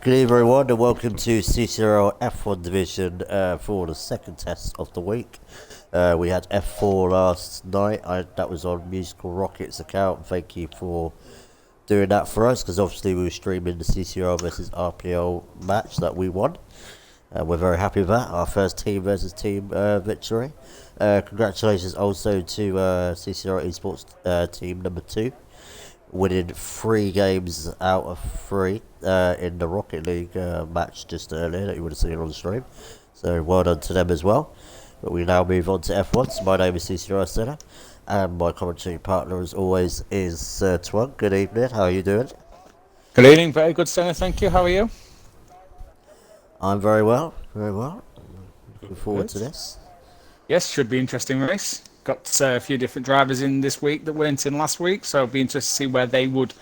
Good evening, everyone, and welcome to CCRL F1 Division for the second test of the week. We had F4 last night. That was on Musical Rocket's account. Thank you for doing that for us, because obviously we were streaming the CCRL versus RPL match that we won. We're very happy with that. Our first team versus team victory. Congratulations also to CCRL Esports team number 2. Winning 3 games out of 3 in the Rocket League match just earlier that you would have seen on the stream. So well done to them as well. But we now move on to F1. So my name is CCRL Senna, and my commentary partner as always is Twug. Good evening, how are you doing? Good evening, very good, Senna, thank you. How are you? I'm very well, very well. Looking forward to this. Yes, should be interesting race. Got a few different drivers in this week that weren't in last week, so it'll be interesting to see where they would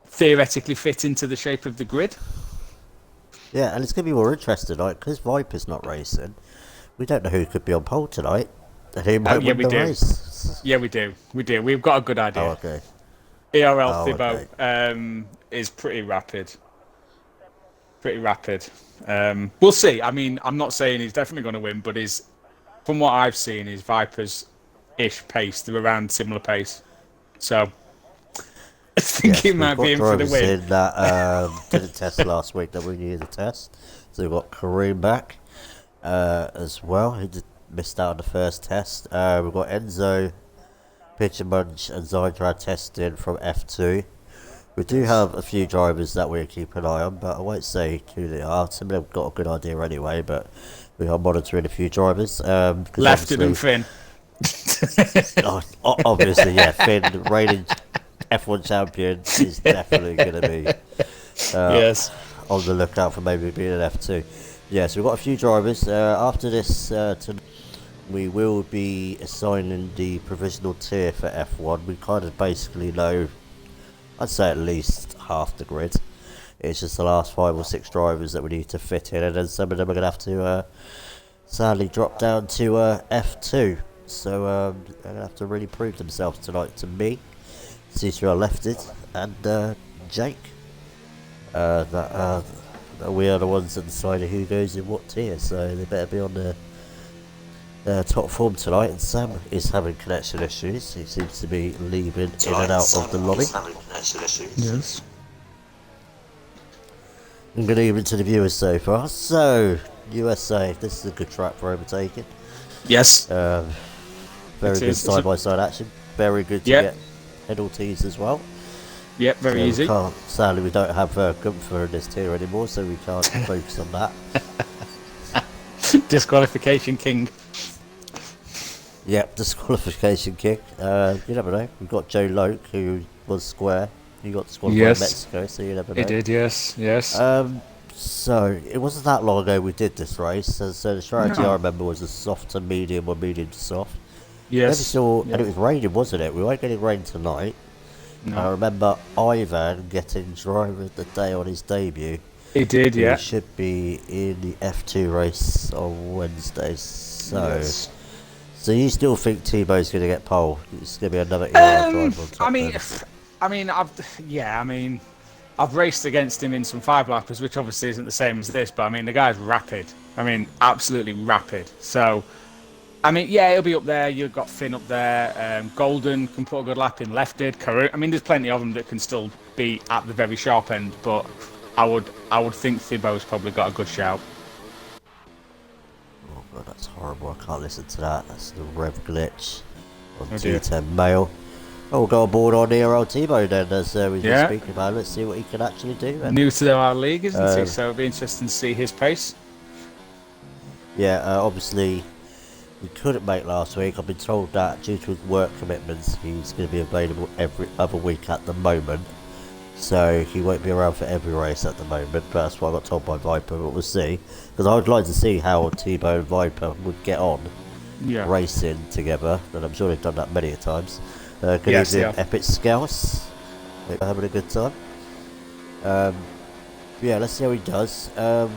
theoretically fit into the shape of the grid. Yeah, and it's going to be more interesting, like, because Viper's not racing, we don't know who could be on pole tonight, and who might win the race. Yeah, we do. We've got a good idea. Oh, okay. ERL Thibaut is pretty rapid. We'll see. I mean, I'm not saying he's definitely going to win, but from what I've seen, his Vipers-ish pace. They're around similar pace. So I think he might be in for the win. In that didn't test last week that we needed to test. So we've got Kareem back as well. He missed out on the first test. We've got Enzo, Pitcher Munch, and Zydrad testing from F2. We do have a few drivers that we keep an eye on, but I won't say who they are. Some of them got a good idea anyway, but we are monitoring a few drivers. Lefted and Finn. Obviously, yeah, Finn, reigning F1 champion, is definitely going to be yes, on the lookout for maybe being an F2. Yeah, so we've got a few drivers. After this, we will be assigning the provisional tier for F1. We kind of basically know, I'd say at least half the grid. It's just the last 5 or 6 drivers that we need to fit in, and then some of them are going to have to sadly drop down to F2. So they're going to have to really prove themselves tonight to me, CCRL Lefted, and Jake. That we are the ones that decided who goes in what tier, so they better be on the top form tonight. And Sam is having connection issues. He seems to be leaving in and out of the lobby. Yes. And good evening to the viewers so far. So, USA, this is a good track for overtaking. Yes. Very good side-by-side action. Very good to get penalties as well. Yep, very easy. Sadly, we don't have Gunther in this tier anymore, so we can't focus on that. Disqualification king. Yep, disqualification king. You never know. We've got Joe Loke, who was square. He got disqualified in Mexico, so you never know. He did, yes. So, it wasn't that long ago we did this race, so the strategy I remember was a soft to medium or medium to soft. Yes. And it was raining, wasn't it? We weren't getting rain tonight. No. I remember Ivan getting driver of the day on his debut. He did, yeah. He should be in the F2 race on Wednesday. So, so you still think Tebow's going to get pole? It's going to be another ER driver on top. I've raced against him in some 5-lappers, which obviously isn't the same as this, but I mean, the guy's rapid. I mean, absolutely rapid. So, I mean, yeah, he'll be up there. You've got Finn up there. Golden can put a good lap in. Lefted. I mean, there's plenty of them that can still be at the very sharp end, but I would think Thibaut's probably got a good shout. Oh god, that's horrible. I can't listen to that. That's the rev glitch on T10 Mail. Oh, we'll go aboard on ERL Thibaut then, as we've been speaking about. Let's see what he can actually do. Then. New to our league, isn't he? So it'll be interesting to see his pace. Yeah, obviously we couldn't make last week. I've been told that due to his work commitments, he's going to be available every other week at the moment. So he won't be around for every race at the moment. But that's what I got told by Viper. But we'll see, because I would like to see how Thibaut and Viper would get on racing together. And I'm sure they've done that many a times. Good evening, Epic Scouts. Hope you're having a good time. Yeah, let's see how he does. I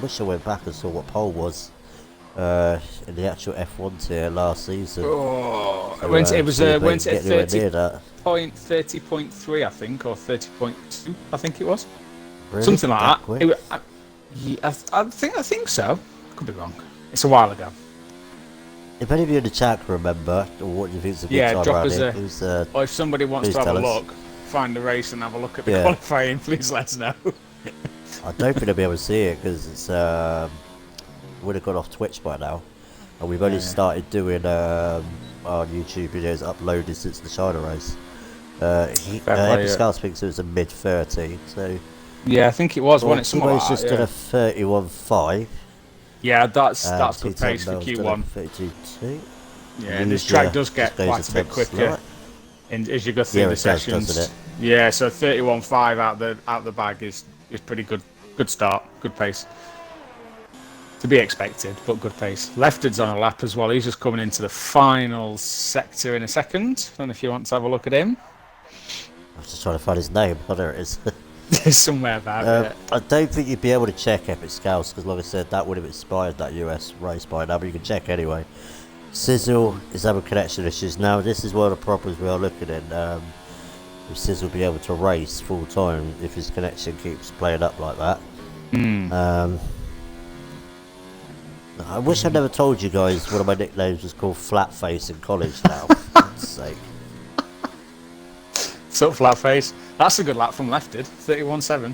wish I went back and saw what pole was in the actual F1 tier last season. Oh, so, it was went at 30.3, I think, or 30.2, I think it was. Really? Something like that. quick? I think so. Could be wrong. It's a while ago. If any of you in the chat can remember, or what do you think is a good Yeah, time drop around us here, or if somebody wants please to have a tell us. look, find the race and have a look at the Yeah. qualifying, please let us know. I don't think I'll be able to see it because it's would have gone off Twitch by now, and we've only started doing our YouTube videos uploaded since the China race. Epic Scouts thinks it was a mid-30, so yeah, I think it was. Wasn't it? Something Timo's like just that, done a 31.5. yeah, that's good pace for Q1. 32.2. Yeah, and this track does get quite a bit quicker as you go through the sessions. Doesn't it? Yeah, so 31.5 out the bag is pretty good. Good start, good pace. To be expected, but good pace. Lefted's on a lap as well. He's just coming into the final sector in a second. I don't know if you want to have a look at him. I was just trying to find his name. Oh, there it is. There's somewhere about it. I don't think you'd be able to check Epic Scouts because, like I said, that would have expired that US race by now, but you can check anyway. Sizzle is having connection issues. Now, this is one of the problems we are looking at. Will Sizzle be able to race full time if his connection keeps playing up like that? I wish I'd never told you guys one of my nicknames was called Flatface in college now, for God's sake. So flat face. That's a good lap from Lefted. 31.7.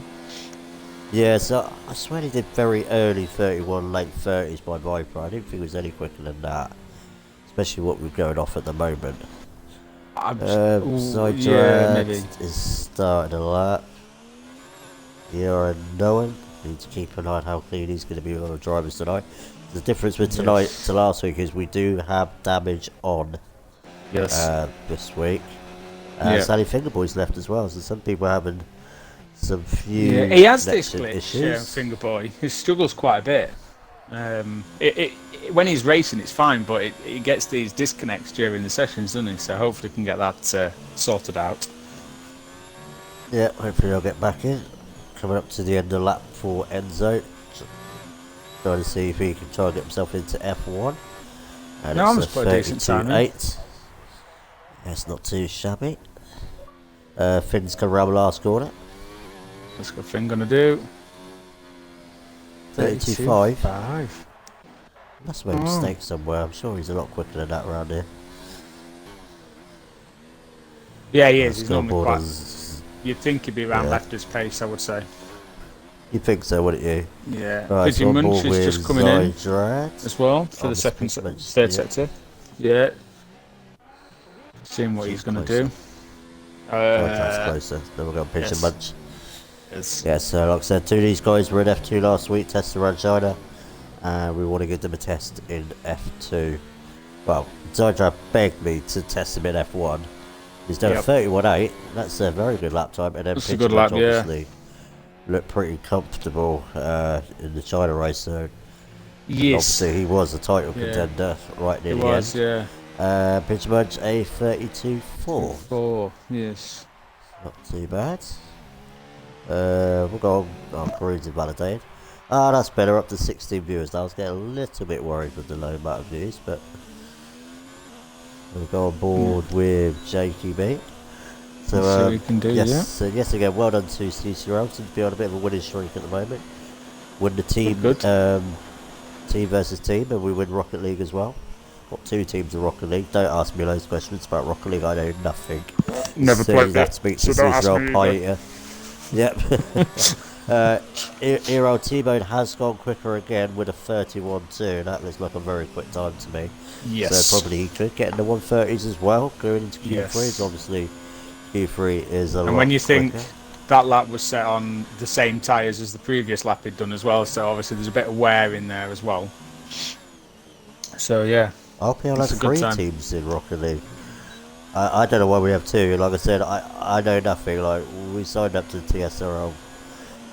Yeah, so I swear he did very early 31, late 30s by Viper. I didn't think it was any quicker than that, especially what we're going off at the moment. Side drag is starting a lap. You're knowing. Need to keep an eye on how clean he's going to be on the drivers tonight. The difference with tonight to last week is we do have damage on this week. Sally Fingerboy's left as well, so some people are having some few he has this glitch, issues. Fingerboy. He struggles quite a bit. When he's racing, it's fine, but it gets these disconnects during the sessions, doesn't he? So hopefully we can get that sorted out. Yeah, hopefully I'll get back in. Coming up to the end of lap for Enzo. Trying to see if he can try and get himself into F1. And no, it's a 32.8. That's not too shabby. Finn's come around the last corner. That's what Finn gonna do. 32.5. Must have made a mistake somewhere. I'm sure he's a lot quicker than that around here. Yeah, he is. He's normally quite. You'd think he'd be around Lefter's pace, I would say. You'd think so, wouldn't you? Yeah. Right, so Munch is just coming in as well for the third sector. Yeah. Seeing what he's going to do. That's closer. Then we're going to pinch a bunch. Yes. Yeah, so like I said, two of these guys were in F2 last week, tested around China, and we want to give them a test in F2. Well, Zydra begged me to test him in F1. He's done a 31.8. That's a very good lap time, and then that's a good lap, obviously looked pretty comfortable in the China race. So obviously he was a title contender right near the end. He was, Pitch Munch a 32.4. 4, yes. Not too bad. We'll go on cruise validated. That's better, up to 16 viewers now. I was getting a little bit worried with the low amount of views, but we'll go on board with JQB. So, see what we can do, so yes again, well done to CCRL. Seems to be on a bit of a winning streak at the moment. Win the team, team versus team, and we win Rocket League as well. Got 2 teams in Rocket League. Don't ask me loads of questions about Rocket League. I know nothing. Never played that. Speak to CCRL Pioneer. Yep. Eero T-Bone has gone quicker again with a 31.2. That looks like a very quick time to me. Yes. So probably he could get in the 130s as well. Going into Q3, obviously Q3 is a lot. And when you quicker. think that lap was set on the same tyres as the previous lap he'd done as well, so obviously there's a bit of wear in there as well. So yeah. RPL has 3 teams in Rocket League. I don't know why we have 2. Like I said, I know nothing. Like we signed up to the TSRL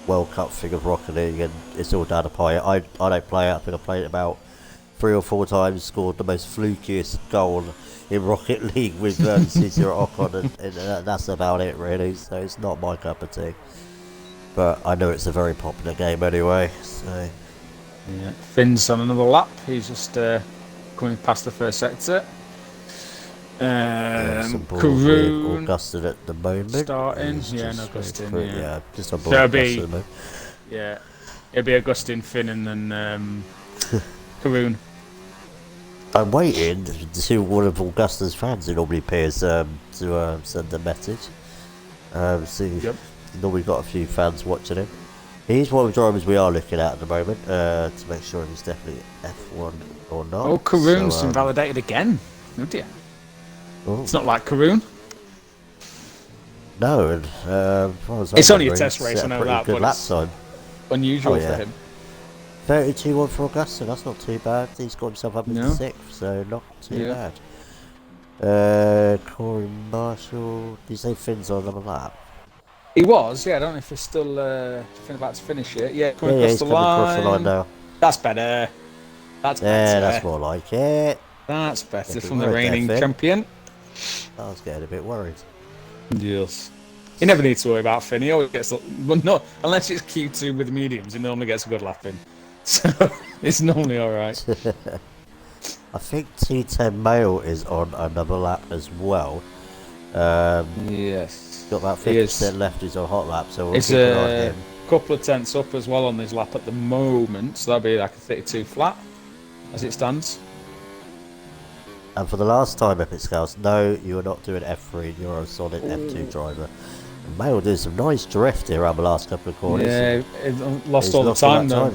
World Cup thing of Rocket League, and it's all down to Pi. I don't play it. I think I played it about 3 or 4 times. Scored the most flukiest goal in Rocket League with CCRL Ocon, and that's about it really. So it's not my cup of tea. But I know it's a very popular game anyway. So yeah, Finn's on another lap. He's just coming past the first sector. Some ball with Karoon Augustin at the moment. starting. He's Yeah, just no Augustin. pretty- Yeah. just on So board it'll with be Augustin at the moment. yeah, it'll be Augustin, Finn, and then Karoon. I'm waiting to see one of Augustin's fans who normally appears to send a message. See, Yep. normally got a few fans watching him. He's one of the drivers we are looking at the moment to make sure he's definitely F1 or not. Oh, Karoon's So, invalidated again. Oh dear. oh, It's not like Karoon. no, and as far as I'm It's only a remembering, test he's race, set I a know pretty that, good but lap it's time. unusual Oh, yeah. for him. 32-1 for Augustin, that's not too bad. He's got himself up into No. 6th, so not too Yeah. bad. Corey Marshall, did you say Finn's on another lap? He was, yeah. I don't know if he's still about to finish it. Yeah, coming Yeah, across he's the coming across the line line. now. That's better. That's Yeah, better. that's more like it. That's better Get a from the bit worried there, reigning Finn. champion. I was getting a bit worried. Yes. You never need to worry about Finn. He always gets, well, no, unless it's Q2 with mediums, he normally gets a good lap in. So it's normally all right. I think T10 Male is on another lap as well. Yes. Got about He is. 50% left. He's on hot lap, so we'll It's keep an eye on a him. couple of tenths up as well on his lap at the moment, so that'll be like a 32 flat as it stands. And for the last time, Epic Scouts, no, you are not doing F3. You're a solid F2 driver. And Male doing some nice drift here around the last couple of corners. Yeah, it lost He's all the lost all time that though.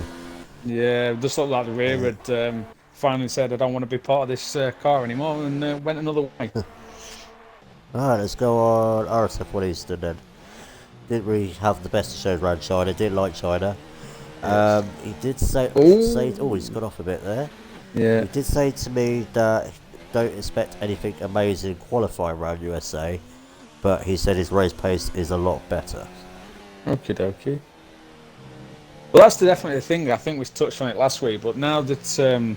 Yeah, just looked like the rear had finally said, I don't want to be part of this car anymore, and went another way. Alright, let's go on RSF1 Eastern then. Didn't really have the best of shows around China. Didn't like China. He did say, he's got off a bit there. Yeah. He did say to me that don't expect anything amazing qualifying around USA, but he said his race pace is a lot better. Okie dokie. Well, that's definitely the thing. I think we touched on it last week, but now that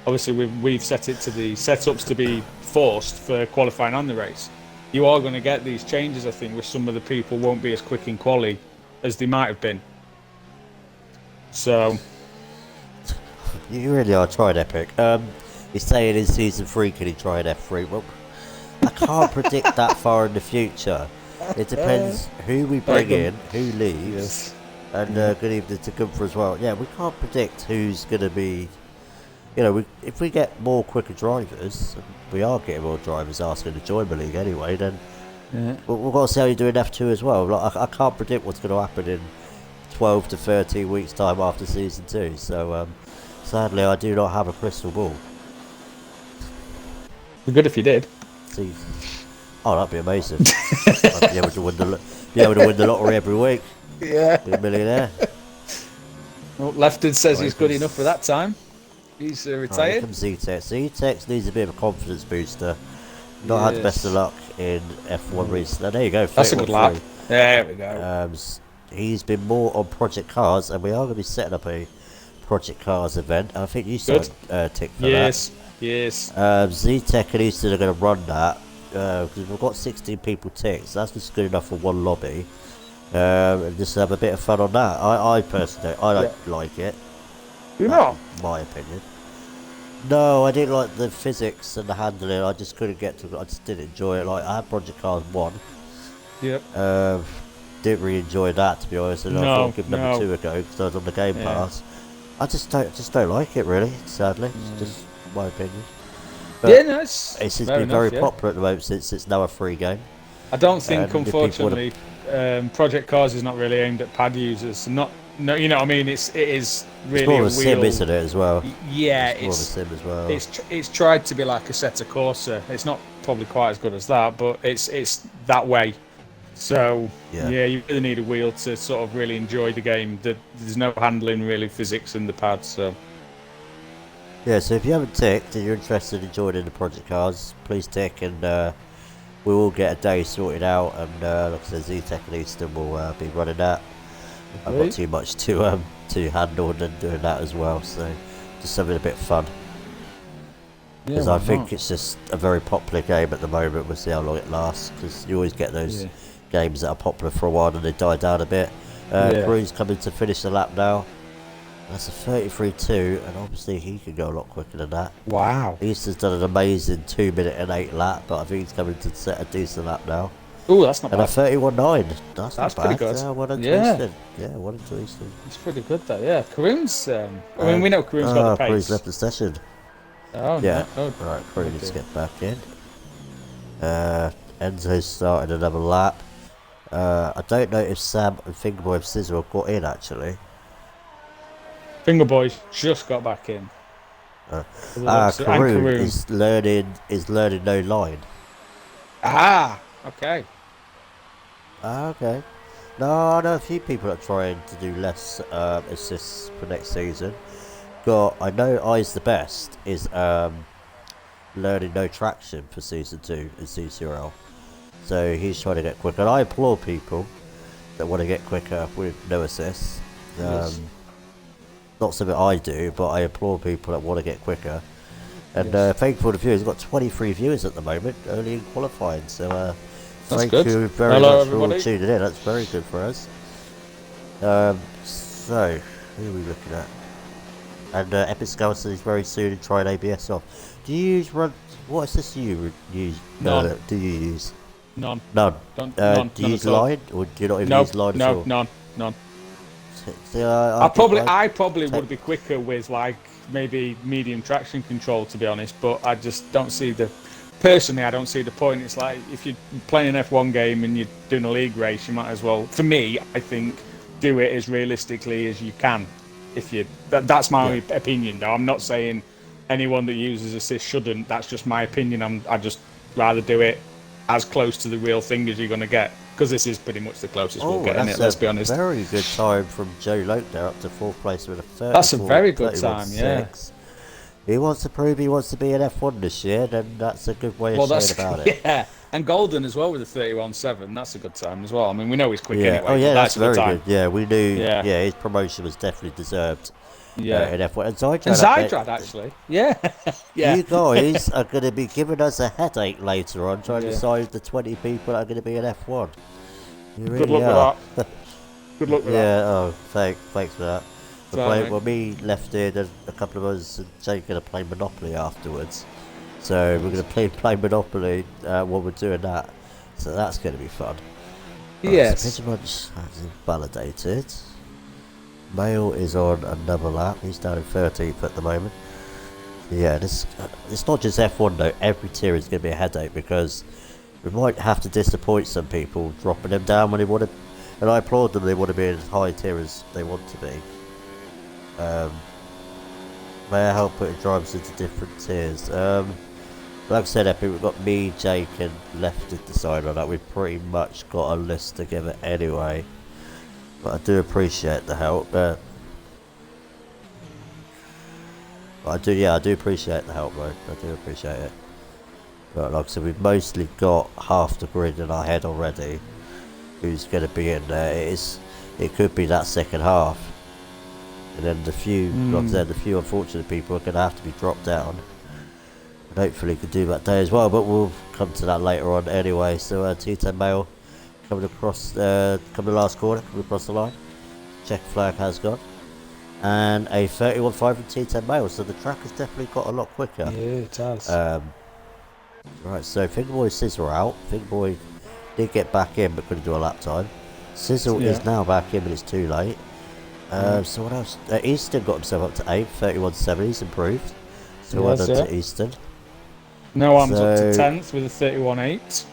obviously we've set it to the setups to be forced for qualifying on the race, you are going to get these changes. I think with some of the people won't be as quick in quali as they might have been. So You really are trying Epic. He's saying in season 3 can he try an F3? Well, I can't predict that far in the future. It depends who we bring in, who leaves, and good evening to Gunther as well. Yeah, we can't predict who's going to be. You know, if we get more quicker drivers, we are getting more drivers asking to join the league anyway, then we've got to see how you do in F2 as well. Like, I can't predict what's going to happen in 12 to 13 weeks' time after season 2. So, sadly, I do not have a crystal ball. it'd be good if you did. See, oh, that'd be amazing. I'd be able to win the lottery every week. Yeah. Be a millionaire. Well, Lefton says Right, he's good comes- enough for that time. He's Right, here retired. comes Z-Tex. Z-Tex needs a bit of a confidence booster. Not had the best of luck in F1 recently. There you go. That's a good lap. 31.3. There we go. He's been more on Project Cars, and we are going to be setting up a Project Cars event. I think you Good. said tick for Yes. that. Z-Tech and Easton are going to run that because we've got 16 people ticked, so that's just good enough for one lobby. And just have a bit of fun on that. I personally, I don't like it. You're not. My opinion. No, I didn't like the physics and the handling. I just couldn't get to it. I just didn't enjoy it. Like I had Project Cars 1. Yep. Didn't really enjoy that, to be honest. And I thought I'd give number 2 a go because I was on the Game Pass. I just don't like it really. Sadly, it's just my opinion. But Yeah, no, it's it's fair been very enough, yeah. popular at the moment since it's now a free game. I don't think, And if people unfortunately, Project Cars is not really aimed at pad users. No, you know what I mean? It is really It's more of a a sim, wheel. isn't it, as well? Yeah, It's more of a sim as well. it's tried to be like a Assetto Corsa. It's not probably quite as good as that, but it's that way. So Yeah. you really need a wheel to sort of really enjoy the game. There's no handling really physics in the pad. So Yeah, so if you haven't ticked and you're interested in joining the Project Cars, please tick and we will get a day sorted out. And like I said, Z-Tech and Easton will be running that. I've got too much to handle and doing that as well, so just having a bit of fun. Because I think it's just a very popular game at the moment. We'll see how long it lasts, because you always get those games that are popular for a while and they die down a bit. Crew's coming to finish the lap now. That's a 33.2, and obviously he can go a lot quicker than that. Wow. Easton's done an amazing 2 minute and 8 lap, but I think he's coming to set a decent lap now. Ooh, that's not And a bad. 31.9. That's not pretty bad. good. Well done to Yeah. Easton. Yeah, well done to Easton. It's pretty good, though. Yeah. Kareem's. I mean, we know Kareem's got the Kareem's pace. left the session. Oh, Yeah. no. Oh, Right, Kareem needs to dear. get back in. Enzo's started another lap. I don't know if Sam and Fingerboy and Scissor have got in actually. Finger Boys just got back in. And Kareem Kareem. is learning no line. Ah, okay. Okay. No, I know a few people are trying to do less assists for next season. I know I's the best is learning no traction for season 2 in CCRL. So he's trying to get quicker. And I applaud people that want to get quicker with no assists. Yes. Not something I do, but I applaud people that want to get quicker. And Yes. thank you for the viewers. We've got 23 viewers at the moment, early in qualifying. So thank good. you very Hello, much everybody. for tuning in. That's very good for us. So, who are we looking at? And Epic Scouts is very soon trying ABS off. Do you use what assist do you use? None. Do you use? None. None. None. Do you None use at all. line, or do you not even No, use line at all? none. See, I probably would be quicker with like maybe medium traction control, to be honest. But I just don't see the. Personally, I don't see the point. It's like if you're playing an F1 game and you're doing a league race, you might as well. For me, I think do it as realistically as you can. That's my opinion, though. I'm not saying anyone that uses assist shouldn't. That's just my opinion. I just rather do it as close to the real thing as you're going to get, because this is pretty much the closest we'll get, isn't it? Let's be honest. Very good time from Joe Loke there, up to 4th place with a 30. That's a very good time, yeah. He wants to prove he wants to be an F1 this year, then that's a good way of saying about it. Yeah, and Golden as well with a 31.7. That's a good time as well. I mean, we know he's quick Yeah. anyway. Oh yeah, that's a good very time. good. Yeah, we knew. Yeah. His promotion was definitely deserved. Yeah, in F1. And Zydrad actually. Yeah, yeah. You guys are going to be giving us a headache later on trying to decide the 20 people that are going to be in F1. You really Good luck are. with that. Good luck with that. Yeah. Oh, thanks for that. Sorry, Well, me left in, and a couple of us and Jake going to play Monopoly afterwards. So we're going to play Monopoly while we're doing that. So that's going to be fun. Yes. So pretty much that's validated. Mail is on another lap. He's down in 13th at the moment. Yeah, it's not just F1 though. Every tier is going to be a headache because we might have to disappoint some people, dropping them down when they want to. And I applaud them. They want to be as high tier as they want to be. May I help putting drivers into different tiers? Like I said, Epic, we've got me, Jake, and Left to decide on that. We've pretty much got a list together anyway. But I do appreciate the help. I do appreciate the help, though. I do appreciate it. But like I said, we've mostly got half the grid in our head already. Who's going to be in there? It could be that second half. And then like I said, the few unfortunate people are going to have to be dropped down. And hopefully could do that day as well, but we'll come to that later on anyway. So T10 Mail coming across, coming the last corner, coming across the line. Check flag has gone. And a 31.5 from T10 Mail, so the track has definitely got a lot quicker. Yeah, it has. Right, so Fingerboy Sizzle out. Fingerboy did get back in but couldn't do a lap time. Sizzle is now back in, but it's too late. So what else? Easton got himself up to 8th, 31.7. He's improved. So well done to Easton. No, I'm up to 10th with a 31.8.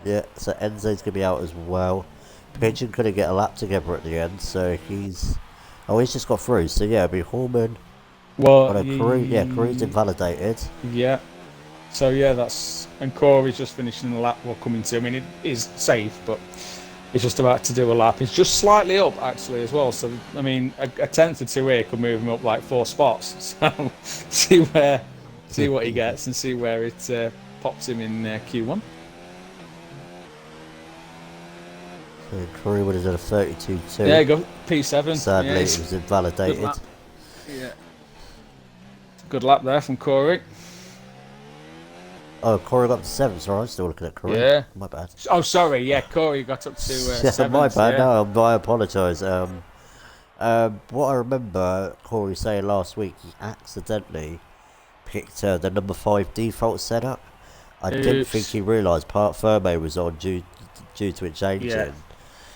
Yeah, so Enzo's going to be out as well. Pigeon couldn't get a lap together at the end, so he's just got through. So yeah, it'll be Hallman. Well, Corey's invalidated. Yeah. So yeah, and Corey's just finishing the lap we're coming to. I mean, it is safe, but he's just about to do a lap. He's just slightly up actually as well. So I mean, a tenth or two here could move him up like 4 spots. So see what he gets and see where it pops him in Q1. So Corey would have done a 32.2. There you go, P7. Sadly, yeah, it was invalidated. Good lap. Yeah. Good lap there from Corey. Oh, Corey got up to 7th, sorry, I'm still looking at Corey. Yeah. My bad. Oh, sorry, yeah, Corey got up to 7th. My bad, yeah. no, I apologise. What I remember Corey saying last week, he accidentally picked the number 5 default setup. I didn't think Oops. he realised part firmware was on due to it Yeah. changing.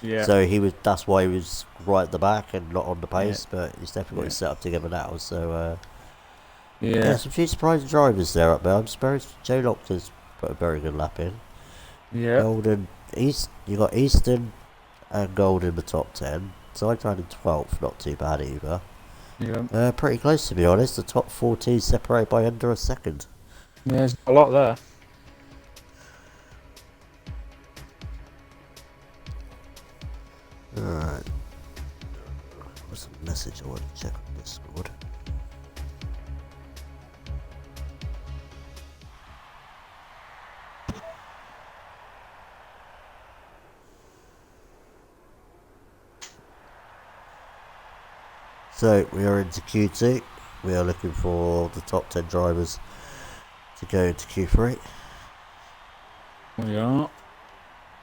Yeah. So that's why he was right at the back and not on the Yeah. pace, but he's definitely got Yeah. his setup together now. So Yeah. some few surprising drivers there up there. I'm surprised Joe Lockter's put a very good lap in. Yeah. Golden you got Easton and Golden in the top 10. Sideline in 12th, not too bad either. Yeah. Pretty close to be honest. The top 14 separated by under a second. Yeah, there's a lot there. Alright. What's the message I want to check on Discord? So we are into Q2. We are looking for the top 10 drivers to go into Q3. We are.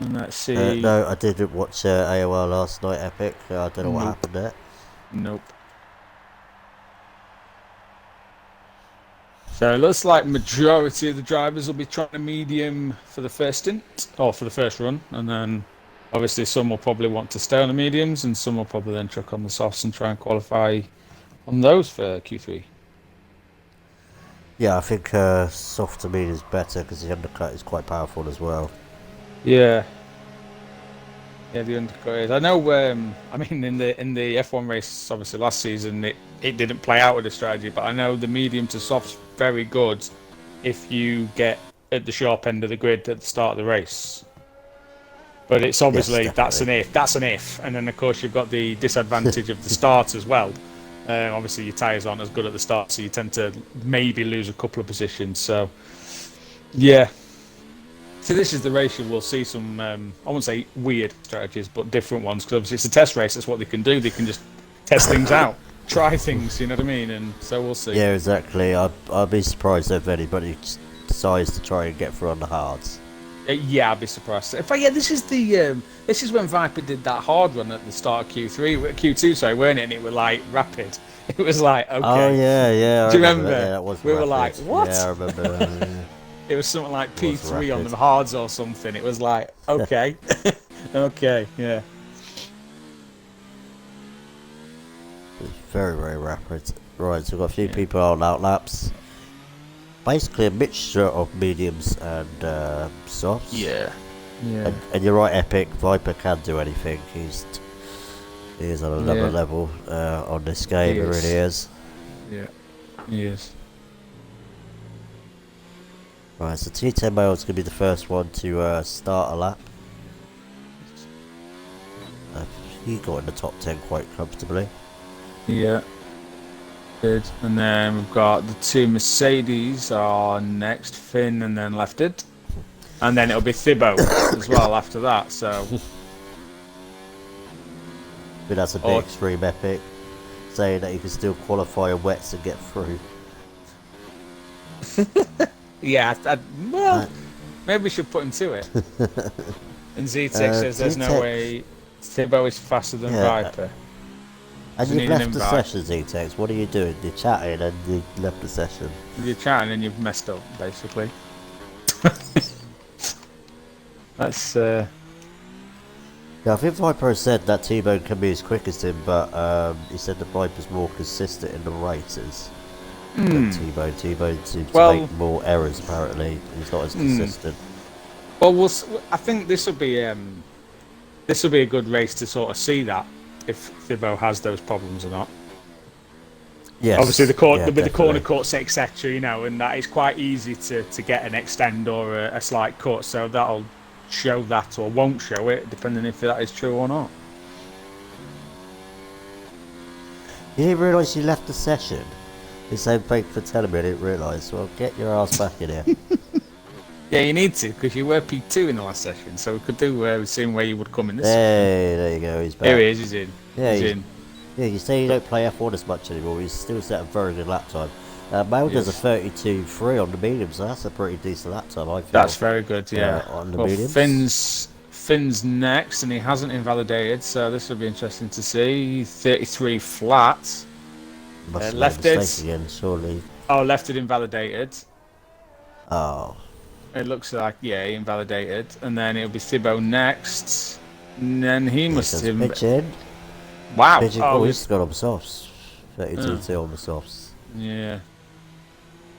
And let's see. No, I didn't watch AOL last night, Epic. I don't know what Nope. happened there. Nope. So it looks like majority of the drivers will be trying a medium for the first stint, or for the first run, and then obviously some will probably want to stay on the mediums, and some will probably then chuck on the softs and try and qualify on those for Q3. Yeah, I think soft to medium is better because the undercut is quite powerful as well. Yeah. Yeah, the undercut is. I know. I mean, in the F1 race, obviously last season it didn't play out with the strategy, but I know the medium to soft's very good if you get at the sharp end of the grid at the start of the race. But it's obviously Yes, that's an if, and then of course you've got the disadvantage of the start as well. Obviously your tyres aren't as good at the start, so you tend to maybe lose a couple of positions. So yeah. So this is the race you will see some, I won't say weird strategies, but different ones, because obviously it's a test race. That's what they can do. They can just test things out, try things, you know what I mean? And so we'll see. Yeah, exactly. I'd be surprised if anybody decides to try and get through on the hards. Yeah, I'd be surprised. In fact, yeah, this is when Viper did that hard run at the start of Q2, sorry, weren't it? And it was like rapid. It was like, okay. Oh yeah. Do you remember? Yeah, that was we rapid. were like, what? Yeah, I remember. Yeah. It was something like P3 on rapid. the hards or something. It was like, okay, okay, yeah. It's very, very rapid. Right, so we've got a few people on outlaps. Basically a mixture of mediums and softs. Yeah. Yeah. And you're right, Epic. Viper can do anything. He is on another level on this game. He really is. Yeah. He is. Right, so T10 Male is going to be the first one to start a lap. He got in the top 10 quite comfortably. Yeah. Good. And then we've got the two Mercedes are next, Finn and then Lefted. And then it'll be Thibaut as well after that, so... But that's a bit extreme, Epic. Saying that you can still qualify on wets and get through. Yeah, well, maybe we should put him to it. And Z-Tech says there's no way Thibaut is faster than Viper. And you've left the session, Z-Tech. What are you doing? You're chatting and you left the session. You're chatting and you've messed up, basically. That's... Yeah, I think Viper has said that T-Bone can be as quick as him, but he said that Viper's more consistent in the races. T-Bone seems to make more errors, apparently. He's not as consistent. Well, I think this will be a good race to sort of see that, if Thibaut has those problems or not. Yes. Obviously, the definitely. corner cuts, etc., you know, and that is quite easy to get an extend or a slight cut, so that'll show that or won't show it, depending if that is true or not. You didn't realise you left the session? He said, thanks for telling me, I didn't realise. Well, get your ass back in here. Yeah, you need to, because you were P2 in the last session, so we could do seeing where you would come in this Hey, there you go, he's back. Here he is, he's in. Yeah, he's in. Yeah, you say you don't play F1 as much anymore, he's still set a very good lap time. Male does a 32.3 on the medium, so that's a pretty decent lap time, I feel. That's very good, yeah. On the mediums. Finn's next, and he hasn't invalidated, so this will be interesting to see. 33 flat. Must have made a Lefted. mistake again, surely. Oh, lefted invalidated. Oh. It looks like, yeah, he invalidated. And then it'll be Thibaut next. And then he must have... Pitch in. Wow. Pitch in. Oh, He's got on the softs. 32 on the softs. yeah.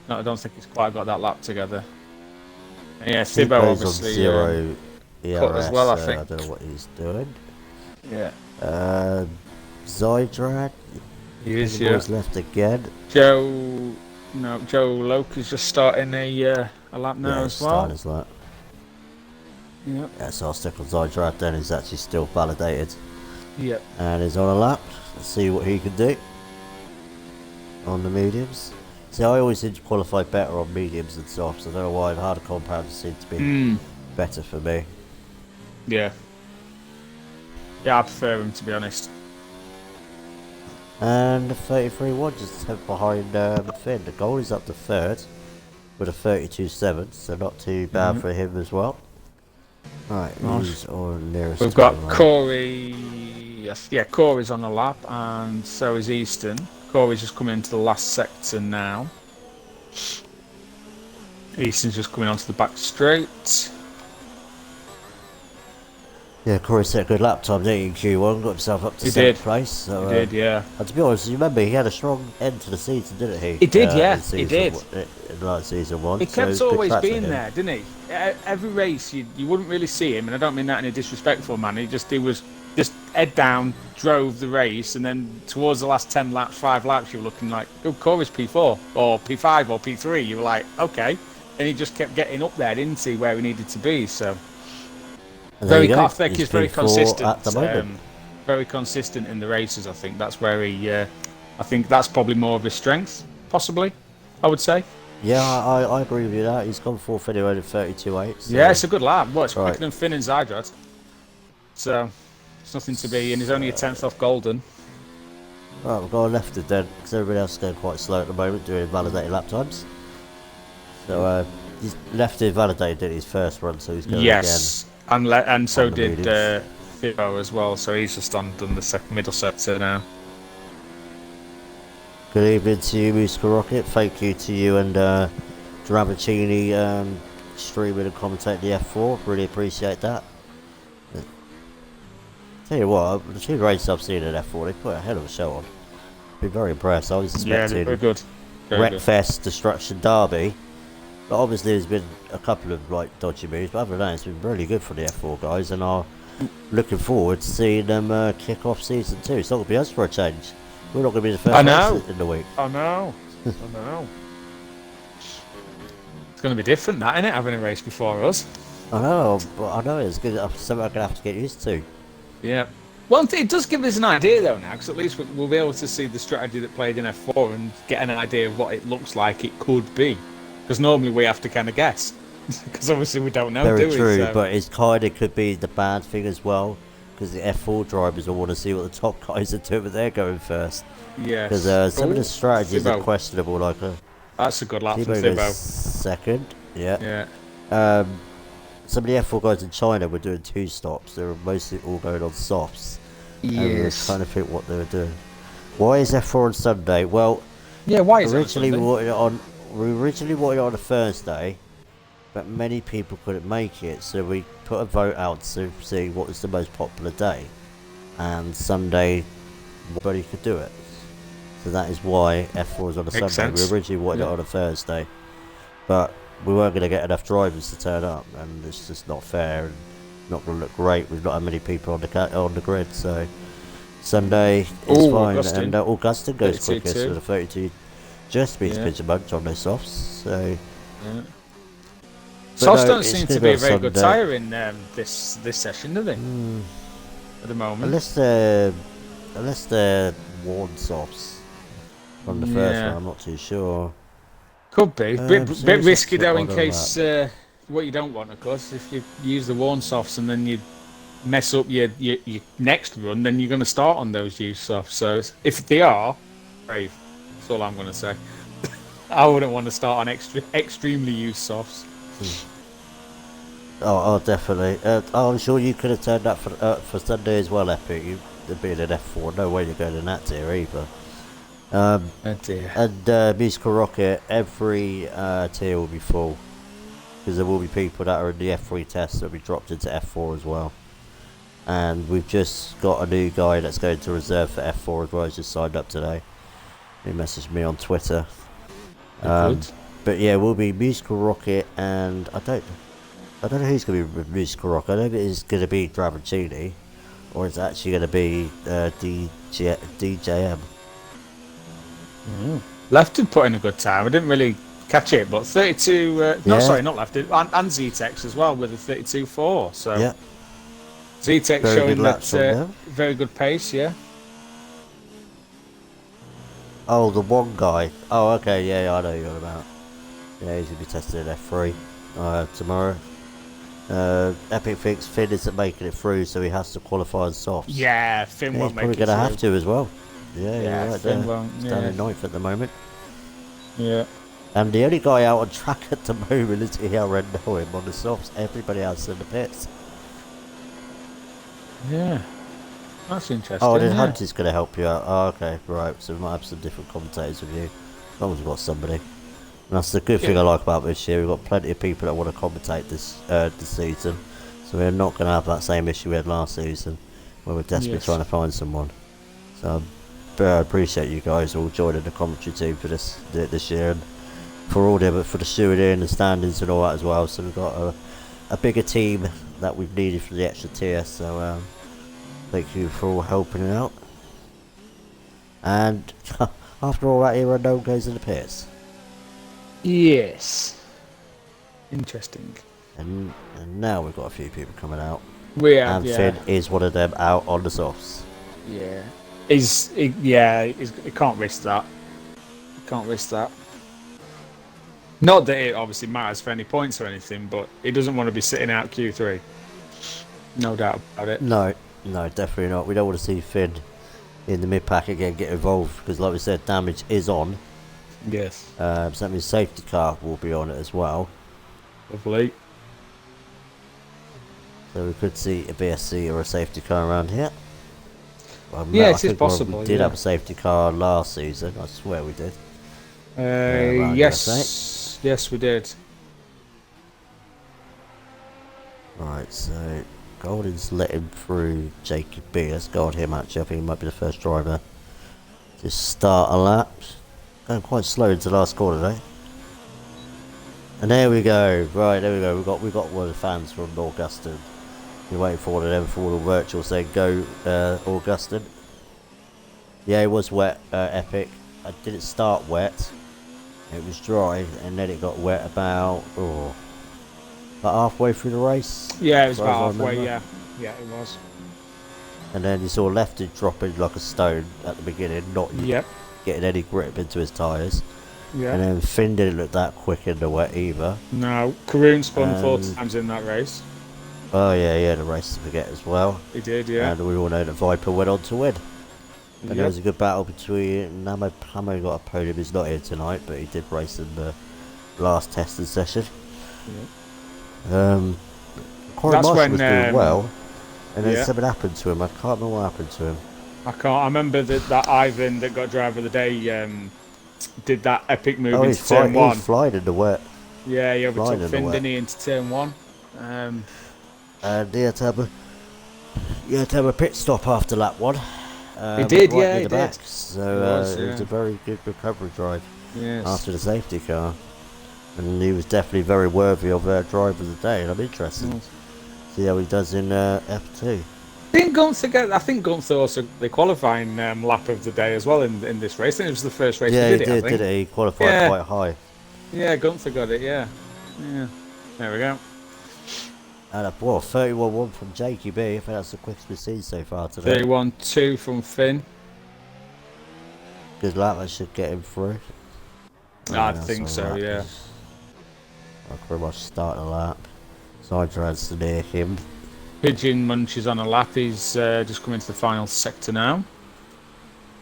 No, I don't think he's quite got that lap together. Yeah, Thibaut obviously... on 0 ERS, cut as well, I think. I don't know what he's doing. Yeah. Zydrad. He is, He's left again. Joe Loke is just starting a lap now as well. His lap. Yep. Yeah, so I'll stick on Zydrad then. He's actually still validated. Yep. And he's on a lap. Let's see what he can do on the mediums. See, I always seem to qualify better on mediums than softs. I don't know why. The harder compounds seem to be better for me. Yeah. Yeah, I prefer him, to be honest. And the 33-1 just a tenth behind Finn. The goal is up to third with a 32.7, so not too bad for him as well. Right, who's on nearest? We've got Corey. Yes, yeah, Corey's on the lap, and so is Easton. Corey's just coming into the last sector now. Easton's just coming onto the back straight. Yeah, Corey set a good lap time, didn't he, in Q1? Got himself up to He 7th did. place. So, He did, yeah. And to be honest, you remember he had a strong end to the season, didn't he? He did, yeah. He did. In like season 1. He kept so always being there, didn't he? Every race, you wouldn't really see him, and I don't mean that in a disrespectful manner. He was just head down, drove the race, and then towards the last 10 laps, 5 laps, you were looking like, oh, Corey's P4, or P5, or P3. You were like, okay. And he just kept getting up there, didn't he, where he needed to be, so... Very, I think he's very consistent. At the moment. Very consistent in the races. I think that's where he. I think that's probably more of his strength, possibly. I would say. Yeah, I agree with you. That he's gone fourth anyway at 32.8. So. Yeah, it's a good lap. Well, it's right. quicker than Finn and Zydrad. So it's nothing to be, and he's only a 10th off Golden. Right, we've got a lefted then, because everybody else is going quite slow at the moment, doing validated lap times. So he's lefted validated his first run, so he's going again. And so did Thibaut as well, so he's just done the middle sector now. Good evening to you, Musical Rocket. Thank you to you and Dramacini streaming and commentating the F4. Really appreciate that. Tell you what, the two races I've seen at F4, they put a hell of a show on. Been very impressed. I was expecting very good. Wreckfest, Destruction Derby. But obviously there's been a couple of dodgy moves, but other than that it's been really good for the F4 guys, and I'm looking forward to seeing them kick off season 2. It's not going to be us for a change. We're not going to be the first race in the week. I know. It's going to be different, that, isn't it, having a race before us? I know, but I know it's good. Something I'm going to have to get used to. Yeah. Well, it does give us an idea though now, because at least we'll be able to see the strategy that played in F4 and get an idea of what it looks like it could be. Because normally we have to kind of guess, because obviously we don't know, Very do we? true, So. but it's kind of could be the bad thing as well, because the F4 drivers will want to see what the top guys are doing, but they're going first. Yes. Because some of the strategies are questionable, like that's a good lap from Thibaut second, yeah. Some of the F4 guys in China were doing 2 stops. They were mostly all going on softs. Yes. And we were trying to think what they were doing. Why is F4 on Sunday? Well, yeah. Why is originally we originally wanted it on a Thursday, but many people couldn't make it, so we put a vote out to see what was the most popular day, and Sunday nobody could do it. So that is why F4 is on a Sunday. Sense. We originally wanted it on a Thursday, but we weren't going to get enough drivers to turn up, and it's just not fair and not going to look great. We've not had many people on the grid, so Sunday is fine. Augustine. And Augustine goes quickest with a 32. Just beats Pigeon Bunch on those softs, so. Yeah. Softs don't seem to be a very good tyre in this session, do they? At the moment. Unless they're worn softs from the first one, I'm not too sure. Could be. Bit risky though, in case what you don't want, of course, if you use the worn softs and then you mess up your next run, then you're going to start on those used softs. So if they are, brave. That's all I'm going to say. I wouldn't want to start on extremely used softs. Oh, definitely. I'm sure you could have turned up for Sunday as well, Epic. You being an F4, no way you're going in that tier either. Oh dear. And Musical Rocket, every tier will be full because there will be people that are in the F3 test that will be dropped into F4 as well. And we've just got a new guy that's going to reserve for F4 as well. He's just signed up today. He messaged me on Twitter. Good. But yeah, we'll be Musical Rocket, and I don't know who's going to be with Musical Rocket. I don't know if it's going to be Dravancini, or it's actually going to be DJM. Left had put in a good time. I didn't really catch it, but 32. No, Yeah. sorry, not Left. And Zetex as well with a 32.4. So Yeah, Zetex very showing good laps on that there. very good pace. Yeah. Oh, the one guy. Oh, okay, yeah, I know who you're on about. Yeah, he's going to be tested at F3 tomorrow. Epic thinks Finn isn't making it through, so he has to qualify on softs. Yeah, Finn Yeah, won't he's make probably it. going to have to as well. Yeah, Yeah, you're right Finn there. won't, He's down yeah. in 9th at the moment. Yeah. And the only guy out on track at the moment is ERN know him on the softs. Everybody else in the pits. Yeah. That's interesting. Oh, and then yeah. Hunt is going to help you out. Oh, okay, right. So we might have some different commentators with you. As long as we've got somebody. And that's the good thing I like about this year. We've got plenty of people that want to commentate this season. So we're not going to have that same issue we had last season, where we're desperately trying to find someone. So I appreciate you guys all joining the commentary team for this year, and for all for the stewarding and the standings and all that as well. So we've got a bigger team that we've needed for the extra tier. So thank you for all helping out. And after all that era, no one goes in the pits. Yes. Interesting. And now we've got a few people coming out. We have, And yeah. Finn is one of them out on the softs. Yeah. He can't risk that. He can't risk that. Not that it obviously matters for any points or anything, but he doesn't want to be sitting out Q3. No doubt about it. No, definitely not. We don't want to see Finn in the mid-pack again get involved, because like we said, damage is on. Yes. So that means safety car will be on it as well. Lovely. So we could see a BSC or a safety car around here. Well, Yeah, I it is think possible, We did yeah. have a safety car last season. I swear we did. around Yes. Yes, we did. Right, so Golden's let him through Jacob B. Let's go on him actually. I think he might be the first driver to start a lap. Going quite slow into the last corner today. And there we go. Right, there we go. We got one of the fans from Augustin. We're waiting for one of them for all the virtual saying go Augustin. Yeah, it was wet, Epic. I didn't start wet. It was dry, and then it got wet about halfway through the race. Yeah, it was as far about as I halfway, remember. yeah. Yeah, it was. And then you saw Lefty dropping like a stone at the beginning, not Yep. getting any grip into his tyres. Yeah. And then Finn didn't look that quick in the wet either. No, Karoon spun 4 And- times in that race. Oh yeah, he had a race to forget as well. He did, yeah. And we all know that Viper went on to win. And there Yep. was a good battle between Namo. Namo got a podium. He's not here tonight, but he did race in the last testing session. Corey That's Marshall when, was doing well, and then yeah. something happened to him. I can't remember what happened to him. I remember that Ivan that got driver of the day did that epic move He's into turn 1. He's flying in the wet. Yeah, he flying in overtook the Finn, wet. didn't he, into turn 1. And he had to have a pit stop after lap 1. He did, right yeah, near he the back. did. So it was Yeah. a very good recovery drive Yes. after the safety car. And he was definitely very worthy of driver of the day. And I'm interested to see how he does in F2. I think Gunther also the qualifying lap of the day as well in this race. I think it was the first race Yeah, he he did it, I did, think. didn't he? He qualified Yeah. quite high. Yeah, Gunther got it, yeah. Yeah. There we go. And 31-1 from Jakey B. I think that's the quickest we've seen so far today. 31-2 from Finn. Good lap, that should get him through. I that's think all so, right. yeah. I'll pretty much start the lap. Siderad's near him. Pigeon Munch is on a lap. He's just come into the final sector now.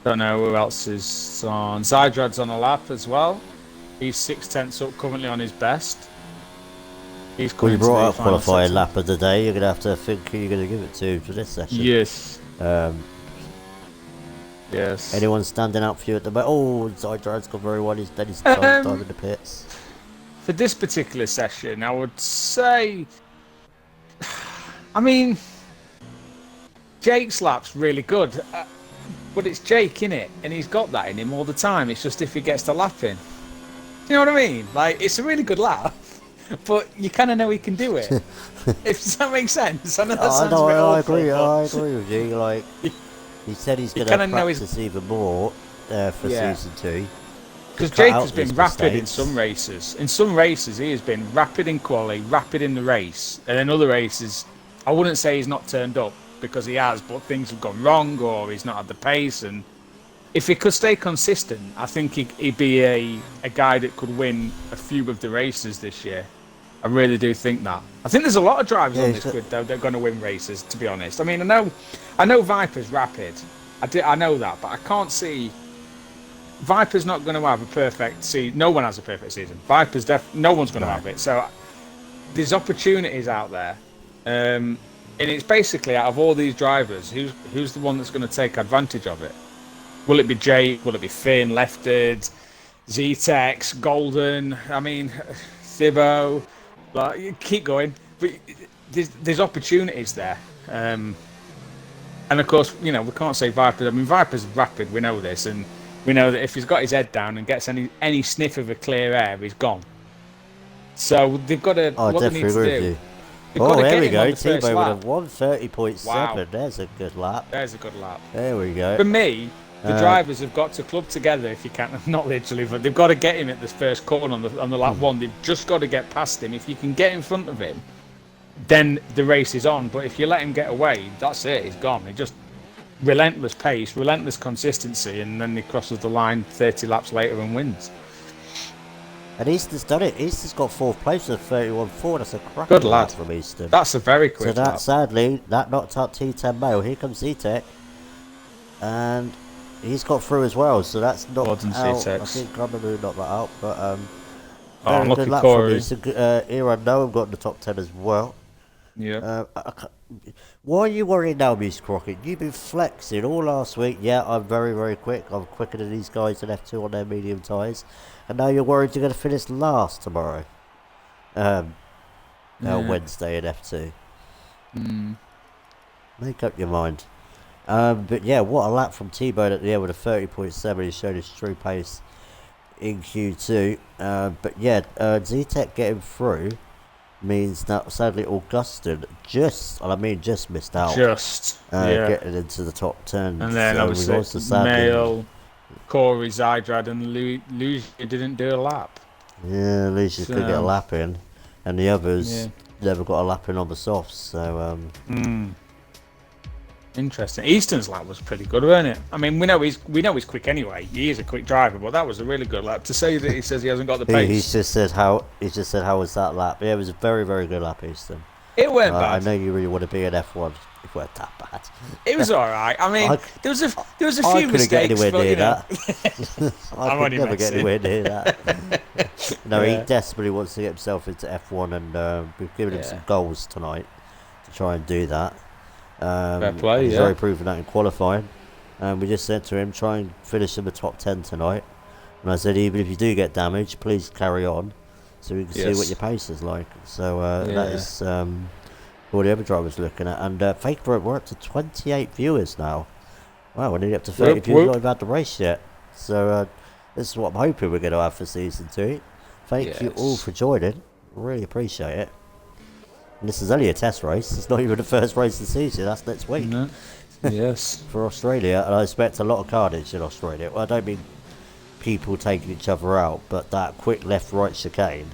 Don't know who else is on. Zydrad's on a lap as well. He's 6/10 up, currently on his best. He's Well, you coming to brought the up final qualifying section. lap of the day. You're going to have to think who you're going to give it to for this session. Yes. Um, Yes. Anyone standing out for you at the moment? Oh, Zydrad's gone very well. He's time in the pits. For this particular session, I would say, I mean, Jake's lap's really good, but it's Jake, innit? And he's got that in him all the time. It's just if he gets the lap in. Do you know what I mean? Like, it's a really good lap, but you kind of know he can do it. Does that make sense? I know that sounds a bit awful, I agree with you. Like, he said he's going to practice even more for season 2. Because Jake has been rapid in some races. In some races, he has been rapid in quali, rapid in the race. And in other races, I wouldn't say he's not turned up, because he has, but things have gone wrong or he's not at the pace. And if he could stay consistent, I think he'd be a guy that could win a few of the races this year. I really do think that. I think there's a lot of drivers on this grid, though, that are going to win races, to be honest. I mean, I know Viper's rapid. I know that, but I can't see... Viper's not going to have a perfect season. No one has a perfect season. No one's going to have it. So there's opportunities out there, and it's basically out of all these drivers, who's the one that's going to take advantage of it? Will it be Jake? Will it be Finn, Lefted, Zetex, Golden? I mean, Thibaut. Like, you keep going, but there's opportunities there. And of course, we can't say Viper. I mean, Viper's rapid. We know this, and we know that if he's got his head down and gets any sniff of a clear air, he's gone. So they've got to. I definitely agree with you. Oh, there we go. T-Bow with a 1:30.7. Wow. There's a good lap. There's a good lap. There we go. For me, the drivers have got to club together, if you can. Not literally, but they've got to get him at the first corner on the lap 1. They've just got to get past him. If you can get in front of him, then the race is on. But if you let him get away, that's it. He's gone. He just relentless pace, relentless consistency, and then he crosses the line 30 laps later and wins. And Easton's done it. Easton's got 4th place with 31.4. That's a cracking lap from Easton. That's a very quick lap. Sadly, that knocked up T10 Mail. Here comes Zetek. And he's got through as well. So that's knocked out. I think Grummamoo knocked that out. But very good lap from Easton. Era Noam got in the top 10 as well. Yeah. Why are you worrying now, Music Rocket? You've been flexing all last week. Yeah, I'm very, very quick. I'm quicker than these guys in F2 on their medium tyres. And now you're worried you're going to finish last tomorrow. Wednesday in F2. Make up your mind. But yeah, what a lap from T-Bone at the end with a 30.7. He showed his true pace in Q2. But yeah, Zetek getting through means that sadly Augustin just missed out. Getting into the top 10. And then obviously Mail, Corey, Zydrad and Lucia didn't do a lap. Yeah, Lucia could get a lap in. And the others never got a lap in on the softs. So interesting. Easton's lap was pretty good, wasn't it? I mean, we know he's quick anyway. He is a quick driver, but that was a really good lap. To say that he says he hasn't got the pace. He just said how was that lap? Yeah, it was a very, very good lap, Easton. It weren't bad. I know you really want to be an F1. It weren't that bad. It was all right. I mean, there was a few mistakes. Get anywhere near that. I could never get anywhere near that. No, he desperately wants to get himself into F1, and we've given him some goals tonight to try and do that. Fair play, he's already proven that in qualifying. And we just said to him, try and finish in the top 10 tonight. And I said, even if you do get damaged, please carry on, so we can see what your pace is like. So that is all the other drivers looking at. And we're up to 28 viewers now. Wow, we're nearly up to 30 viewers. Not even had the race yet. So this is what I'm hoping we're going to have for season 2. Thank you all for joining. Really appreciate it. And this is only a test race. It's not even the first race of the season. That's next week. No. Yes. For Australia. And I expect a lot of carnage in Australia. Well, I don't mean people taking each other out, but that quick left-right chicane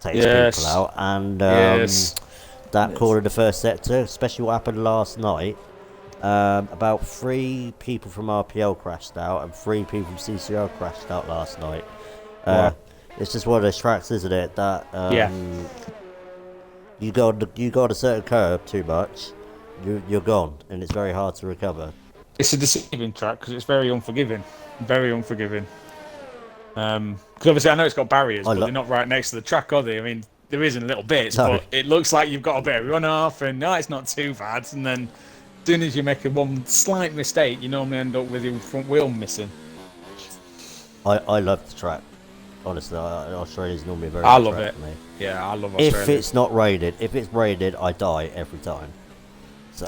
takes people out. And that corner in the first sector, especially what happened last night, about 3 people from RPL crashed out and 3 people from CCRL crashed out last night. It's just one of those tracks, isn't it? That you go on a certain curve too much, you're gone, and it's very hard to recover. It's a deceiving track because it's very unforgiving. Very unforgiving. Because obviously I know it's got barriers, but they're not right next to the track, are they? I mean, there is in little bits, No. but it looks like you've got a bit of runoff, and no, it's not too bad. And then, as soon as you make one slight mistake, you normally end up with your front wheel missing. I love the track. Honestly, Australia's normally a very I good love track it. for me. Yeah, I love Australia. If it's not raining, I die every time. So.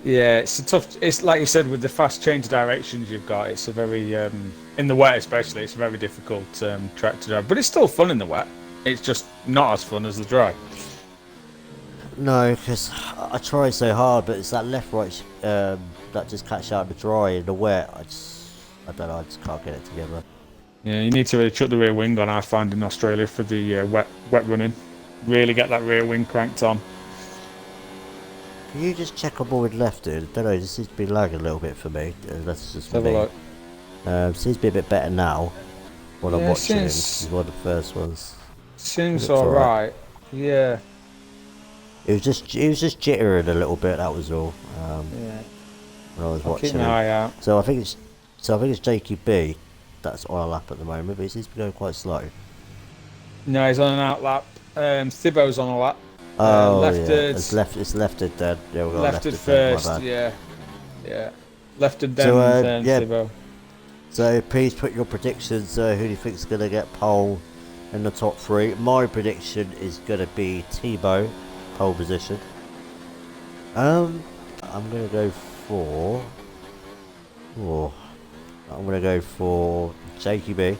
Yeah, it's a tough. It's like you said with the fast change of directions you've got. It's a very in the wet especially. It's a very difficult track to drive, but it's still fun in the wet. It's just not as fun as the dry. No, because I try so hard, but it's that left-right that just catch out the dry in the wet. I don't know. I just can't get it together. Yeah, you need to really chuck the rear wing on. I find in Australia for the wet running, really get that rear wing cranked on. Can you just check I'm always lefted? I don't know, this seems to be lagging a little bit for me. That's just Have me. a look. Seems to be a bit better now. When I'm watching it. Seems, This is one of the first ones. Seems Looks alright. Yeah. It was just jittering a little bit. That was all. Yeah. When I was I'll watching keep an eye out. So I think it's JQB that's on a lap at the moment, but he seems to be going quite slow. No, he's on an out lap. Thibault's on a lap. Oh lefted, yeah, it's lefted then. Yeah, we've got lefted then, first. Yeah. Lefted then, So, then yeah. Thibault. So please put your predictions. Who do you think is going to get pole in the top 3? My prediction is going to be Thibault, pole position. I'm going to go for. I'm going to go for JQB.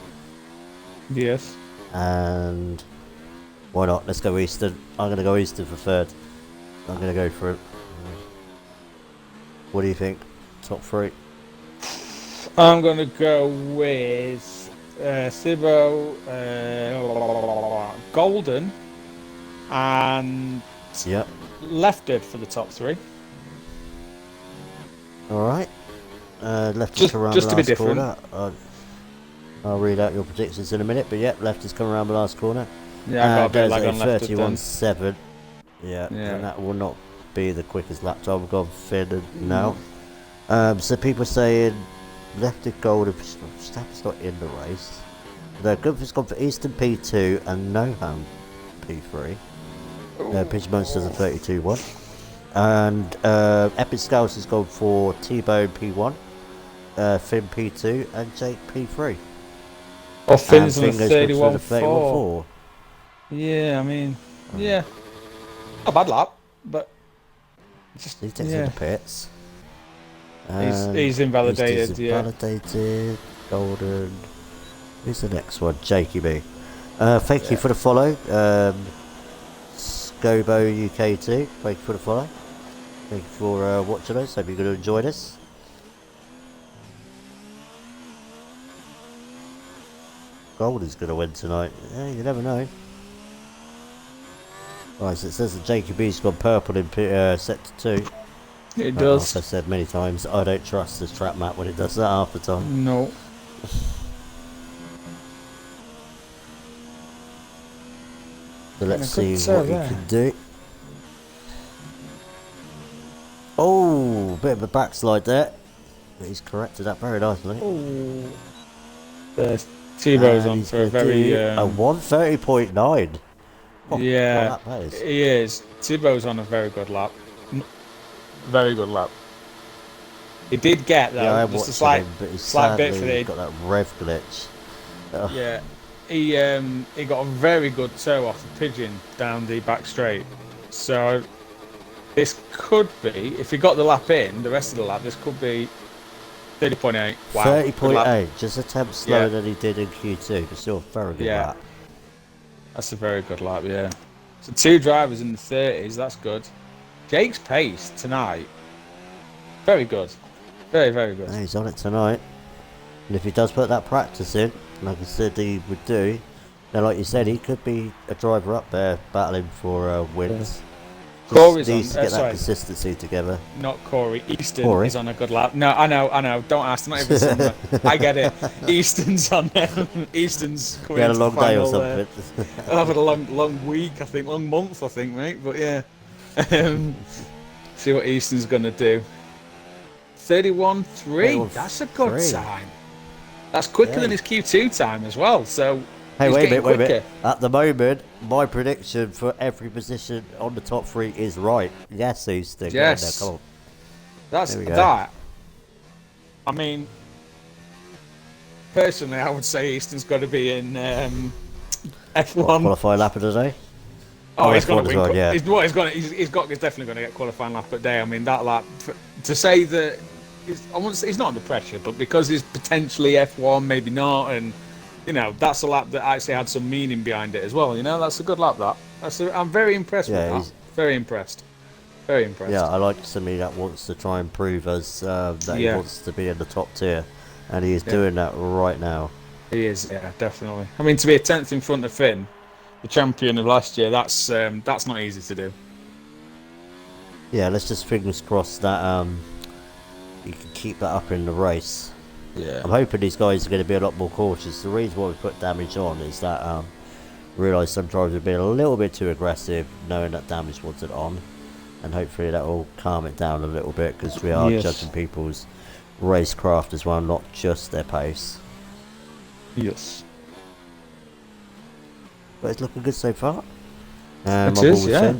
Yes. And why not? Let's go Easton. I'm going to go Easton for 3rd. I'm going to go for it. What do you think? Top 3? I'm going to go with Thibault, Golden, and Yep. lefted for the top 3. Alright. Left is Just coming around to the be last different. corner. I'll read out your predictions in a minute, but yep, left is coming around the last corner. Yeah, I've got a bit of lag on lefted then. 31.7. Yeah, and that will not be the quickest lap time. We've gone Finn and now. So people saying lefted Golden, Verstappen's not in the race. No, Gunther's gone for Easton P2 and Noham P3. Pigeon Monsters a 32-1. And Epic Scouts has gone for T-Bone P1, Finn P2 and Jake P3. Oh, Finn's on a 31.4. Yeah, I mean, yeah. Not a bad lap, but just He takes in the pits. He's invalidated, He's invalidated, Golden. Who's the next one? JQB. Thank you for the follow. Scobo UK2, thank you for the follow. Thank you for watching us. Hope you're going to enjoy this. Golden's going to win tonight. Yeah, you never know. Right, so it says that JQB's gone purple in sector 2. it does. Like I've said many times, I don't trust this trap map when it does that half the time. No. So let's see what he can do. Oh, bit of a backslide there. But he's corrected that very nicely. Oh. Thibault's on for a very... a 130.9. Oh, yeah, that is. he is. Thibault's on a very good lap. Very good lap. He did get, though, just a slight bit for He's got that rev glitch. Yeah. He got a very good toe off the pigeon down the back straight. So this could be, if he got the lap in, the rest of the lap, this could be 30.8. Wow. 30.8, just a tenth slower than he did in Q2, but still a very good lap. That's a very good lap, yeah. So 2 drivers in the 30s, that's good. Jake's pace tonight, very good. Very, very good. Yeah, he's on it tonight. And if he does put that practice in, like I said he would do, then like you said, he could be a driver up there battling for wins. Corey's needs to get that consistency together. Not Corey. Easton is on a good lap. No, I know. Don't ask. Not even summer. I get it. Easton's on there. Easton's coming. He had a long day or something. I've had a long week, I think. Long month, I think, mate. But yeah. See what Easton's going to do. 31.3. That's a good time. That's quicker than his Q2 time as well. So Hey, He's wait a getting minute, wait a minute. quicker. At the moment, my prediction for every position on the top 3 is right. Yes, Easton, get in there, Yes, come on. that's There we go. that. I mean, personally, I would say Easton's got to be in What, F1. qualifying lap of the day? Oh, he's F1 going to as win. well, yeah. He's definitely going to get qualifying lap a day. I mean, that lap to say that he's not under pressure, but because he's potentially F1, maybe not, and that's a lap that actually had some meaning behind it as well. That's a good lap. I'm very impressed with that. Very impressed. Very impressed. Yeah, I like somebody that wants to try and prove us that he wants to be in the top tier, and he is doing that right now. He is, yeah, definitely. I mean, to be a 10th in front of Finn, the champion of last year, that's not easy to do. Yeah, let's just fingers crossed that you can keep that up in the race. Yeah. I'm hoping these guys are going to be a lot more cautious. The reason why we put damage on is that realised some drivers have been a little bit too aggressive, knowing that damage wasn't on, and hopefully that will calm it down a little bit, because we are judging people's racecraft as well, not just their pace. Yes. But it's looking good so far. It is, yeah.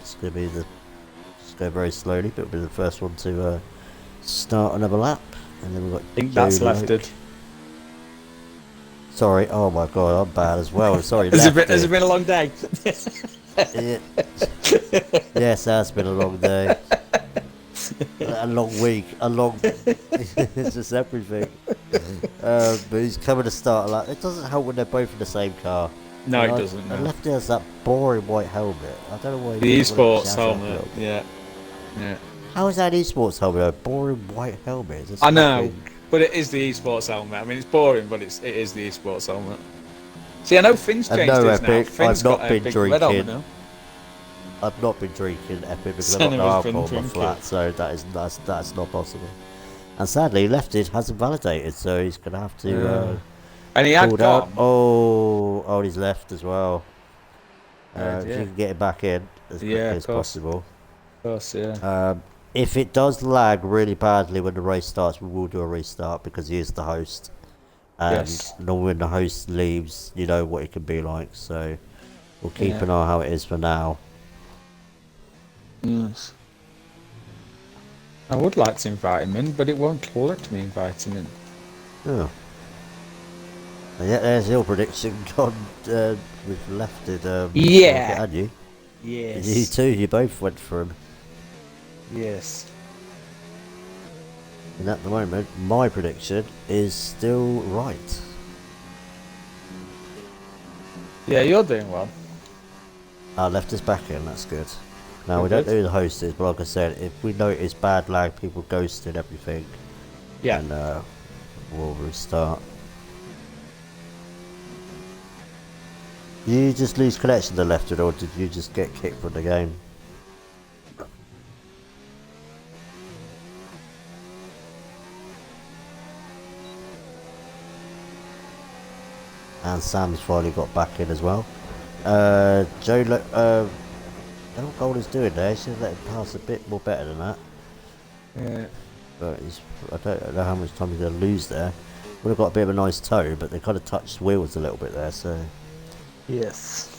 It's going to be just go very slowly, but we'll be the first one to start another lap, and then we've got. I think that's lefted. Sorry, oh my god, I'm bad as well. Sorry, has it been a long day? Yes, it has been a long day. A long week, it's just everything. But he's coming to start a lap. It doesn't help when they're both in the same car. No, it doesn't. And Lefty has that boring white helmet. I don't know why. The esports helmet. Yeah. How is that an esports helmet? A boring white helmet. I know, but it is the esports helmet. I mean, it's boring, but it is the esports helmet. See, I know Finn's changed his now. Finn's got a big red helmet now. I've not been drinking Epic because I've got no alcohol on my flat, so that's not possible. And sadly, Lefty hasn't validated, so he's going to have to. And he had gone. Oh, he's left as well. If you can get it back in as quickly as possible. Of course, yeah. If it does lag really badly when the race starts, we will do a restart because he is the host. And normally when the host leaves, you know what it can be like. So we'll keep an eye on how it is for now. Yes. I would like to invite him in, but it won't let me invite him in. Oh. And yet there's your prediction gone with Lefted. Had you? Yes. You too, you both went for him. Yes. And at the moment, my prediction is still right. Yeah, you're doing well. Left us back in, that's good. Now, we don't know who the host is, but like I said, if we notice bad lag, people ghosting everything, then we'll restart. Did you just lose connection to Lefted, or did you just get kicked from the game? And Sam's finally got back in as well. Joe, I don't know what Golden's doing there. He should have let him pass a bit more better than that. Yeah. But I don't know how much time he's going to lose there. Would have got a bit of a nice toe, but they kind of touched wheels a little bit there, so. Yes.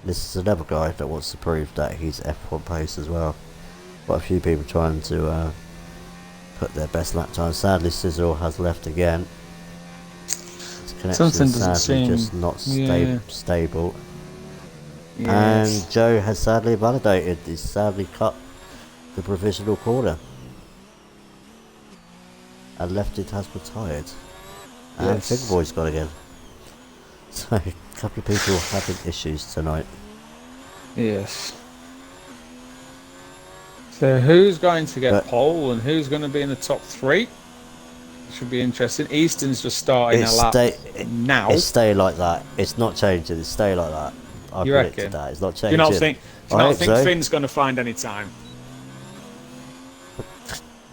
This is another guy that wants to prove that he's F1 pace as well. Quite a few people trying to put their best lap time. Sadly, CCRL has left again. His connection is sadly just not stable. Yes. And Joe has sadly validated. He's sadly cut the provisional corner. And Lefted has retired. And Finboy's gone again. So, a couple of people having issues tonight. Yes. So who's going to get pole and who's going to be in the top three? Should be interesting. Easton's just starting a lap now. It's stay like that. It's not changing. It's stay like that. I predicted that. It's not changing. Do you not think Finn's going to find any time?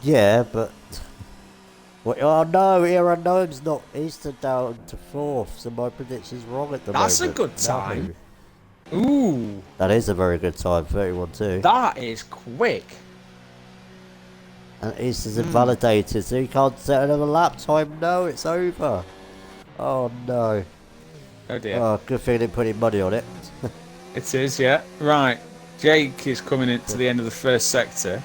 Yeah, but... Oh no, Aerodrome's not Easton down to 4th, so my prediction's wrong at the moment. That's a good time. Ooh. That is a very good time, 31-2. That is quick. And it's invalidated, so you can't set another lap time. No, it's over. Oh no. Oh dear. Oh, good thing they didn't put any money on it. It is, yeah. Right. Jake is coming into the end of the first sector.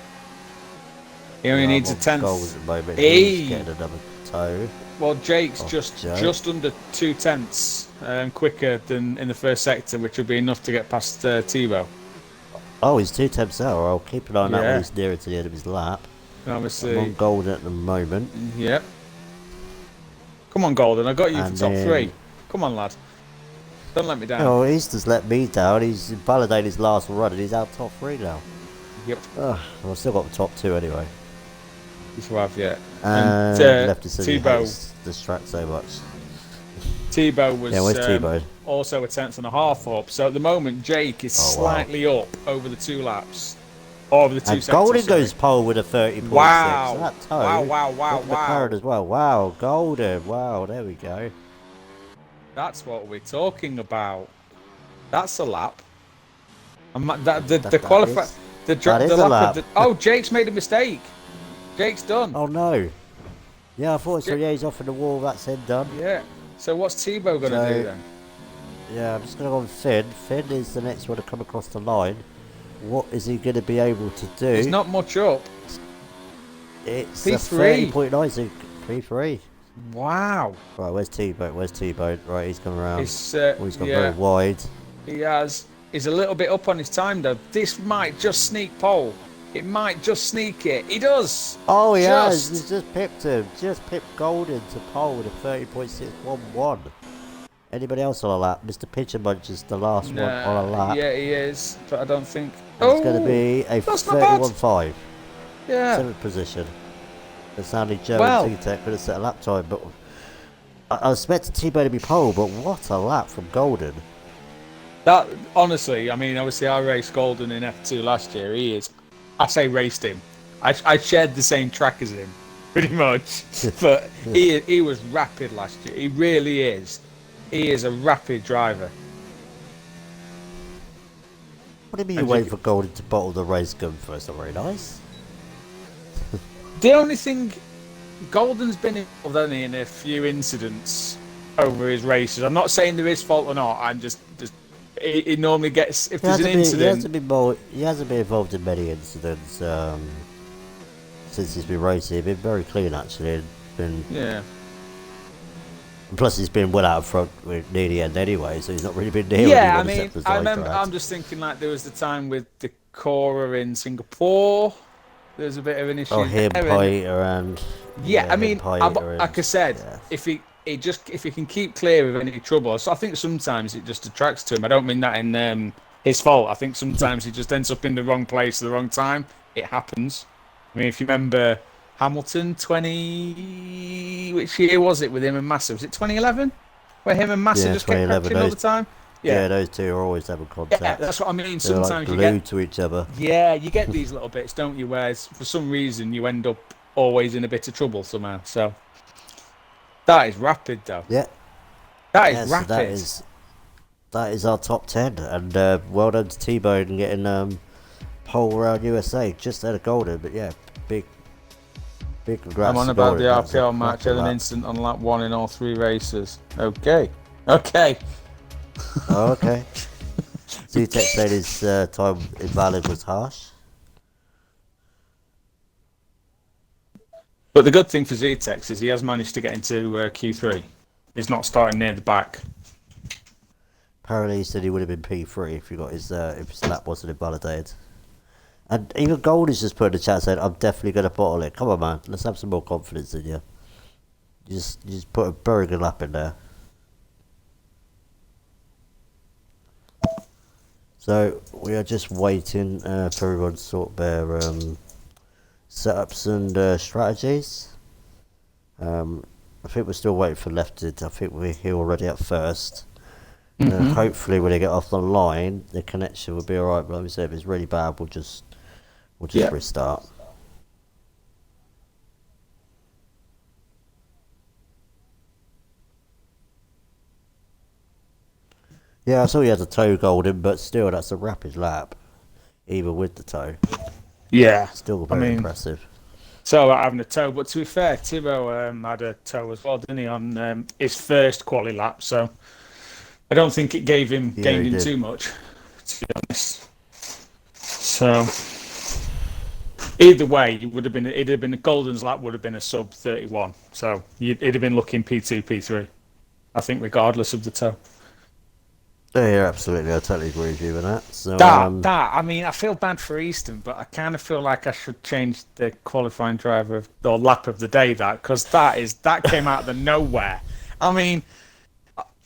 He only needs a tenth. Goals at the moment. Hey! He's getting another toe. Well, Jake's just under 0.2 quicker than in the first sector, which would be enough to get past Tebow. Oh, he's 2 tenths out. I'll keep an eye on that Yeah. when he's nearer to the end of his lap. And obviously, I'm on Golden at the moment. Yep. Come on, Golden. I got you And for top 3. Come on, lad. Don't let me down. Oh, he's just let me down. He's invalidated his last run and he's out top 3 now. Yep. Oh, well, I've still got the top 2 anyway. You have, yeah. And left says he hates this track so much. Tebow was where's Tebow? Also a 1/10.5 up. So at the moment, Jake is slightly up over the 2 laps. Over the 2 sectors. Golden goes pole with a 30.6. Wow. So that toe, Wow. McLaren as well. Wow, Golden. Wow, there we go. That's what we're talking about. That's a lap. The lap. Oh, Jake's made a mistake. Jake's done. Oh no. Yeah, I thought so. Yeah, he's off in the wall. That's him done. Yeah. So what's Tebow gonna do then? Yeah, I'm just gonna go on Finn. Finn is the next one to come across the line. What is he going to be able to do? He's not much up. It's P3. 30.9, so P3. Wow. Right, where's T-Bone? Right, he's coming around. He's gone very wide. He has. He's a little bit up on his time, though. This might just sneak pole. It might just sneak it. He does. Oh, he has. He's just pipped him. Just pipped Golden to pole with a 30.611. Anybody else on a lap? Mr. Pitcher Munch is the last one on a lap. Yeah, he is. But I don't think... It's going to be a 31.5. Yeah. 7th position. It's sounding German Tech could have set a lap time, but I expected T-Bone to be pole, but what a lap from Golden. That, honestly, I mean, obviously I raced Golden in F2 last year. He is... I say raced him. I shared the same track as him, pretty much. But he was rapid last year. He really is. He is a rapid driver. What do you mean you wait for Golden to bottle the race gun first? Not very nice. The only thing, Golden's been involved in a few incidents over his races. I'm not saying they're his fault or not. I'm just he normally gets, if there's an incident. He hasn't been involved in many incidents since he's been racing. He's been very clean actually. Yeah. And plus, he's been well out front near the end anyway, so he's not really been near. Yeah, I mean, I remember. I'm just thinking like there was the time with the Cora in Singapore. There was a bit of an issue. Oh, him, Peter, and yeah, I mean, like I said, if he can keep clear of any trouble, so I think sometimes it just attracts to him. I don't mean that in his fault. I think sometimes he just ends up in the wrong place at the wrong time. It happens. I mean, if you remember. Hamilton, which year was it with him and Massa? Was it 2011? Where him and Massa just kept catching all the time? Yeah, those two are always having contact. Yeah, that's what I mean. They're sometimes like you glued get to each other. Yeah, you get these little bits, don't you? Whereas for some reason you end up always in a bit of trouble somehow. So that is rapid, though. Yeah, that is rapid. So that is our top 10, and well done to T-Bone getting pole around USA just out of Golden. But yeah, big congrats. I'm on about the RPL match. Had an incident on lap 1 in all 3 races. Okay. Oh, okay. Z-Tech said his time invalid was harsh. But the good thing for Z-Tech is he has managed to get into Q3. He's not starting near the back. Apparently he said he would have been P3 if he got his if his lap wasn't invalidated. And even Gold has just put in the chat saying, I'm definitely going to bottle it. Come on, man. Let's have some more confidence in you. You just put a very good lap in there. So, we are just waiting for everyone to sort their setups and strategies. I think we're still waiting for Lefted. I think we're here already at first. Hopefully when they get off the line, the connection will be alright. But like we said, if it's really bad, we'll just restart. Yeah, I saw you had a toe Golden, but still, that's a rapid lap, even with the toe. Yeah, still very impressive. So having a tow, but to be fair, Thibaut had a tow as well, didn't he, on his first quali lap? So I don't think it Yeah, gained he him did. too much, to be honest. So either way, it'd have been a Golden's lap would have been a sub 31. So it'd have been looking P2, P3. I think regardless of the tow. Yeah, absolutely. I totally agree with you with that. So, I mean, I feel bad for Easton, but I kind of feel like I should change the qualifying driver or lap of the day because that came out of the nowhere. I mean,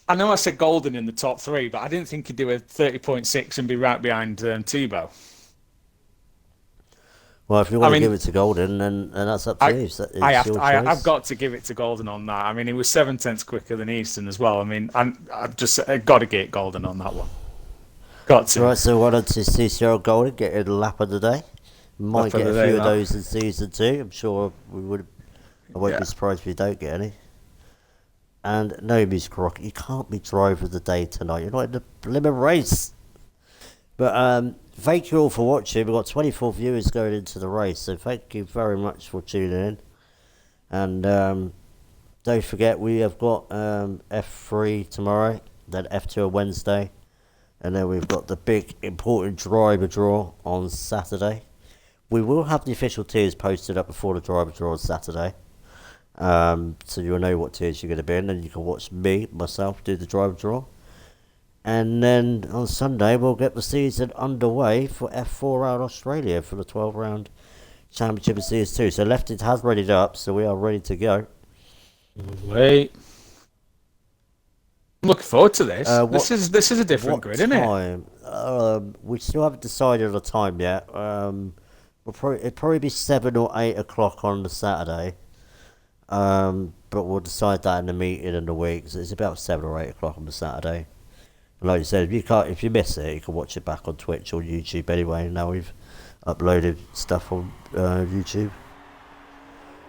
I know I said Golden in the top three, but I didn't think he'd do a 30.6 and be right behind Tebow. well, if you I want to mean, give it to Golden, then that's up to I you. It's your I've choice. got to give it to Golden on that. I mean, he was 7 tenths quicker than Easton as well. I mean, I've just got to get Golden on that one. Got to. Right, so why don't you CCRL Golden get a lap of the day? Might Lap of get a the day, few of that. those in season 2. I'm sure we would. I won't Yeah. be surprised if you don't get any. And no, Music Rocket, you can't be driver of the day tonight. You're not in the limit race. But thank you all for watching. We've got 24 viewers going into the race, so thank you very much for tuning in. And don't forget, we have got F3 tomorrow, then F2 on Wednesday, and then we've got the big important driver draw on Saturday. We will have the official tiers posted up before the driver draw on Saturday. So you'll know what tiers you're going to be in, and you can watch myself, do the driver draw. And then on Sunday, we'll get the season underway for F4 out Australia for the 12-round championship of CS2. So Lefted has readied up, so we are ready to go. Wait. I'm looking forward to this. This is a different What grid, isn't it? time? We still haven't decided on the time yet. It'll probably be 7 or 8 o'clock on the Saturday. But we'll decide that in the meeting in the week. So it's about 7 or 8 o'clock on the Saturday. And like you said, if you miss it, you can watch it back on Twitch or YouTube anyway. Now we've uploaded stuff on YouTube.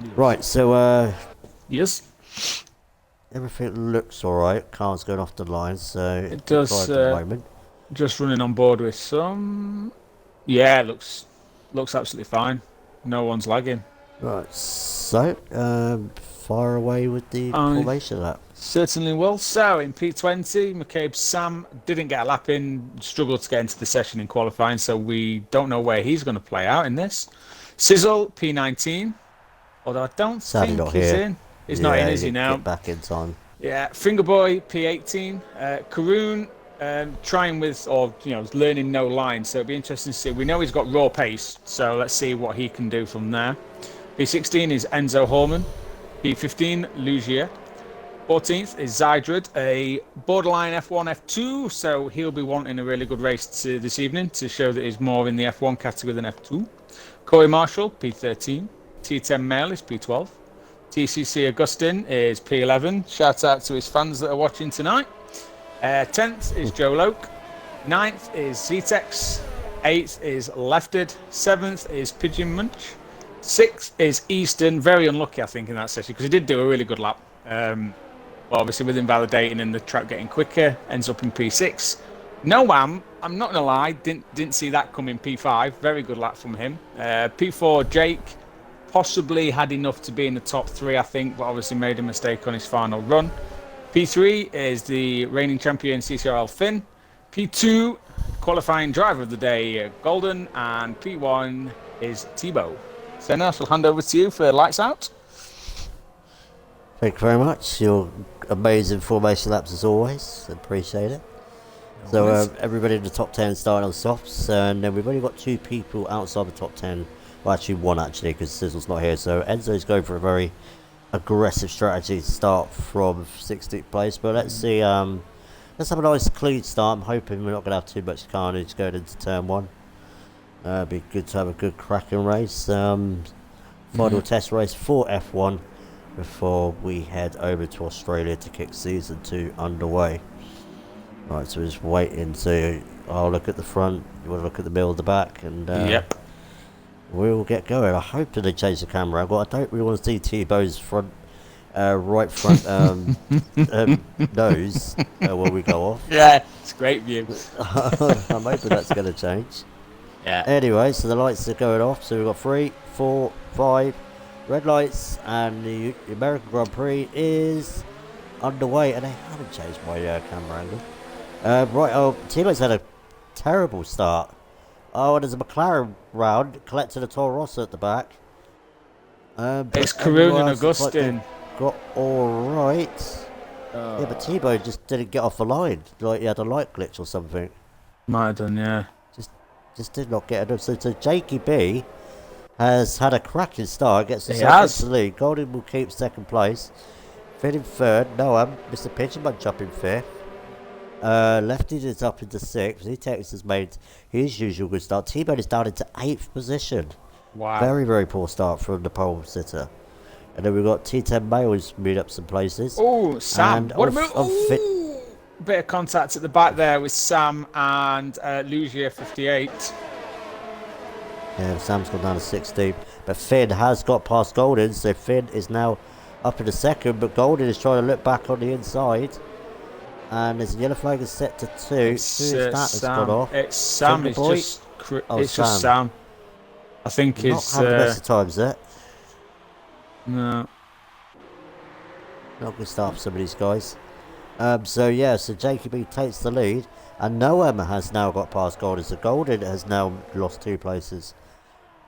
Yes. Right, so Yes. everything looks alright. Car's going off the line, so It does. at the moment. Just running on board with some. Yeah, it looks absolutely fine. No one's lagging. Right, so fire away with the formation lap. Certainly will. So in P20, McCabe Sam didn't get a lap in, struggled to get into the session in qualifying, so we don't know where he's going to play out in this. Sizzle P19, although I don't Sadly think not he's here. in. He's not in, is he now? Get back in time. Yeah, Fingerboy P18, Karoon trying with learning no line, so it'll be interesting to see. We know he's got raw pace, so let's see what he can do from there. P16 is Enzo Horman, P15 Lugia, 14th is Zydred, a borderline F1 F2, so he'll be wanting a really good race this evening to show that he's more in the F1 category than F2. Corey Marshall P13, T10 Male is P12. TCC Augustin is P11. Shout out to his fans that are watching tonight. 10th is Joe Loke. 9th is Zetex. 8th is Lefted. 7th is Pigeon Munch. 6th is Easton. Very unlucky, I think, in that session because he did do a really good lap. But obviously, with invalidating and the track getting quicker, ends up in P6. Noam, I'm not gonna lie, didn't see that coming. P5. Very good lap from him. P4 Jake. Possibly had enough to be in the top 3, I think, but obviously made a mistake on his final run. P3 is the reigning champion CCRL Finn. P2, qualifying driver of the day, Golden. And P1 is Tebow. So now I'll hand over to you for lights out. Thank you very much. Your amazing formation laps as always. Appreciate it. So everybody in the top 10 starting on softs, and then we've only got 2 people outside the top 10. Well, actually 1 actually, because Sizzle's not here. So Enzo's going for a very aggressive strategy to start from 16th place. But let's see. Let's have a nice clean start. I'm hoping we're not going to have too much carnage going into turn 1. It'd be good to have a good cracking race. Final test race for F1 before we head over to Australia to kick season 2 underway. Right, so we're just waiting to. I'll look at the front. You want to look at the middle, the back, and Yep. we'll get going. I hope that they change the camera angle. I don't really want to see T-Bow's front, right front nose when we go off. Yeah, it's a great view. I'm hoping that's going to change. Yeah. Anyway, so the lights are going off. So we've got 3, 4, 5, red lights, and the American Grand Prix is underway, and I haven't changed my camera angle. Right, Timo's had a terrible start. Oh, and there's a McLaren round collecting a Toro Rosso at the back. It's Karun and Augustine. Got all right. Yeah, but Timo just didn't get off the line. Like he had a light glitch or something. Might have done, yeah. Just did not get enough. So Jakey B has had a cracking start. Gets himself into the lead. Golden will keep second place. Finn in third. Noam, Mr. Pitcherman up in fifth. Lefty is up into sixth. Zetex has made his usual good start. T-Bone is down into 8th position. Wow. Very, very poor start from the pole sitter. And then we've got T10 Males moved up some places. Oh, Sam. And What a move. Bit of contact at the back there with Sam and Lugia 58. Yeah, Sam's gone down to 16th. But Finn has got past Golden, so Finn is now up in the second. But Golden is trying to look back on the inside. And there's a yellow flag is set to 2. Who is that that's gone off? It's Sam. It's just Sam. I think it's... Not having the best of times there. No. Not good start for some of these guys. So Jakey B takes the lead. And Noam has now got past Golden. So Golden has now lost 2 places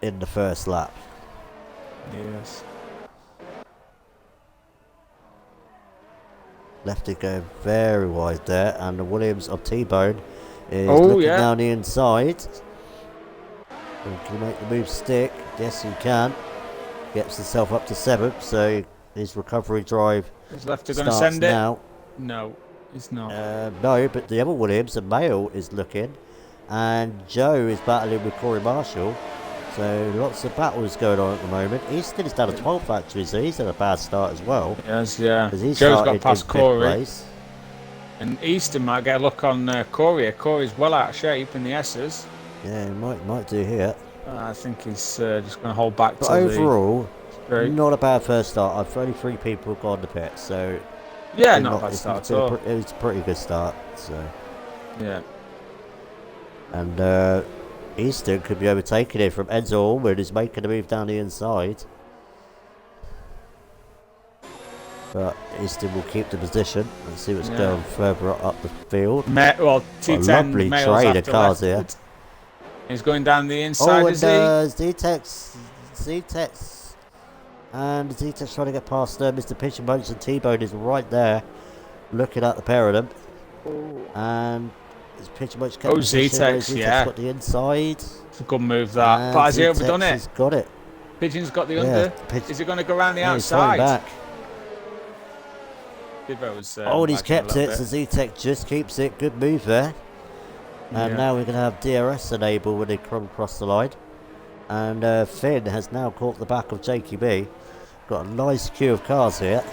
in the first lap. Yes. Lefty going very wide there, and the Williams of T-Bone is looking down the inside. Can he make the move stick? Yes, he can. Gets himself up to 7th, so his recovery drive is Lefty going to send it? Now. No, it's not. No, but the other Williams, the male, is looking, and Joe is battling with Corey Marshall. So lots of battles going on at the moment. Easton is down to 12th actually, so he's had a bad start as well. Yes, yeah. Joe's got past Corey. And Easton might get a look on Corey. Corey's well out of shape in the S's. Yeah, he might do here. I think he's just going to hold back. But overall, not a bad first start. I've only 3 people have gone to pit, so yeah, not a bad start at all. It was a pretty good start. So yeah, and Easton could be overtaking it from Enzo Allwood, who's making a move down the inside. But Easton will keep the position. Let's see what's going further up the field. T10 lovely train of cars here. He's going down the inside, is he? Zetex, and Zetex trying to get past Mr. Pitch and Bunch, and T-Bone is right there, looking at the pair of them. And it's Pitch and Bunch. Zetex, yeah. Got the inside. It's a good move that. And but has he overdone it? He's got it. Pigeon's got the under. Is he going to go around the outside? He's back. He's kept it, so Zetex just keeps it. Good move there. And now we're going to have DRS enabled when they come across the line. And Finn has now caught the back of Jakey B. Got a nice queue of cars here.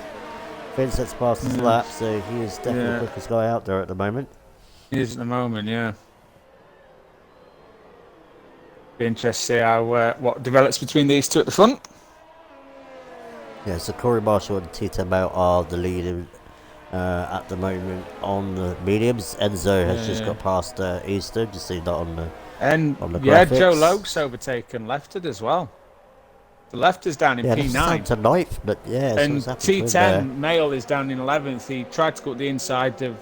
Finn sets past his lap, so he is definitely the quickest guy out there at the moment. He is at the moment, yeah. Be interesting to see how what develops between these two at the front. Yeah, so Corey Marshall and T10 Male are the leaders at the moment on the mediums. Enzo has just got past Easton, just see that on the graphics. Joe Loke's overtaken Lefted as well. The Lefter's down in P9. Down to 9th, but and T10 Male is down in 11th. He tried to go the inside of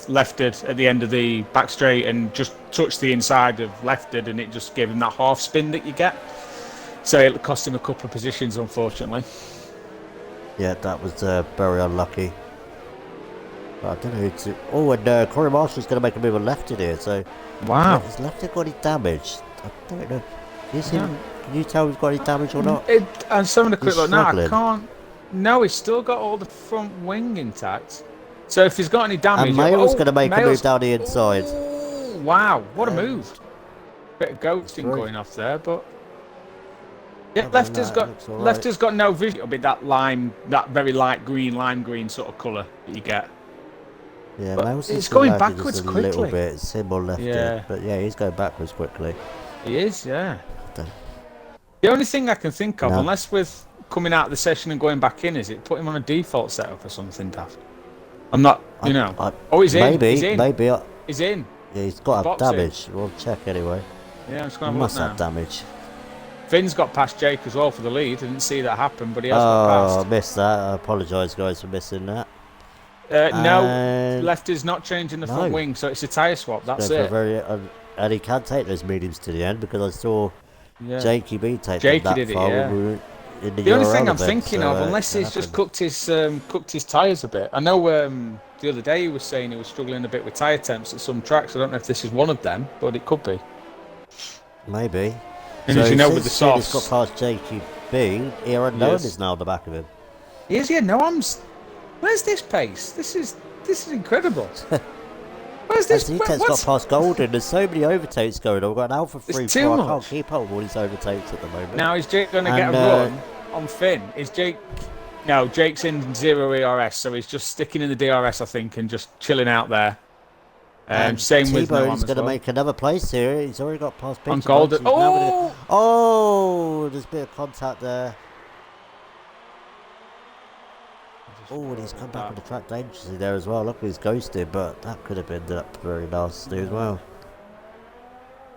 Lefted at the end of the back straight and just touched the inside of Lefted, and it just gave him that half spin that you get. So it cost him a couple of positions, unfortunately. Yeah, that was very unlucky. But I don't know who to... Oh, and Corey Marshall's going to make a move on Lefty here, so... Wow. Has Lefty got any damage? I don't know. Can you tell we've got any damage or not? I'm just having a quick look now. I can't... No, he's still got all the front wing intact. So if he's got any damage... And Male's going to make a move down the inside. Ooh, wow, what a move. Bit of ghosting going off there, but... Yeah, Lefty's got no vision. It'll be that very light green, lime green sort of colour that you get. Yeah, but it's going backwards quickly. A little bit, it's him or Lefty. Yeah. But yeah, he's going backwards quickly. He is, yeah. The only thing I can think of, unless with coming out of the session and going back in, is it put him on a default setup or something, Daft. I'm not, he's in. He's in. Maybe. He's in. Yeah, he's got to have damage. We'll check anyway. Yeah, I'm just going to must have damage. Finn's got past Jake as well for the lead. I didn't see that happen, but he has got Oh, I past. missed that. I apologise, guys, for missing that. No, And left is not changing the front no. wing, so it's a tyre swap. That's Go for a it. very, and he can take those mediums to the end because I saw Yeah. Jakey B take them Jakey that did it, far yeah. when we were in the The only URL thing I'm event, thinking so, of, unless it he's just happened. cooked his tyres a bit. I know the other day he was saying he was struggling a bit with tyre temps at some tracks. I don't know if this is one of them, but it could be. Maybe. And So as you know, with the since Finn has got softs, past Jakey B, Aaron Nolan Yes. is now on the back of him. he is. Yeah, no, Where's this pace? This is incredible. Where's this? Zetec's got past Golden. There's so many overtakes going on. We've got an Alpha 3 It's too I can't much. keep up with all these overtakes at the moment. Now is Jake going to get a And, run on Finn? Is Jake? No, Jake's in 0 ERS, so he's just sticking in the DRS, I think, and just chilling out there. and Same with Noam T-Bone's as going to well. make another place here. He's already got past On Peter Golden. Bunch. He's now gonna- Oh! Oh, there's a bit of contact there. Oh, and he's come back on the track dangerously there as well. Look, he's ghosted, but that could have ended up very nasty as well.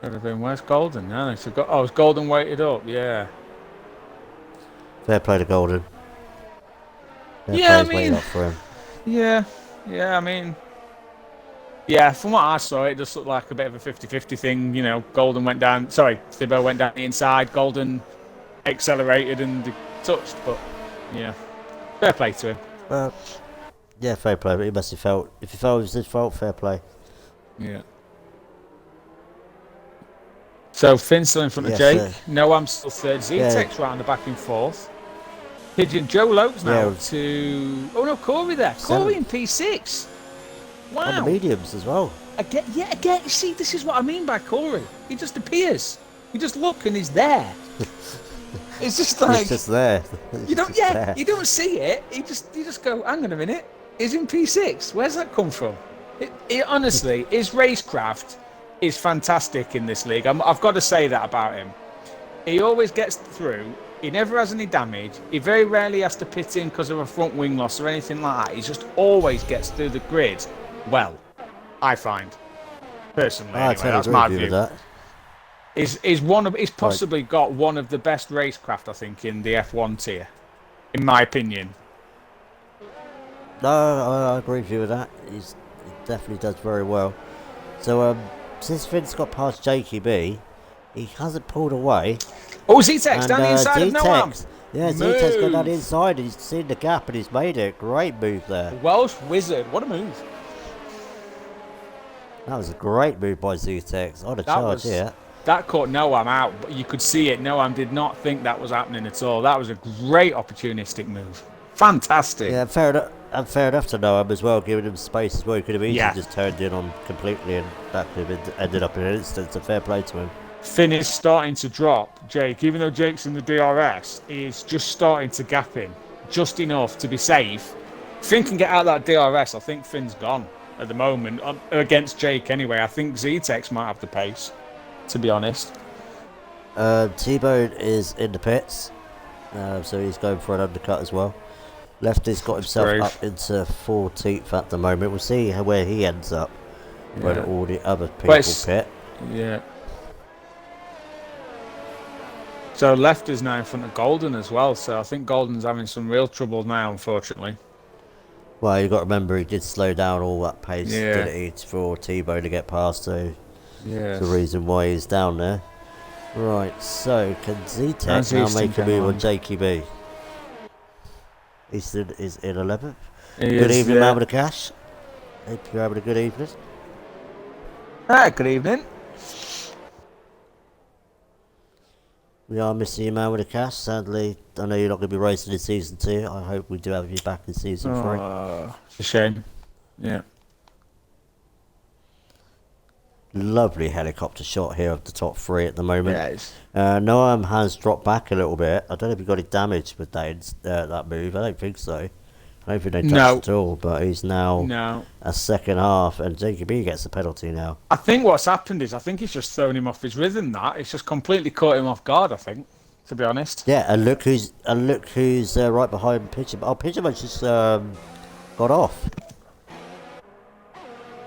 Could have been. Where's Golden? No, it's it's Golden weighted up. Yeah. Fair play to Golden. Fair Yeah, play's I waiting mean- up for him. Yeah. I mean, yeah. From what I saw, it just looked like a bit of a 50-50 thing. You know, Golden went down. Sorry, Thibault went down the inside. Golden accelerated and touched, but yeah, fair play to him. Well, yeah, fair play, but he must have felt, if he felt it was his fault, fair play. Yeah. So Finn's still in front of Jake. Sir. No, I'm still third. Zetec's round the back and fourth. Pigeon Joe Lopes now Yeah. to. Oh no, Corey there. Corey in P6. On the Wow. mediums as well. Again, see, this is what I mean by Corey. He just appears. You just look and he's there. It's just like He's just there. you don't. Yeah, you don't see it. You just go. Hang on a minute. He's in P6. Where's that come from? It honestly, his racecraft is fantastic in this league. I've got to say that about him. He always gets through. He never has any damage. He very rarely has to pit in because of a front wing loss or anything like that. He just always gets through the grid. Well, I find personally. I Anyway, that's my view. with that. He's possibly got one of the best racecraft, I think, in the F1 tier, in my opinion. No, I agree with you with that. He definitely does very well. So, since Finn's got past Jakey B, he hasn't pulled away. Oh, Zetec's down the inside of Noam. Zetec's, yeah, Zetec's gone down the inside and he's seen the gap and he's made it. Great move there. Welsh wizard, what a move! That was a great move by Zetec's. On a charge here. That caught Noam out, but you could see it. Noam did not think that was happening at all. That was a great opportunistic move. Fantastic. Yeah, fair enough. And fair enough to Noam as well, giving him space as well. He could have easily Yeah. just turned in on completely and that could have ended up in an instant. So fair play to him. Finn is starting to drop Jake, even though Jake's in the DRS, he's just starting to gap him just enough to be safe. Finn can get out of that DRS. I think Finn's gone at the moment against Jake anyway. I think Zetec's might have the pace, to be honest. T-Bone is in the pits, so he's going for an undercut as well. Lefty's got himself Brave. up into 14th at the moment. We'll see where he ends up when Yeah. all the other people pit. Yeah. So left is now in front of Golden as well. So I think Golden's having some real trouble now, unfortunately. Well, you've got to remember he did slow down all that pace, Yeah. didn't he, for T-Bone to get past, so Yeah. that's the reason why he's down there. Right, so can Zetec How's now Easton make a getting move on? on Jakey B? Easton is in 11th. He Good is, evening, yeah. man with the cash. Hope you're having a good evening. Good evening. We are missing you, man with the cash. Sadly, I know you're not going to be racing in season 2. I hope we do have you back in season 3. It's a shame. Yeah. Lovely helicopter shot here of the top 3 at the moment. Yes. Noam has dropped back a little bit. I don't know if he got it damaged with that move. I don't think so. I don't think they touched at all, but he's now a second half, and JKB gets a penalty now. I think what's happened is he's just thrown him off his rhythm. It's just completely caught him off guard, I think, to be honest. Yeah, and look who's right behind Pigeon. Oh, Pigeon Munch just got off.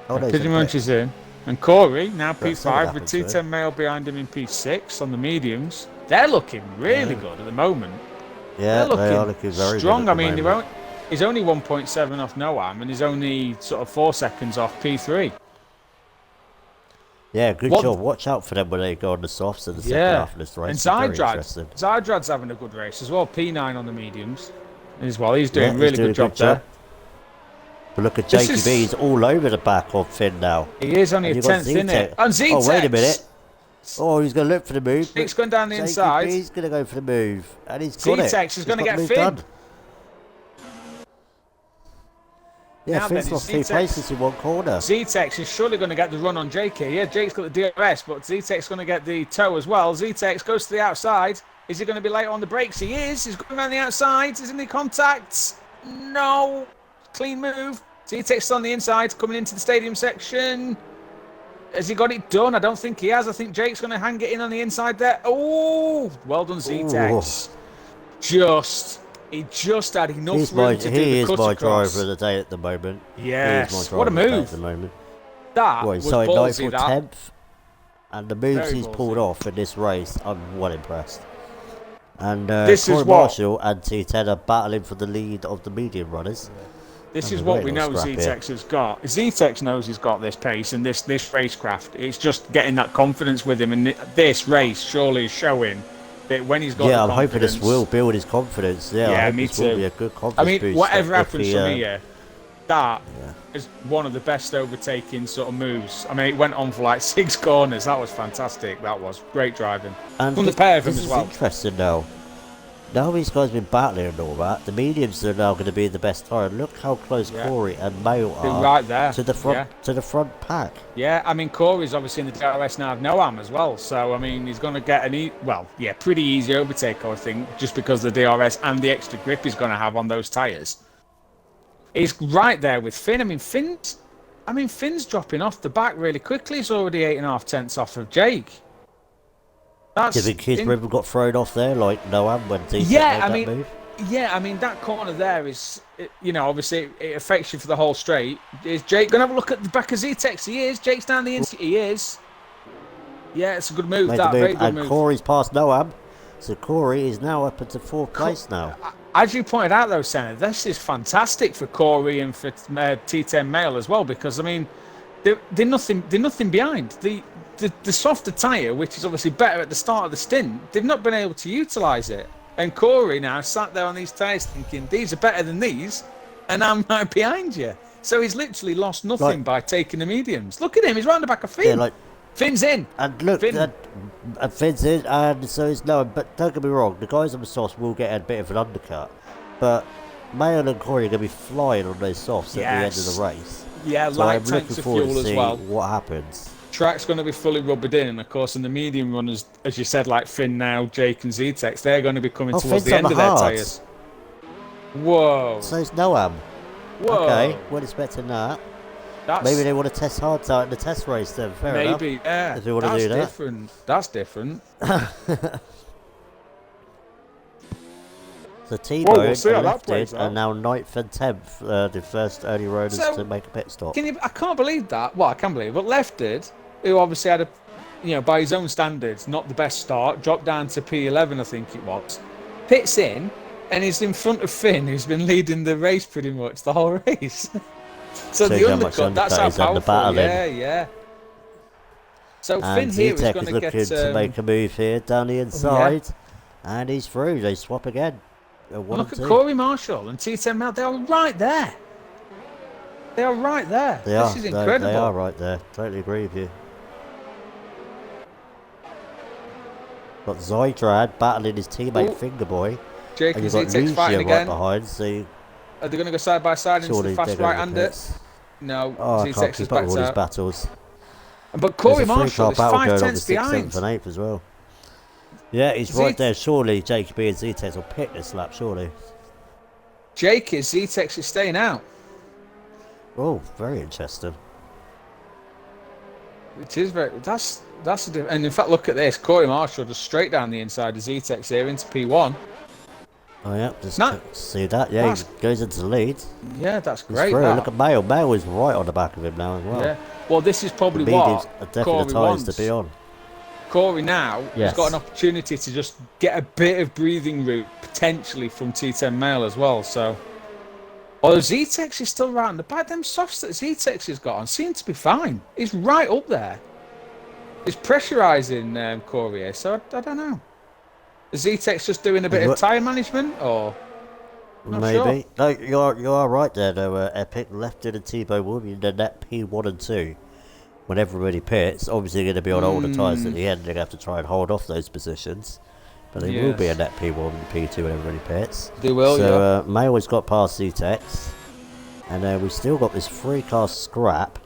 Oh, no, Pigeon Munch is in. And Corey, now But something P5 with happened to him. T10 male behind him in P6 on the mediums. they're looking really good at the moment. Yeah, They're they are looking very strong. good I at the mean, moment. he's only 1.7 off Noam, and he's only sort of 4 seconds off P3. Yeah, good job. Watch out for them when they go on the softs in the second half of this race. And It's very interesting. Zydrad's having a good race as well. P9 on the mediums as well. He's doing Yeah, really good job there. But look at Jakey B, he's all over the back of Finn now. He is only a 10th, isn't it? And Zetex. Oh, wait a minute. Oh, he's going to look for the move. Zetex going down the inside. He's going to go for the move. And he's got it. Zetex is going to get Finn. Done. Yeah, now Finn's lost 2 places in 1 corner. Zetex is surely going to get the run on Jake here. Yeah, Jake's got the DRS, but Zetex going to get the toe as well. Zetex goes to the outside. Is he going to be late on the brakes? He is. He's going around the outside. Isn't he contact? No. Clean move. Zetex on the inside, coming into the stadium section. Has he got it done? I don't think he has. I think Jake's going to hang it in on the inside there. Oh, well done, Zetex. He just had enough room to do the cut across. He is my driver of the day at the moment. Yes, what a move. At the moment. That was ballsy, 9th or 10th. And the moves he's pulled off in this race, I'm well impressed. And Corey Marshall and T10 are battling for the lead of the medium runners. This is what we know Zetex has got. Zetex knows he's got this pace and this racecraft. It's just getting that confidence with him. And this race surely is showing that when he's got the I'm hoping this will build his confidence. Yeah, me this too. Will be a good confidence boost whatever happens from here, that is one of the best overtaking sort of moves. I mean, it went on for like 6 corners. That was fantastic. That was great driving. And from the pair of them as well. This is interesting now. Now these guys have been battling and all that, the mediums are now going to be the best tyre. Look how close Corey and Mail are right there to the front pack. Yeah, I mean Corey's obviously in the DRS now of Noam as well, so I mean he's going to get pretty easy overtake, I think, just because of the DRS and the extra grip he's going to have on those tyres. He's right there with Finn. I mean Finn's dropping off the back really quickly. He's already 8.5 tenths off of Jake. Do you think his ribbon got thrown off there like Noam when he made that move? Yeah, I mean that corner there is, obviously it affects you for the whole straight. Is Jake going to have a look at the back of Zetex? He is. Jake's down the inside. He is. Yeah, it's a good move. Very good move. Corey's past Noam, so Corey is now up into 4th place now. As you pointed out though, Senna, this is fantastic for Corey and for T10 Mail as well, because I mean they're nothing behind. The softer tyre, which is obviously better at the start of the stint, they've not been able to utilise it. And Corey now sat there on these tyres thinking, these are better than these, and I'm right behind you. So he's literally lost nothing by taking the mediums. Look at him, he's round the back of Finn. Yeah, Finn's in. And look, Finn's in, and so is Noah. But don't get me wrong, the guys on the softs will get a bit of an undercut. But Mail and Corey are going to be flying on those softs at the end of the race. Yeah, so light I'm tanks looking of forward fuel to as well. What happens. Track's going to be fully rubbered in, and of course, in the medium runners, as you said, like Finn now, Jake and Zetex, they're going to be coming towards the end of their tyres. Whoa. So it's Noam. Whoa. Okay, we're expecting that. Maybe they want to test hard out in the test race then, fair enough. Maybe, yeah. If they want to do that. That's different. So T-Bone lifted and now 9th and 10th, the first early roaders to make a pit stop. I can't believe that. Well, I can believe it. But Lefted, who obviously had by his own standards, not the best start, dropped down to P11, I think it was, pits in, and he's in front of Finn, who's been leading the race pretty much the whole race. So the undercut, that's how powerful. Yeah. So Finn here is going to get to make a move here down the inside, and he's through. They swap again. Look at Corey Marshall and T10 Mel. They are right there. This is incredible. They are right there. Totally agree with you. Got Zydrad battling his teammate Fingerboy. Jake and Zetex fighting again. Right behind, are they going to go side by side into the fast right-hander? No, Zetex is backed out. Battles. But Corey Marshall is 5 tenths behind. 6th and 8th as well. Yeah, he's right there. Surely Jake B and Zetex will pick this lap, surely. Jake is, Zetex is staying out. Oh, very interesting. It is very... That's and in fact, look at this. Corey Marshall just straight down the inside of Zetex here into P1. Oh, yeah, just see that. Yeah, he goes into the lead. Yeah, that's great. Look at Mail. Mail is right on the back of him now as well. Yeah. Well, this is probably what are definitely the tyres to be on. Corey now has Yes. got an opportunity to just get a bit of breathing room potentially from T10 Mail as well. So, although Z-Tex is still right on the back, them softs that Z-Tex has got on seem to be fine. He's right up there. It's pressurising Corey, so I don't know. Is Z-Tex just doing a bit of tyre management, or not Maybe. sure? No, you are right there though. Epic left in a T-Bone will be in the net P1 and 2 when everybody pits. Obviously, going to be on older tyres at the end. They're going to have to try and hold off those positions, but they will be a net P1 and P2 when everybody pits. They will. So Mayo has got past Z-Tex, and we still got this 3-car scrap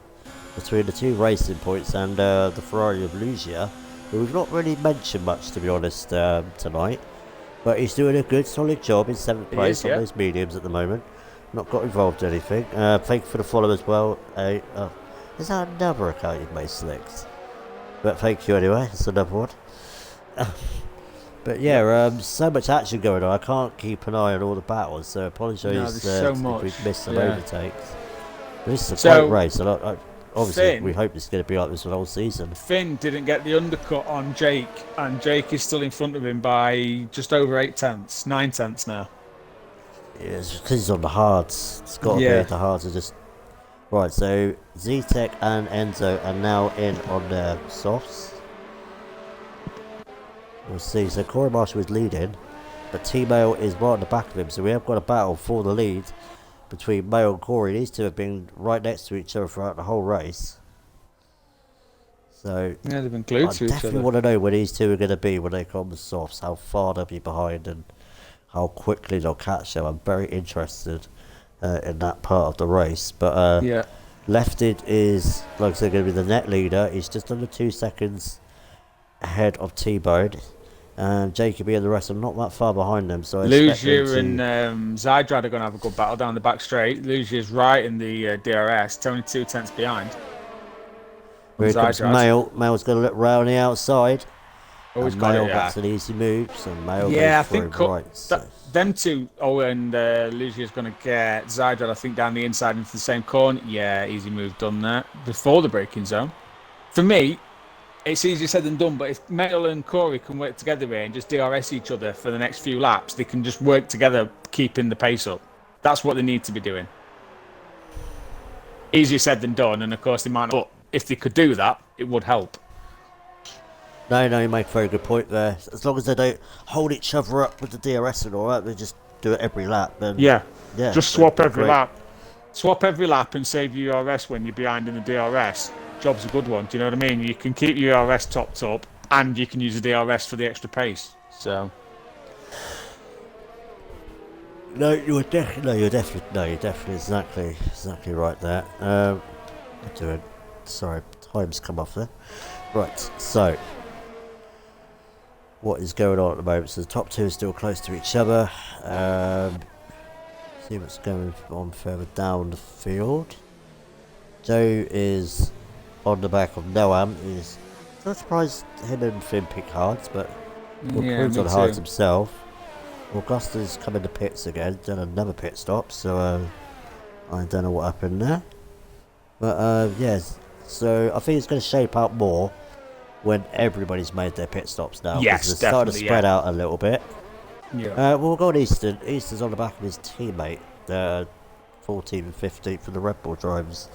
between the 2 racing points and the Ferrari of Lucia, who we've not really mentioned much, to be honest, tonight. But he's doing a good, solid job in 7th place on those mediums at the moment. Not got involved in anything. Thank you for the follow as well. Is that another account you've made, Slicks? But thank you anyway. It's another one. But yeah, so much action going on. I can't keep an eye on all the battles, so apologise if we've missed some overtakes. But this is a great race, and obviously we hope it's going to be like this for the whole season. Finn didn't get the undercut on Jake, and Jake is still in front of him by just over 9 tenths now. Yeah, it's because he's on the hards. It's got to be the hards are just... Right, so Z-Tech and Enzo are now in on their softs. We'll see. So Corey Marshall is leading, but T-Mail is right on the back of him. So we have got a battle for the lead between Mail and Corey. These two have been right next to each other throughout the whole race. So yeah, they've been glued to each other. I definitely want to know where these two are going to be when they come on the softs, how far they'll be behind and how quickly they'll catch them. I'm very interested in that part of the race. But Lefted is, like I said, going to be the net leader. He's just under 2 seconds ahead of T-Bone. Jacoby and the rest are not that far behind them. So Lugia and Zydrad are going to have a good battle down the back straight. Lugia's right in the DRS, only 2 tenths behind. Here comes Mail. Mail's going to look round the outside. Always and got Mail it, gets an easy move, so Mail goes through right. Them two, and Lugia's going to get Zydrad, I think, down the inside into the same corner. Yeah, easy move done there before the braking zone. For me, it's easier said than done, but if Mail and Corey can work together here and just DRS each other for the next few laps, they can just work together, keeping the pace up. That's what they need to be doing. Easier said than done, and of course they might not. But if they could do that, it would help. No, you make a very good point there. As long as they don't hold each other up with the DRS and all that, they just do it every lap. Then just swap every lap. Swap every lap and save your DRS when you're behind in the DRS. Job's a good one. Do you know what I mean? You can keep your DRS topped up, and you can use the DRS for the extra pace. So. You're definitely exactly right there. Sorry, time's come off there. Right, so what is going on at the moment? So the top two are still close to each other. See what's going on further down the field. Joe is on the back of Noam. Is not surprised him and Finn pick hards, but proves on hards himself. Augusta's come into pits again, done another pit stop, so I don't know what happened there. But yes, so I think it's going to shape out more when everybody's made their pit stops now. Yes, definitely. They're starting to spread out a little bit. Yeah. We'll go on Easton. Easton's on the back of his teammate, 14th and 15th for the Red Bull drivers.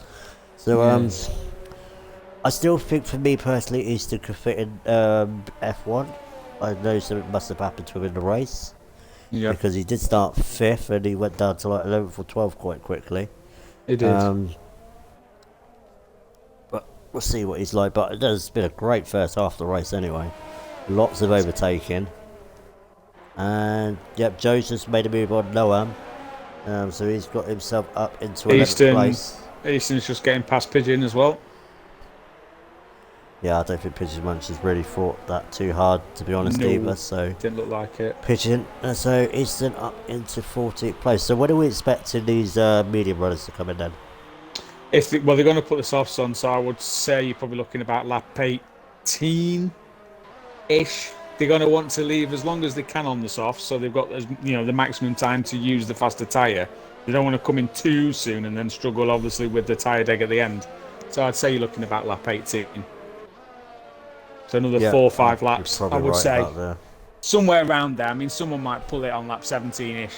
So I still think, for me personally, Easton could fit in F1. I know something must have happened to him in the race. Yeah. Because he did start 5th and he went down to like 11th or 12th quite quickly. He did. But we'll see what he's like. But it's been a great first half of the race anyway. Lots of overtaking. And yep, Joe's just made a move on Noam. So he's got himself up into 11th place. Easton's just getting past Pigeon as well. Yeah, I don't think Pigeon Munch has really fought that too hard, to be honest, either. So didn't look like it. Pigeon. So Easton up into 14th place. So when are we expecting these medium runners to come in then? They're going to put the softs on, so I would say you're probably looking about lap 18-ish. They're going to want to leave as long as they can on the softs, so they've got the maximum time to use the faster tyre. They don't want to come in too soon and then struggle, obviously, with the tyre deg at the end. So I'd say you're looking about lap 18. So another Yeah, 4 or 5 you're laps, I probably would right say. about there. Somewhere around there. I mean, someone might pull it on lap 17-ish,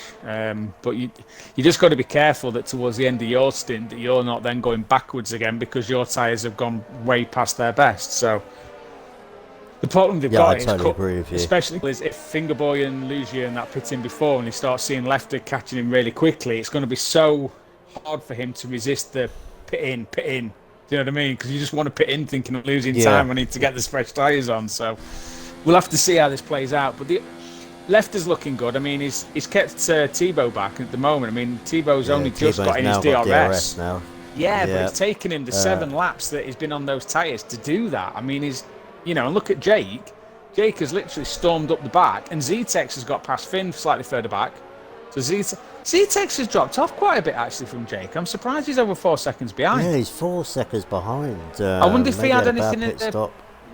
but you just got to be careful that towards the end of your stint that you're not then going backwards again because your tyres have gone way past their best. So the problem they've Yeah, I got is, totally agree with you. especially is if Fingerboy and Lugia and that pit in before, and they start seeing Lefty catching him really quickly, it's going to be so hard for him to resist the pit in, pit in. Do you know what I mean? Because you just want to pit in thinking of losing Yeah. time. I need to get the fresh tyres on. So we'll have to see how this plays out. But the left is looking good. I mean, he's kept Tebow back at the moment. I mean, Tebow's only just T-Bone's got in his now got DRS. now. Yeah, but Yeah. it's taken him the 7 laps that he's been on those tyres to do that. I mean, and look at Jake. Jake has literally stormed up the back, and Zetex has got past Finn slightly further back. So Zetex has dropped off quite a bit actually from Jake. I'm surprised he's over 4 seconds behind. Yeah, he's 4 seconds behind. I wonder if he had anything in pit the stop.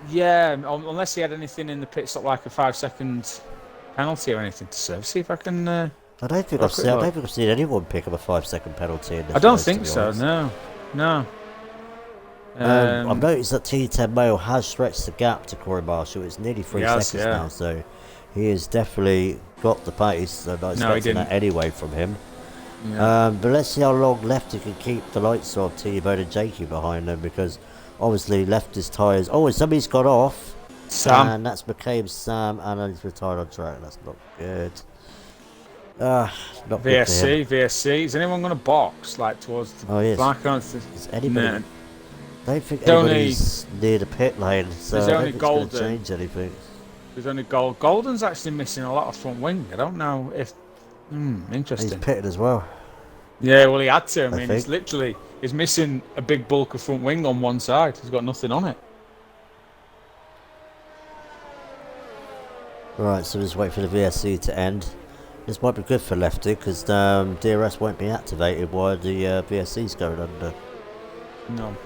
Yeah, unless he had anything in the pit stop like a 5-second penalty or anything to serve. See if I can. I don't think I've seen anyone pick up a 5-second penalty in this I don't race, think to be so. honest. No. I've noticed that T10 Mail has stretched the gap to Corey Marshall. It's nearly 3 seconds now, so he has definitely got the pace. So I'm not expecting that anyway from him. Yeah. But let's see how long Lefty can keep the lights of T-Bone and Jakey behind them, because obviously Lefty's tyres. Oh, and somebody's got off. Sam. And that's became Sam, and he's retired on track. That's not good. Not VSC, VSC. Is anyone going to box like towards the back? Is anybody? No. I don't think anybody's near the pit lane, so there's I don't only think it's going to Golden. change anything. There's only Golden's actually missing a lot of front wing. I don't know if. Interesting. He's pitted as well. Yeah, well, he had to. I mean, think. he's missing a big bulk of front wing on one side. He's got nothing on it. Right, so just wait for the VSC to end. This might be good for Lefty, because DRS won't be activated while the VSC's going under. No.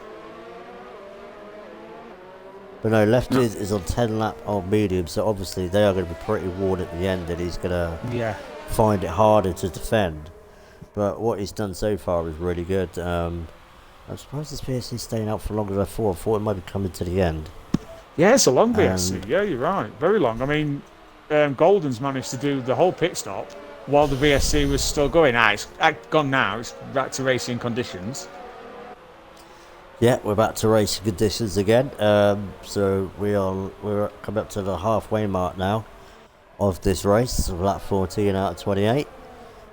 But no, Lefty is on 10 lap on medium, so obviously they are going to be pretty worn at the end, and he's going to find it harder to defend. But what he's done so far is really good. I'm surprised this VSC's staying out for longer than I thought. I thought it might be coming to the end. Yeah, it's a long VSC. Yeah, you're right. Very long. I mean, Golden's managed to do the whole pit stop while the VSC was still going. It's gone now. It's back to racing conditions. Yeah, we're back to racing conditions again. So we're coming up to the halfway mark now of this race. So lap 14 out of 28.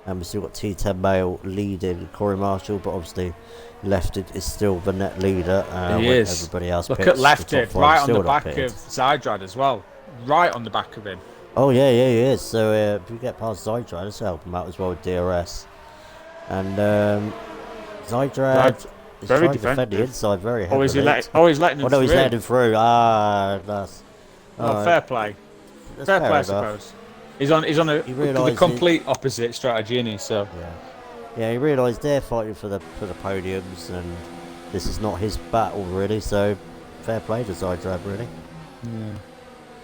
And we've still got T10 Mail leading Corey Marshall, but obviously Lefty is still the net leader. He is. Everybody else Look picks, at Lefty, right on the back pitted. of Zydrad as well. Right on the back of him. Oh, yeah, he is. So if you get past Zydrad, let's help him out as well with DRS. And Zydrad is trying to defend the inside very heavily. He's letting him through. He's letting him through. That's... fair play. Fair play, I suppose. He's on the complete opposite strategy, isn't he? So yeah, he realised they're fighting for the podiums, and this is not his battle really. So fair play to Zydrad, really. Yeah.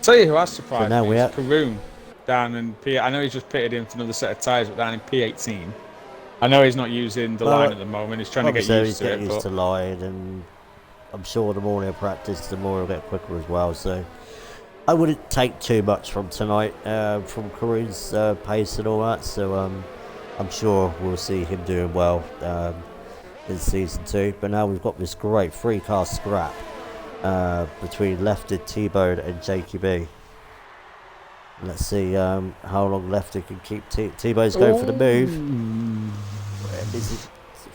Tell you who has surprised me is Karoon down in P. I know he's just pitted in for another set of tyres, but down in P18. I know he's not using the line at the moment. He's trying to get used to it. He's getting used to line, and I'm sure the more he'll practice, the more he'll get quicker as well. So I wouldn't take too much from tonight, from Karoon's pace and all that. So I'm sure we'll see him doing well in season 2. But now we've got this great 3-car scrap between Lefty, T-Bone and Jakey B. Let's see how long Lefty can keep T-Bone's going for the move.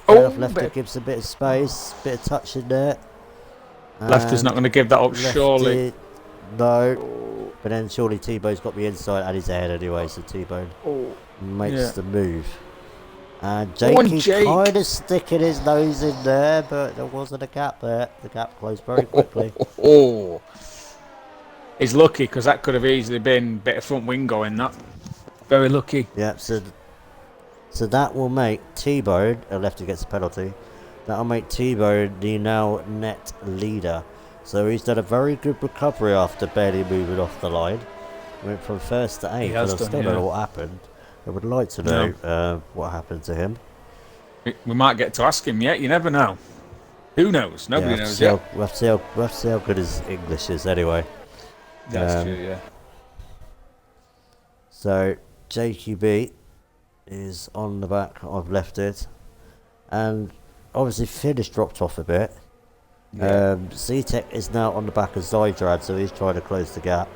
Lefty gives a bit of space, bit of touch in there. Lefty's not going to give that up, surely. No. But then surely T-Bone's got the inside and he's ahead anyway, so T-Bone makes the move. And Jakey kind of sticking his nose in there, but there wasn't a gap there. The gap closed very quickly. He's lucky, because that could have easily been a bit of front wing going, that. Very lucky. Yeah, so that will make T-Bone, Lefty gets a penalty, that will make T-Bone the now net leader. So he's done a very good recovery after barely moving off the line. Went from first to 8th, and I still don't know what happened. I would like to know what happened to him. We might get to ask him yet, you never know. Who knows? Nobody knows yet. We'll have to see how good his English is anyway. That's true, yeah. So JQB is on the back. I've left it, and obviously Finn has dropped off a bit. Yeah. Z-Tech is now on the back of Zydrad, so he's trying to close the gap.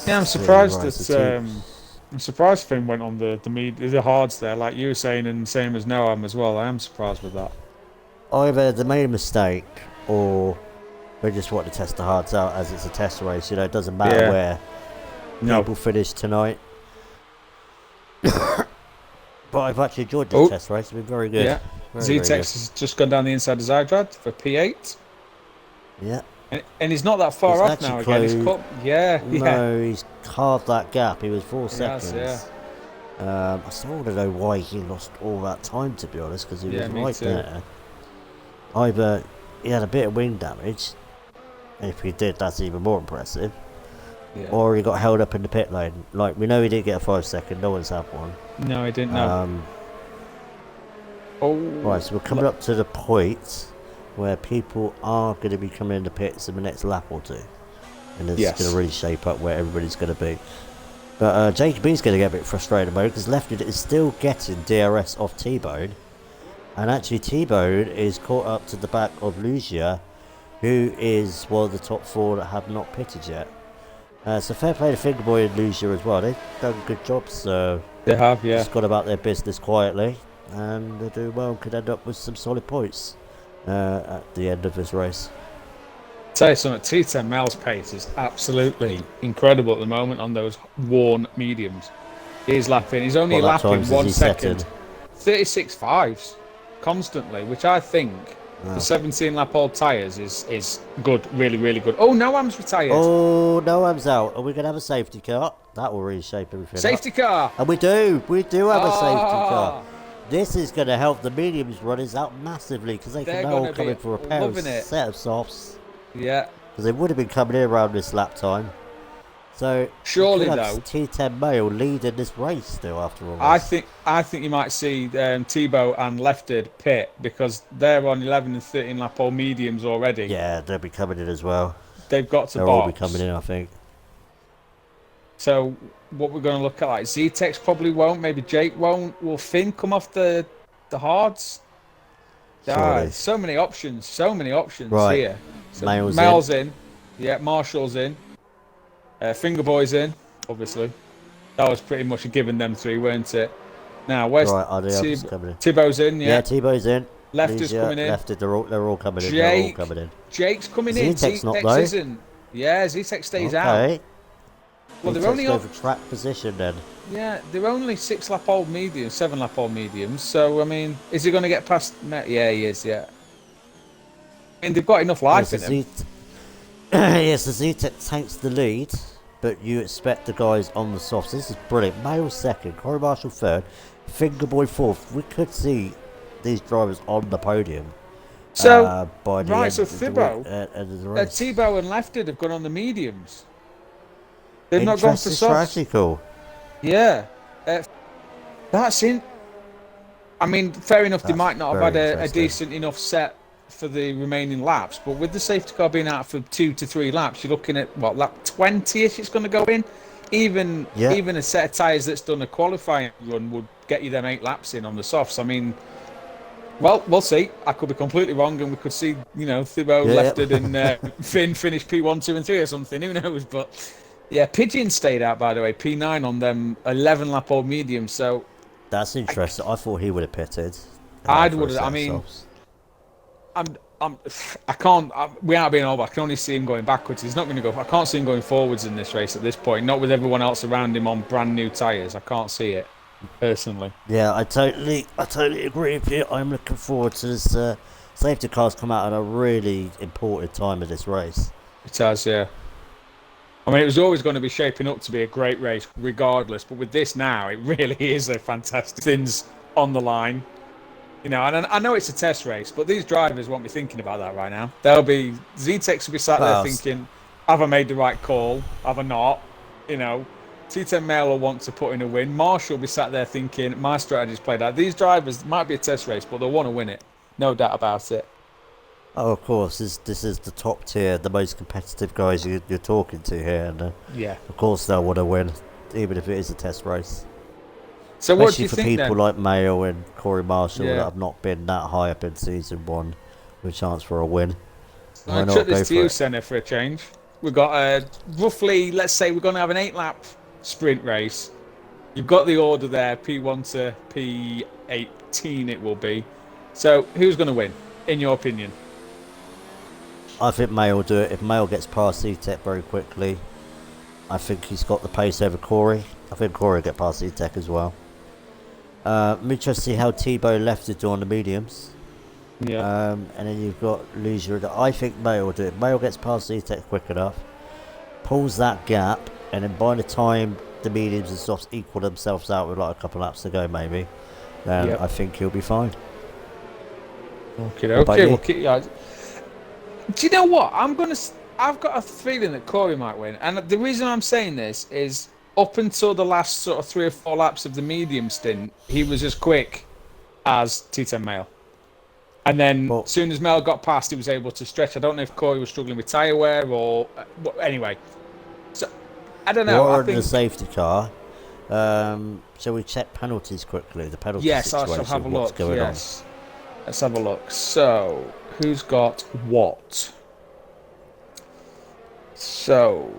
Yeah, I'm surprised I'm surprised Finn went on the hards there, like you were saying, and same as Noam as well. I am surprised with that. Either they made a mistake, or they just want to test the hards out as it's a test race. You know, it doesn't matter where people finish tonight. But I've actually enjoyed this test race. It's been very good. Yeah. Z-Tex has just gone down the inside of Zydrad for P8. Yeah. And he's not that far off now again. No, he's carved that gap. He was 4 seconds. I still want to know why he lost all that time, to be honest, because he was right there. Either he had a bit of wing damage, and if he did, that's even more impressive. Yeah. Or he got held up in the pit lane. Like, we know he didn't get a 5 second. No one's had one. No, he didn't. No. Right, so we're coming up to the point where people are going to be coming in the pits in the next lap or two, and it's going to really shape up where everybody's going to be. But JKB's going to get a bit frustrated about it, because Lefted is still getting DRS off T-Bone, and actually T-Bone is caught up to the back of Lucia, who is one of the top 4 that have not pitted yet. So fair play to Fingerboy and Lucia as well. They've done good jobs. So they have, yeah. Just gone about their business quietly, and they're doing well and could end up with some solid points at the end of this race. Tell you something, T10 Mel's pace is absolutely incredible at the moment on those worn mediums. He's lapping. He's only lapping 1 second. 36.5s constantly, which I think for 17 lap old tyres is good, really, really good. Oh, Noam's retired. Oh, Noam's out. Are we going to have a safety car? That will really shape everything Safety car! And we do have a safety car. This is going to help the mediums runners out massively, because they can now come in for a pair of set of softs. Yeah. Because they would have been coming in around this lap time. So surely though, T10 Male leading this race still after all. I think you might see Tebow and Lefted pit, because they're on 11 and 13 lap old mediums already. Yeah, they'll be coming in as well. They've got to They'll all be coming in, I think. So what we're going to look at, like Z-Tex probably won't, maybe Jake won't. Will Finn come off the hards? So many options right. here. So Male's in. Yeah, Marshall's in. Fingerboy's in, obviously. That was pretty much a given, them 3, weren't it? Now, where's Tibbo's in? Yeah, Tibbo's in. Lefter's coming in. Lefted, they're all coming in. They're all coming in. Jake's coming in. Z-Tex not though. Isn't. Yeah, Z-Tex stays out. Well, they're only over track position then. Yeah, they're only 6 lap old mediums, 7 lap old mediums. So I mean, is he going to get past? Yeah, he is. Yeah. I mean, they've got enough life in them. Yes, the Z-Tex takes the lead, but you expect the guys on the softs. This is brilliant. Male second, Corey Marshall third, Fingerboy fourth. We could see these drivers on the podium. So by the right, end so Tebow and Lefted have gone on the mediums. They've not gone for softs. Cool. Yeah, that's in. I mean, fair enough. They might not have had a decent enough set for the remaining laps, but with the safety car being out for 2 to 3 laps, you're looking at what, lap 20ish. It's going to go in. Even a set of tyres that's done a qualifying run would get you them 8 laps in on the softs. I mean, well, we'll see. I could be completely wrong, and we could see, Thibaut, Lefted, and Finn finish P1, 2, and 3 or something. Who knows? But yeah, Pigeon stayed out, by the way, P9 on them 11 lap old medium. So that's interesting. I thought he would have pitted. I mean, I can't. Without being over, I can only see him going backwards. He's not going to go. I can't see him going forwards in this race at this point. Not with everyone else around him on brand new tyres. I can't see it personally. Yeah, I totally agree with you. I'm looking forward to this. Safety cars come out at a really important time of this race. It has, yeah. I mean, it was always going to be shaping up to be a great race, regardless. But with this now, it really is a fantastic things on the line. And I know it's a test race, but these drivers won't be thinking about that right now. Z-Tex will be sat there thinking, have I made the right call? Have I not? T10 Male will want to put in a win. Marshall will be sat there thinking, my strategy's played out. These drivers might be a test race, but they'll want to win it. No doubt about it. Oh, of course, this is the top tier, the most competitive guys you're talking to here, and Yeah. of course they'll want to win, even if it is a test race. So what do Especially you for think people then? like Mayo and Corey Marshall that Yeah. have not been that high up in season one with a chance for a win. I'm Why going to chuck not this go to for you, it? Senna, for a change. We've got roughly, let's say we're going to have an 8 lap sprint race. You've got the order there, P1 to P18 it will be. So who's going to win, in your opinion? I think Mayo will do it. If Mayo gets past E-Tech very quickly, I think he's got the pace over Corey. I think Corey will get past E-Tech as well. I'm interested to see how Tebow left it on the mediums. Yeah. And then you've got Leisure. I think Mayo will do it. Mayo gets past E-Tech quick enough, pulls that gap, and then by the time the mediums and softs equal themselves out with like a couple laps to go, maybe, then Yep. I think he'll be fine. Okay, What about okay. you? We'll keep you. Do you know what? I've got a feeling that Corey might win, and the reason I'm saying this is up until the last sort of 3 or 4 laps of the medium stint, he was as quick as T10 Mail. And then, Well, as soon as Mel got past, he was able to stretch. I don't know if Corey was struggling with tyre wear or. But anyway, so I don't know. I we're in the think. safety car. Shall we check penalties quickly? The penalty Yes, I situation. shall have a What's look. going Yes. Let's have a look. So, who's got what? So,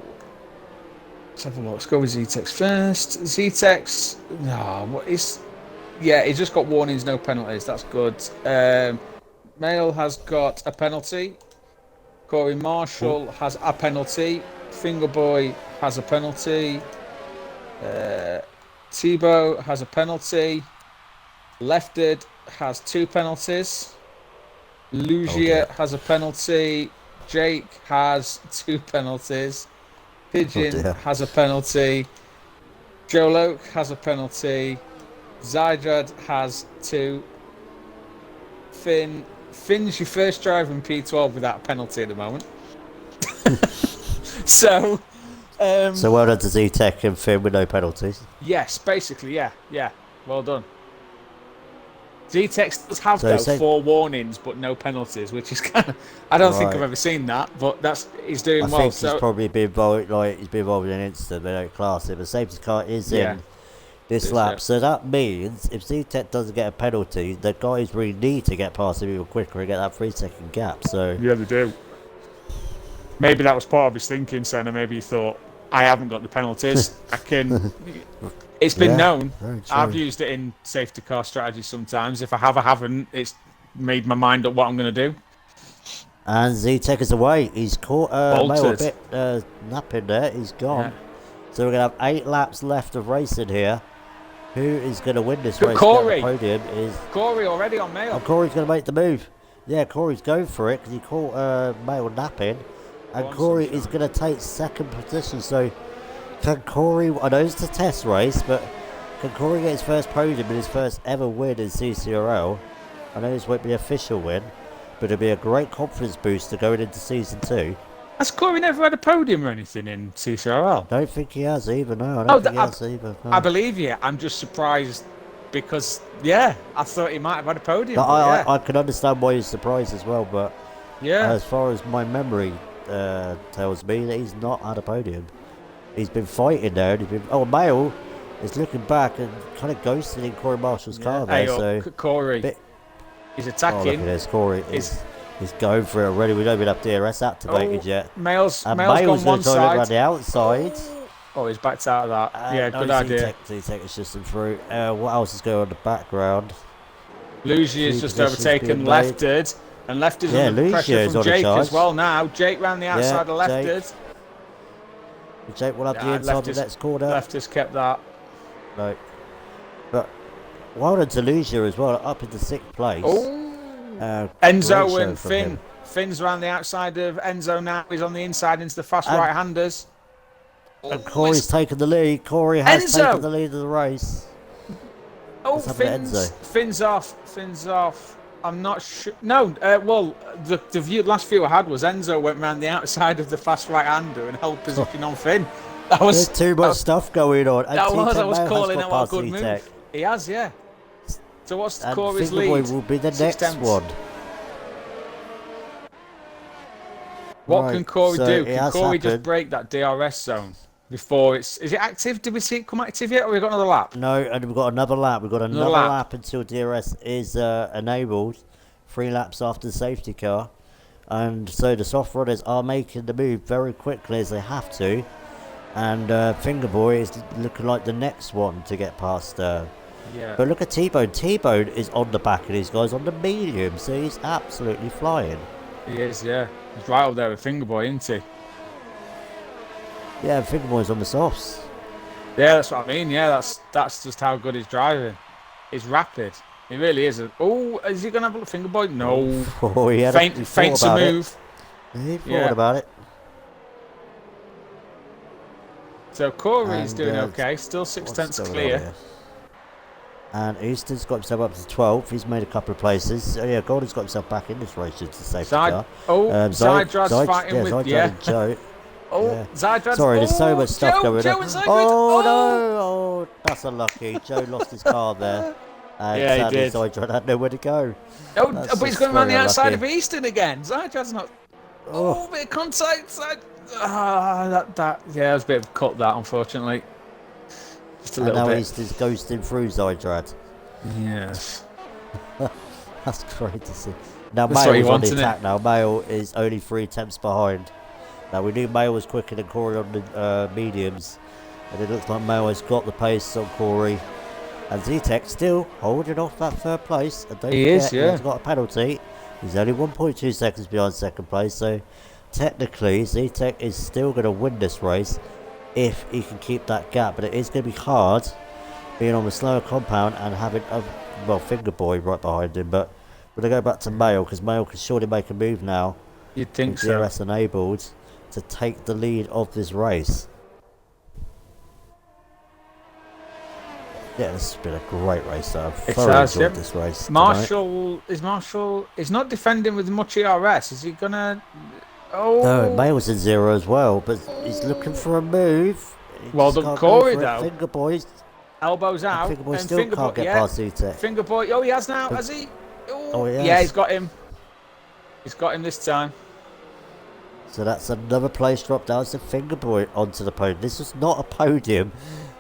let's have a look. Let's go with Z-Tex first. Z-Tex. No, what is. Yeah, he's just got warnings, no penalties. That's good. Mail has got a penalty. Corey Marshall has a penalty. Fingerboy has a penalty. Tebow has a penalty. Lefted has 2 penalties. Lugia has a penalty. Jake has 2 penalties. Pigeon dear. has a penalty. Joe Loke has a penalty. Zydrad has 2. Finn's your first driver in P12 without a penalty at the moment. So, So well done to Z-Tech and Finn with no penalties. yes, basically, yeah. Well done. Z-Tex does have So though say- 4 warnings but no penalties, which is kind of I don't think Right. I've ever seen that, but he's doing I well. think So he's probably been involved, he's been involved in an incident. They don't class it. The safety car is Yeah. in this Is lap, it? so that means if Z-Tech doesn't get a penalty, the guys really need to get past him even quicker and get that 3-second gap. So yeah, they do. Maybe that was part of his thinking, Senna. Maybe he thought, I haven't got the penalties. I can. It's been Yeah, known. very true. I've used it in safety car strategy sometimes. If I haven't, it's made my mind up what I'm going to do. And Z-Tech is away. He's caught Mayo a Bolted. bit napping there. He's gone. Yeah. So we're going to have 8 laps left of racing here. Who is going to win this race? Corey. Get on the podium is... Corey already on mail. And Corey's going to make the move. Yeah, Corey's going for it because he caught Mayo napping. And on, Corey sunshine. is going to take second position. So can Corey... I know it's a test race, but can Corey get his first podium and his first ever win in CCRL? I know this won't be an official win, but it'll be a great confidence booster going into season 2. Has Corey never had a podium or anything in CCRL? Don't think he has either, no. I Oh, don't think he has either. No. I believe you. I'm just surprised because, I thought he might have had a podium. But But I can understand why he's surprised as well, but yeah. as far as my memory tells me, that he's not had a podium. He's been fighting there, and he's been... Oh, Mayo is looking back and kind of ghosting in Corey Marshall's car there, Hey, so... Corey, bit- he's Oh, look attacking. at this, Corey is going for it already. We don't even have DRS activated yet. Mail's And gone Mayo's one going to try to side. around the outside. Oh, he's backed out of that. Yeah, No, good idea. Z-Tech is just in through. What else is going on in the background? Luigi has Three just positions overtaken being made. Lefted. And Lefted Yeah, under pressure Luigi is from on a Jake charge. as well now. Jake round the outside of Jake. Lefted. Jake will have the Yeah, inside of the Lefty's- next corner. Lefty's kept that. No. But well done to Lucia as well, up into 6th place. Oh. Great Enzo show and from Finn. him. Finn's around the outside of Enzo now. He's on the inside into the fast And- right-handers. And Corey's taken the lead. Corey has Enzo! taken the lead of the race. Oh, What's happened to Enzo? Finn's off. Finn's off. I'm not sure. No, well, the last view I had was Enzo went round the outside of the fast right-hander and held position on Finn. That was There's too much stuff going on. And I T10 was Mayo has calling got it what a past good Z-Tech. move. He has, yeah. So what's And Corey's Fingerboy lead? will be the 6 next tenths. one. What Right, can Corey so do? it Can has Corey just happened. break that DRS zone before it's? Is it active? Did we see it come active yet, or we got another lap? No, and we've got another lap. We've got Another another lap. lap until DRS is enabled. 3 laps after the safety car. And so the soft runners are making the move very quickly as they have to. And Fingerboy is looking like the next one to get past. Yeah. But look at T-Bone. T-Bone is on the back of these guys on the medium, so he's absolutely flying. He is, yeah. He's right up there with Fingerboy, isn't he? Yeah, Fingerboy's on the softs. Yeah, that's what I mean. Yeah, that's just how good he's driving. He's rapid. He really is. Oh, is he going to have a look at Fingerboy? No. Oh, he Faints a move. He thought about it. So Corey's And, doing okay. Still 6/10 clear. And Easton's got himself up to 12. He's made a couple of places. Oh, yeah, Golden's got himself back in this race to safety car. Zydrad's fighting with Joe. Oh, Yeah. Zydrad's. Sorry, there's so much stuff going Joe on. and Zydred. Oh, no! Oh, that's unlucky. Joe lost his car there. And Yeah, he sadly, did. Zydrad had nowhere to go. Oh, That's but he's just going around the very outside unlucky. of Easton again. Zydrad's not. Oh, bit of contact. Yeah, it was a bit of a cut that, unfortunately. Just a And little now bit. Easton's ghosting through Zydrad. Yes. That's great to see. Now That's what he Mail's on wants, the isn't attack now. Mail is only 3 attempts behind. Now we knew Mail was quicker than Corey on the mediums. And it looks like Mail has got the pace on Corey. And Z-Tech still holding off that 3rd place. And don't He forget, is, he yeah. has got a penalty. He's only 1.2 seconds behind 2nd place. So technically Z-Tech is still going to win this race if he can keep that gap. But it is going to be hard being on the slower compound and having Fingerboy right behind him. But we're going to go back to Mail because Mail can surely make a move now. You'd think with so. DRS enabled to take the lead of this race. Yeah, this has been a great race. I've thoroughly enjoyed this race. Marshall is not defending with much ERS. Is he gonna? Oh, No, Mail's in 0 as well, but he's looking for a move. He Well just done, can't go Corey, for it. though. Fingerboy's elbows out. Fingerboy and still can't get past Z-Tech. Fingerboy. Oh, he has now. Has he? Oh, he has. Yeah, he's got him. He's got him this time. So that's another place drop down to Fingerboy onto the podium. This was not a podium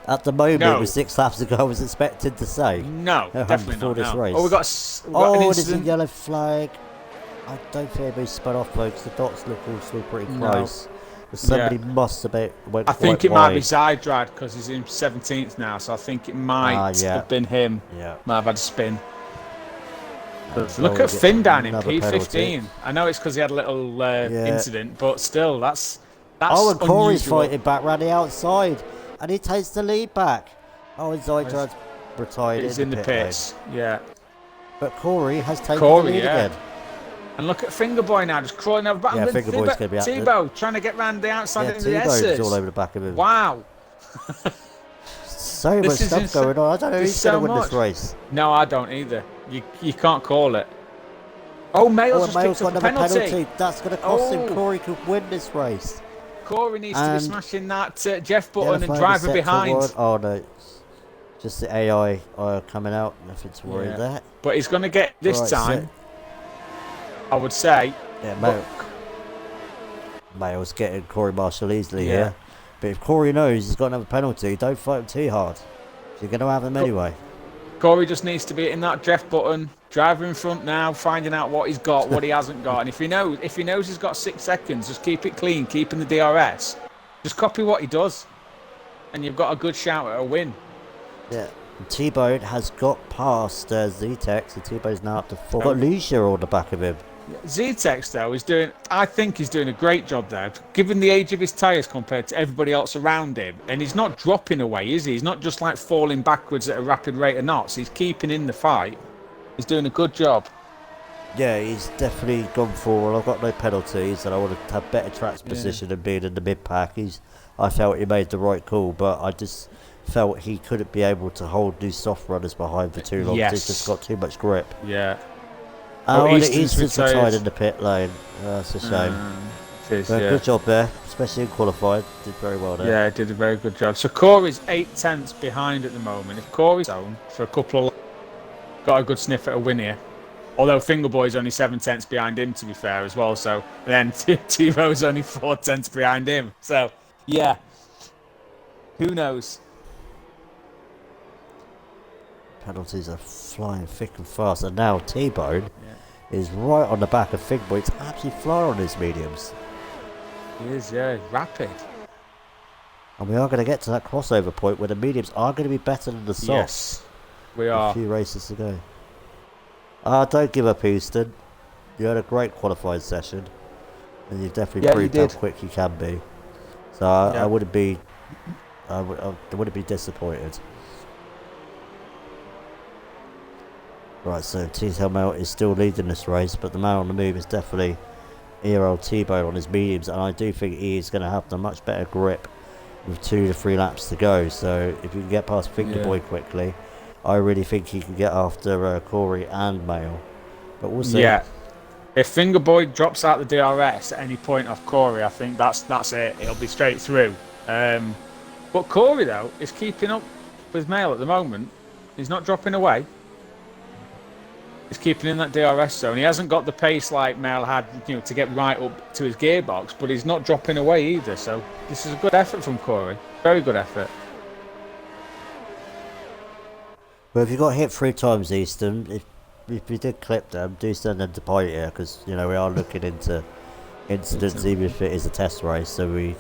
at the moment. No. With 6 laps ago, I was expected to say. No, definitely before not. this No. race. Oh, we got an There's a incident. yellow flag. I don't think anybody's spun off, folks. The dots look all still pretty No. close. But somebody Yeah. must have went I think quite it might be wide. Zydrad because he's in 17th now, so I think it might yeah. have been him. Yeah. Might have had a spin. And Look Gold at gets Finn down in another P15. penalty. I know it's because he had a little incident, but still, that's Oh, and Corey's unusual. fighting back round the outside. And he takes the lead back. Oh, and Zydrad's retired He's in in the the pit lane. pits. Yeah. But Corey has taken Corey, the lead yeah. again. And look at Fingerboy now, just crawling over back. Yeah, And then Fingerboy's gonna be out there. Tebow trying to get round the outside Yeah, of the T-Bone's S's. all over the back of him. Wow. So much This is stuff insane. going on. I don't know There's who's going so to win this much. race. No, I don't either. You can't call it. Oh, Mail's just Mail's picked got up a another penalty. penalty. That's going to cost him. Oh. Corey could win this race. Corey needs to be And smashing that Jeff Yellow button and flag is driving set behind. toward- Oh, no. It's just the AI coming out. Nothing to worry Yeah. there. But he's going to get this Right, time, I would say. Yeah, But- Mail's getting Corey Marshall easily Yeah. here. But if Corey knows he's got another penalty, don't fight him too hard. You're going to have him anyway. Corey just needs to be hitting that Jeff button, driver in front now, finding out what he's got, what he hasn't got. And if he knows he's got 6 seconds, just keep it clean, keeping the DRS. Just copy what he does. And you've got a good shout at a win. Yeah. And T-Bone has got past Z-Tech, so T-Bone's now up to 4. Got Lucia on the back of him. Z-Tex, though, I think he's doing a great job there, given the age of his tyres compared to everybody else around him. And he's not dropping away, is he? He's not just like falling backwards at a rapid rate of knots. He's keeping in the fight. He's doing a good job. Yeah, he's definitely gone for, well, I've got no penalties and I want to have better tracks position than being in the mid-pack. I felt he made the right call, but I just felt he couldn't be able to hold these soft runners behind for too long. Yes. He's just got too much grip. Yeah. Oh, and Easton's Easton's retired in the pit lane. That's a shame. It is, But yeah. good job there, especially in qualified. Did very well there. Yeah, did a very good job. So Corey's 8/10 behind at the moment. If Corey's on for a couple of got a good sniff at a win here. Although Fingerboy's only 7 tenths behind him, to be fair, as well. So then T-Row's only 4 tenths behind him. So yeah, who knows? Penalties are flying thick and fast, and now T-Bone is right on the back of Fingerboy. It's absolutely flying on his mediums. He is, yeah, rapid. And we are going to get to that crossover point where the mediums are going to be better than the softs. Yes, we are. A few races to go. Don't give up, Houston. You had a great qualifying session, and you've definitely proved how quick you can be. So I wouldn't be, I wouldn't be disappointed. Right, so T-Tail Male is still leading this race, but the man on the move is definitely ERL T-Bone on his mediums, and I do think he is going to have the much better grip with 2 to 3 laps to go. So if you can get past Fingerboy quickly, I really think he can get after Corey and Mail. But we'll see. Yeah. If Fingerboy drops out the DRS at any point off Corey, I think that's it. It'll be straight through. But Corey, though, is keeping up with Mail at the moment. He's not dropping away. He's keeping in that DRS zone. He hasn't got the pace like Mail had, to get right up to his gearbox, but he's not dropping away either. So this is a good effort from Corey. Very good effort. Well, if you got hit 3 times, Easton, if you did clip them, do send them to Pie here, because we are looking into incidents, even if it is a test race. So we.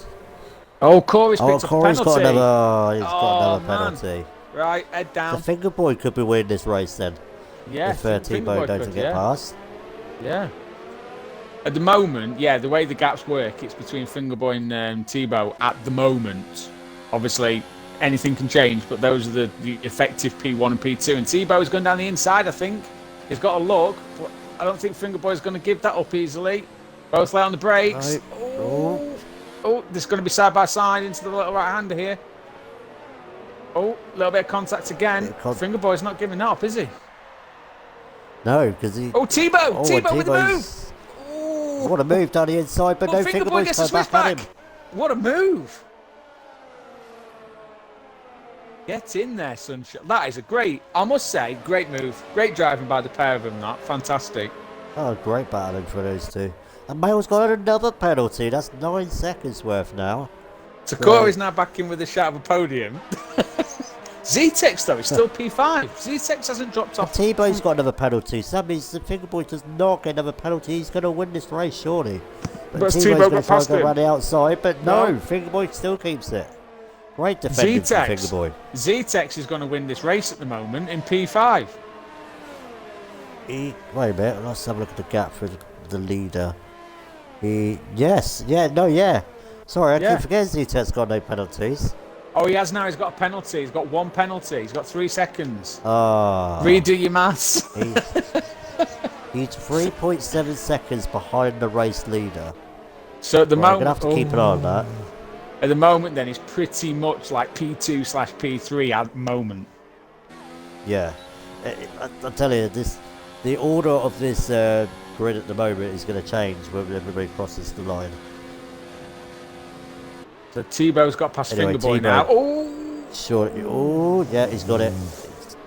Oh, Corey's picked up a Corey's penalty. got another penalty. Right, head down. The Fingerboy could be winning this race then. Yeah, if T-Bone don't get past. Yeah. At the moment, the way the gaps work, it's between Fingerboy and T-Bone at the moment. Obviously, anything can change, but those are the effective P1 and P2. And T-Bone's going down the inside, I think. He's got a look, but I don't think Fingerboy's going to give that up easily. Both lay on the brakes. Right. Oh, this is going to be side by side into the little right-hander here. Oh, a little bit of contact again. Fingerboy's not giving up, is he? No, because he... Oh, T-Bone! T-Bone with the move! Ooh. What a move down the inside, but no, Fingerboy gets to back at him. What a move! Get in there, Sunshine. That is I must say, great move. Great driving by the pair of them, that. Fantastic. Oh, great battling for those two. And Mail's got another penalty. That's 9 seconds worth now. So Corey's now back in with a shot of a podium. Z-Tex, though, is still P5. Z-Tex hasn't dropped off. T-Bone's got another penalty, so that means the Fingerboy does not get another penalty. He's going to win this race, surely. But T-Bone's going to try and go around the outside, but no, Fingerboy still keeps it. Great defending from Fingerboy. Z-Tex is going to win this race at the moment in P5. Wait a minute, let's have a look at the gap for the leader. Sorry, I keep forgetting Z-Tex got no penalties. Oh, he has now. He's got a penalty. He's got 1 penalty. He's got 3 seconds. Redo your maths. He's 3.7 seconds behind the race leader. So at the moment... I'm going to have to keep an eye on that. At the moment, then, he's pretty much like P2/P3 at the moment. Yeah. I tell you, the order of this grid at the moment is going to change when everybody crosses the line. So T-Bone's got past Fingerboy now. Oh! Sure. Oh, yeah, he's got it.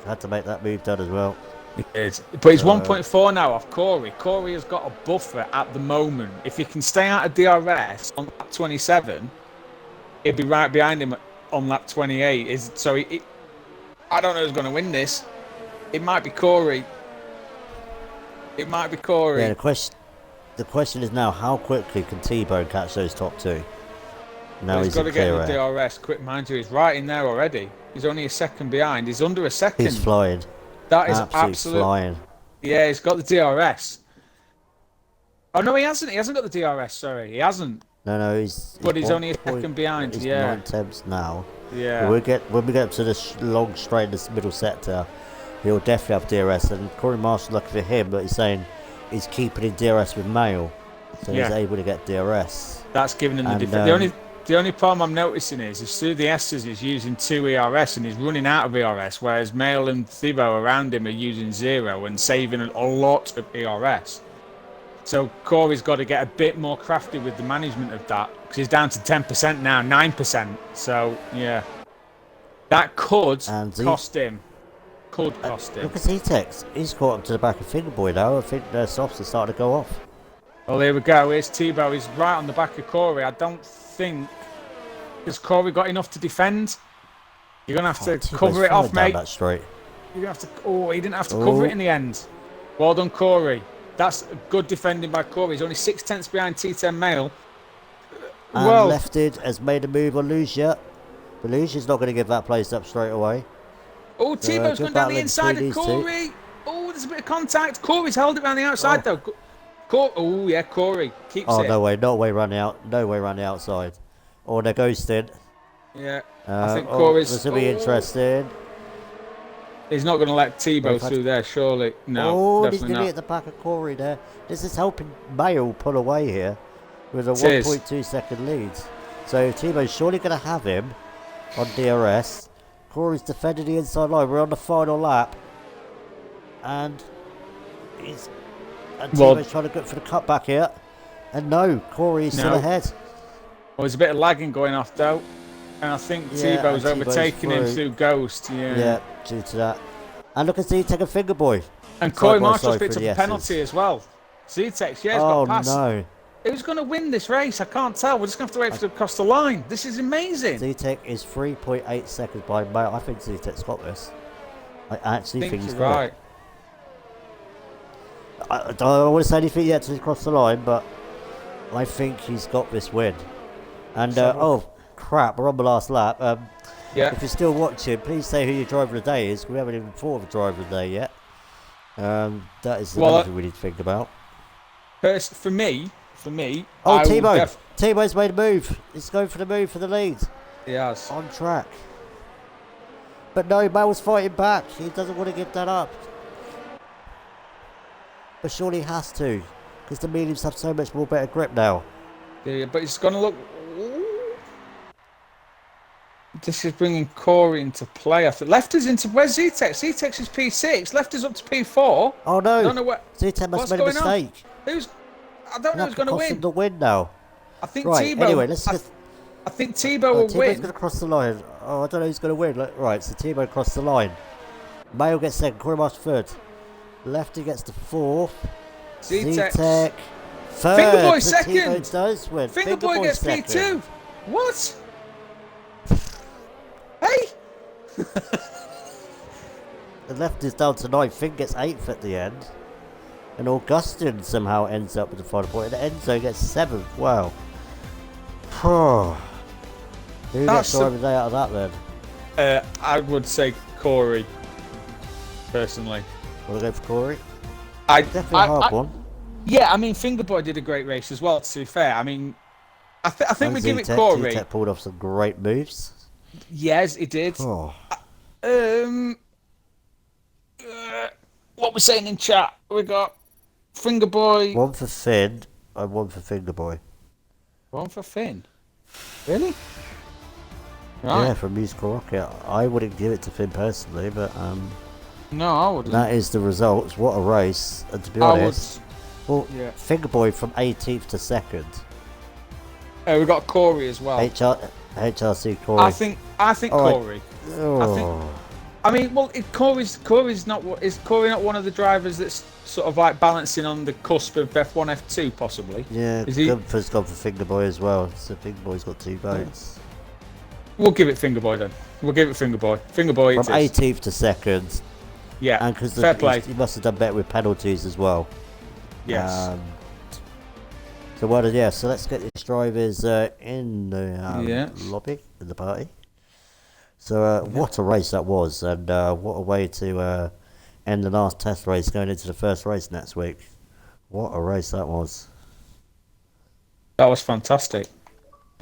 Had to make that move done as well. He is. But he's 1.4 now off Corey. Corey has got a buffer at the moment. If he can stay out of DRS on lap 27, he'll be right behind him on lap 28. I don't know who's going to win this. It might be Corey. Yeah, the question is now, how quickly can T-Bone catch those top 2? Now he's got to get the DRS. Quick, mind you, he's right in there already. He's only a second behind. He's under a second. He's flying. That is absolutely flying. Yeah, he's got the DRS. Oh no, he hasn't. He hasn't got the DRS. Sorry, he hasn't. No, he's only a second behind. He's 9 tenths now. Yeah. When we get up to this long straight in this middle sector, he'll definitely have DRS. And Corey Marshall, lucky for him, but he's saying he's keeping in DRS with Mail, so he's able to get DRS. That's giving him the difference. The only problem I'm noticing is through the S's is using 2 ERS and he's running out of ERS, whereas Mail and Thibaut around him are using 0 and saving a lot of ERS. So Corey's got to get a bit more crafty with the management of that, because he's down to 10% now, 9%. So yeah, that could cost him could cost him. Look at C-Tex. He's caught up to the back of Fingerboy now. I think their softs are starting to go off. Well, here we go. Here's Tebow. He's right on the back of Corey. I don't think... Has Corey got enough to defend? You're going to have to cover it off, mate. That straight. You're going to have to... Oh, he didn't have to cover it in the end. Well done, Corey. That's good defending by Corey. He's only 6/10 behind T10 Male. And well, Lefted has made a move on Lucia. But Lucia's not going to give that place up straight away. Oh, Tebow's gone down the inside of Corey. Oh, there's a bit of contact. Corey's held it around the outside, though. Oh, yeah, Corey keeps it. Oh, no way. No way around the outside. Oh, they're ghosting. Yeah, I think Corey's... This will be interesting. He's not going to let Tebow through there, surely. No, he's going to be at the back of Corey there. This is helping Mayo pull away here with a 1.2 second lead. So Tebow's surely going to have him on DRS. Corey's defending the inside line. We're on the final lap. And Tebow's trying to go for the cutback here. And no, Corey's still ahead. Well, there's a bit of lagging going off, though. And I think Tebow's overtaking him through Ghost. Yeah, due to that. And look at Z-Tech and Fingerboy. And Corey Marshall's picked up a penalty as well. Z-Tech's, he's got past. Oh, no. Who's going to win this race? I can't tell. We're just going to have to wait for it to cross the line. This is amazing. Z-Tech is 3.8 seconds behind Mayo. I think Z-Tech's got this. I actually think he's got it. I don't want to say anything yet to cross the line, but I think he's got this win. And, crap, we're on the last lap. If you're still watching, please say who your driver of the day is. We haven't even thought of a driver of the day yet. That is another thing we need to think about. For me... Oh, Tebow! Tebow's made a move. He's going for the move for the lead. Yes. On track. But no, Mayo's fighting back. He doesn't want to give that up. But surely he has to. Because the mediums have so much more better grip now. Yeah, but it's going to look... This is bringing Corey into play. I think left is into... Where's Z-Tech? Z-Tech is P6. Left is up to P4. Oh, no. I don't know what... Z-Tech must have made a mistake. I don't know who's going to win. The win now. I think Tebow... Anyway, I think Tebow will win. Tebow's going to cross the line. Oh, I don't know who's going to win. Right, so Tebow crossed the line. Mayo gets second. Corey Marsh third. Lefty gets the fourth. Z-Tech third. Fingerboy second. Tebow does win. Fingerboy gets P2. What? Hey! The left is down to 9th. Finn gets 8th at the end. And Augustin somehow ends up with the final point. And Enzo gets 7th. Wow. Who gets driver of the day out of that then? I would say Corey, personally. Want to go for Corey? Definitely a hard one. Yeah, I mean, Fingerboy did a great race as well, to be fair. I mean, I think we give it Corey. Z-Tech pulled off some great moves. Yes, he did. Oh. What we're saying in chat, we got Fingerboy. One for Finn and one for Fingerboy. One for Finn? Really? Right. Yeah, from Musical Rocket. I wouldn't give it to Finn personally, but no, I wouldn't. That is the results. What a race! And to be honest, Fingerboy from 18th to 2nd. We got Corey as well. HRC Corey. I think Corey. Oh. I mean, well, Corey's not. Is Corey not one of the drivers that's sort of like balancing on the cusp of F1, F2, possibly? Yeah, Gunther's gone for Fingerboy as well. So Fingerboy's got 2 votes. We'll give it Fingerboy then. We'll give it Fingerboy. Fingerboy from 18th to 2nd. Yeah, and because fair play. He must have done better with penalties as well. Yes. So let's get these drivers in the lobby, in the party. So what a race that was, and what a way to end the last test race going into the first race next week. What a race that was. That was fantastic.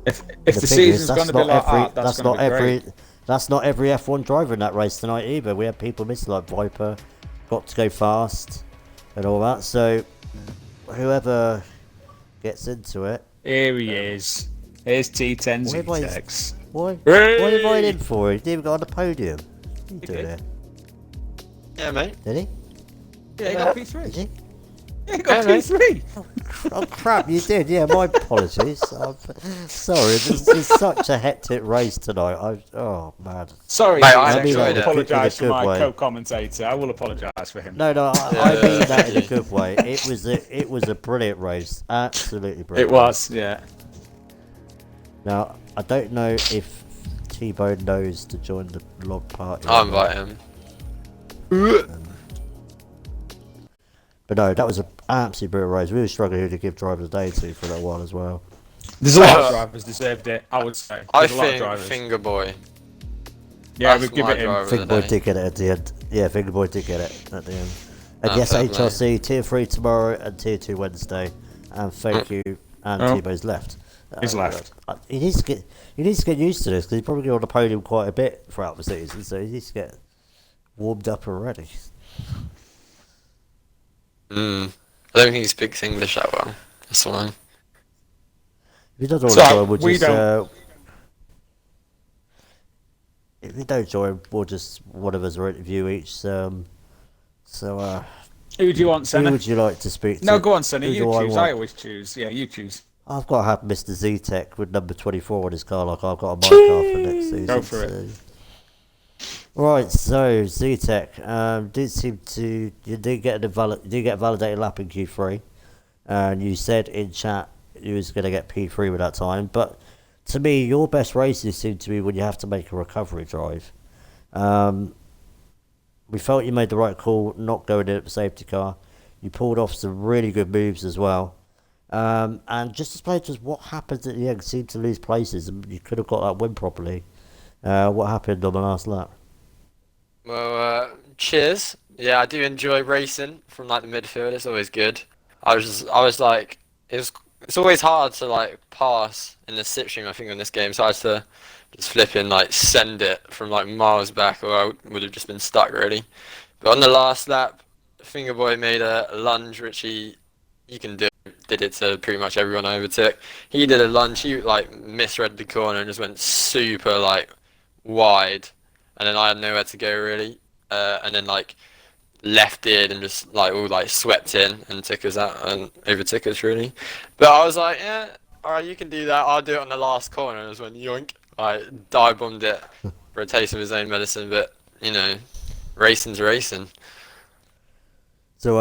If the season's going to be like that, that's going to be great. That's not every F1 driver in that race tonight either. We had people missing, like Viper, got to go fast, and all that. So whoever gets into it. Here he is. Here's T10 Z-Tex. What are you inviting him for? He didn't even go on the podium. What are you doing there? Yeah, mate. Did he? Yeah, he got P3. Did he? You ain't got Hey, mate. P3. Oh crap, you did. Yeah, my apologies. I'm sorry, this is such a hectic race tonight. Oh man. Sorry, Mate, I I enjoyed will it. apologise for In a good my way. co-commentator. I will apologise for him. No, I Yeah, mean that in a thank you. good way. It was a brilliant race. Absolutely brilliant. It was, yeah. Now, I don't know if T-Bone knows to join the log party. I'll or not. invite him. But no, that was an absolutely brilliant race. We were struggling who to give driver the day to for a little while as well. There's a lot of drivers deserved it, I would say. I There's a lot of think drivers. Finger Boy. Yeah, That's we'd give my it him. driver of Finger the Boy day. did get it at the end. Yeah, Finger Boy did get it at the end. And Ah, yes, fair play. HRC Tier 3 tomorrow and Tier 2 Wednesday. And thank you. And Oh. T-Bone's left. He's left. He needs to get used to this because he's probably on the podium quite a bit throughout the season, so he needs to get warmed up already. I don't think he speaks English that well. That's why. If he doesn't want So, to join, we'll we just. don't- If you don't join, we'll just one of us will interview each. So, Who do you want, who Senna? would you like to speak to? No, go on, Senna. Who You do choose. want? I always choose. Yeah, you choose. I've got to have Mr. Z-Tech with number 24 on his car, like I've got on my car for next season. Go for it. Right, so Z-Tech did seem to you did get a validated lap in Q3, and you said in chat you was going to get P3 with that time. But to me, your best races seem to be when you have to make a recovery drive. We felt you made the right call not going in at the safety car. You pulled off some really good moves as well. And just explain to us what happened at the end. Seemed to lose places, and you could have got that win properly. What happened on the last lap? Well, cheers. Yeah, I do enjoy racing from like the midfield. It's always good. I was like, it's always hard to like pass in the slipstream. I think on this game, so I had to just flip in like send it from like miles back, or I would have just been stuck really. But on the last lap, Fingerboy made a lunge, which you can do. Did it to pretty much everyone I overtook. He did a lunge. He like misread the corner and just went super like wide, and then I had nowhere to go really. And then like lefted and just like all like swept in and took us out and overtook us really. But I was like, yeah, all right, you can do that. I'll do it on the last corner. And it was when yoink, I dive bombed it for a taste of his own medicine. But you know, racing's racing. So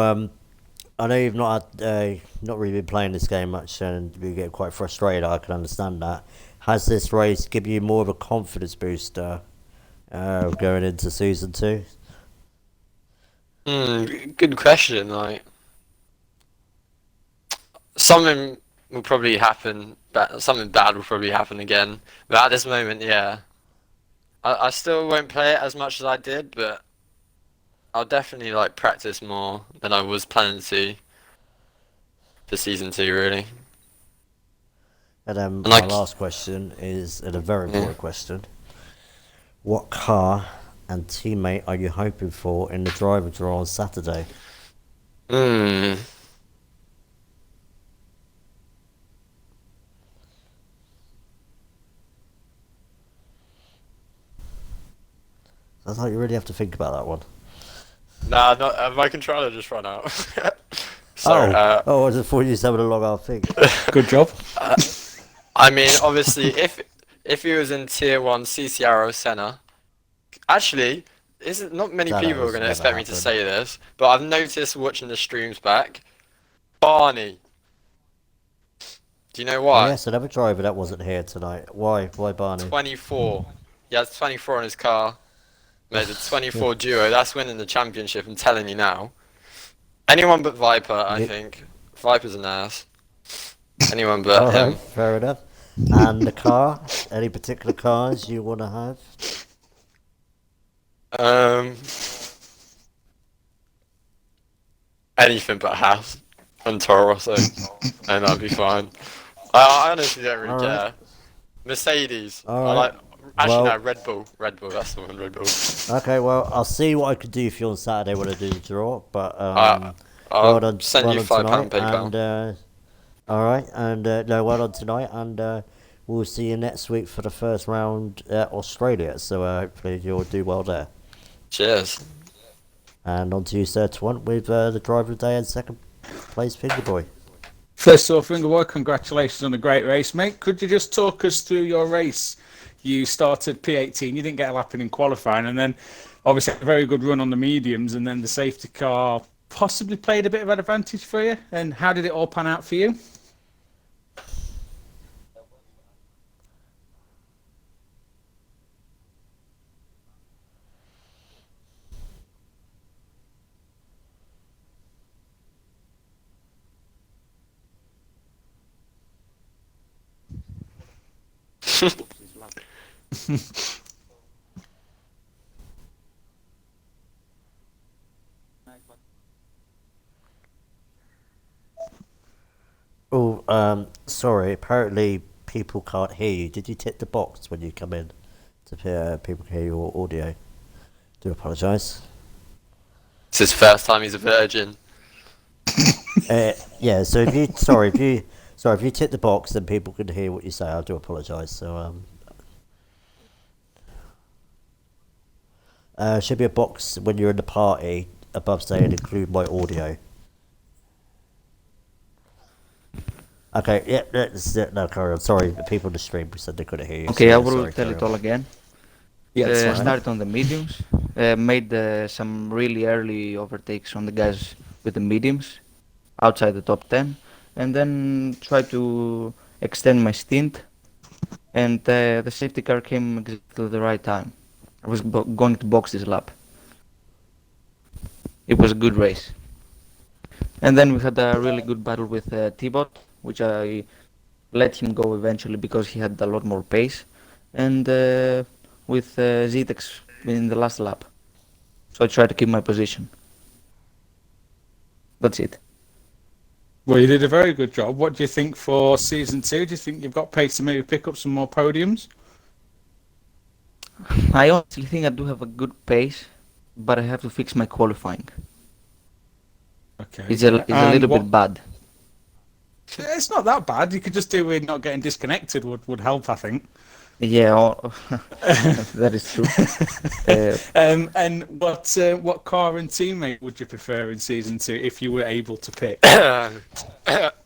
I know you've not really been playing this game much, and you get quite frustrated. I can understand that. Has this race given you more of a confidence booster going into season 2? Good question. Like something will probably happen, but something bad will probably happen again. But at this moment, yeah, I still won't play it as much as I did, but I'll definitely like practice more than I was planning to for season 2, really. And then And my like- last question is a very important question. What car and teammate are you hoping for in the driver draw on Saturday? I thought you really have to think about that one. Nah, not my controller just ran out. Sorry. I just thought you was having a long hard think. Good job. I mean, obviously, if he was in tier 1 CCRL Senna, actually, not many That people are has going to never expect me to happened. say this, but I've noticed watching the streams back, Barney. Do you know why? Yes, another driver that wasn't here tonight. Why Barney? 24. He has 24 in his car. Made the 24 duo. That's winning the championship. I'm telling you now. Anyone but Viper, I Ye- think. Viper's an ass. Anyone but Alright, him. fair enough. And the car? Any particular cars you want to have? Anything but a house and Toro Rosso, and I'll be fine. I honestly don't really Alright. care. Mercedes. I Alright. like. Actually, Well- no, Red Bull. Red Bull. That's the one. Red Bull. Okay, well, I'll see what I can do for you on Saturday when I do the draw. But I'll well done, send well you done £5 tonight, PayPal. and all right, and no, well done tonight, and we'll see you next week for the first round at Australia. So hopefully you'll do well there. Cheers. And on to you, Sir Twant, with the driver of the day and second place, Fingerboy. First off, Fingerboy, congratulations on a great race, mate. Could you just talk us through your race? You started P18, you didn't get a lap in qualifying, and then obviously a very good run on the mediums, and then the safety car possibly played a bit of an advantage for you. And how did it all pan out for you? Oh, sorry. Apparently, people can't hear you. Did you tick the box when you come in to hear people hear your audio? Do apologise. It's his first time he's a virgin. Yeah. So if you tick the box, then people can hear what you say. I do apologise. So should be a box when you're in the party above saying include my audio. Okay, yeah, no, carry on. Sorry, the people in the stream said they couldn't hear you. Okay, so, I will sorry, tell carry it on. all again. Yeah, it's fine. Started on the mediums, made some really early overtakes on the guys with the mediums, outside the top 10, and then tried to extend my stint, and the safety car came exactly at the right time. I was going to box this lap. It was a good race. And then we had a really good battle with T-Bot, which I let him go eventually because he had a lot more pace, and with Zitex in the last lap. So I tried to keep my position. That's it. Well, you did a very good job. What do you think for season 2? Do you think you've got pace to maybe pick up some more podiums? I honestly think I do have a good pace, but I have to fix my qualifying. Okay. It's a little bit bad. It's not that bad. You could just do with not getting disconnected would help, I think. Yeah, that is true. And what car and teammate would you prefer in season 2 if you were able to pick?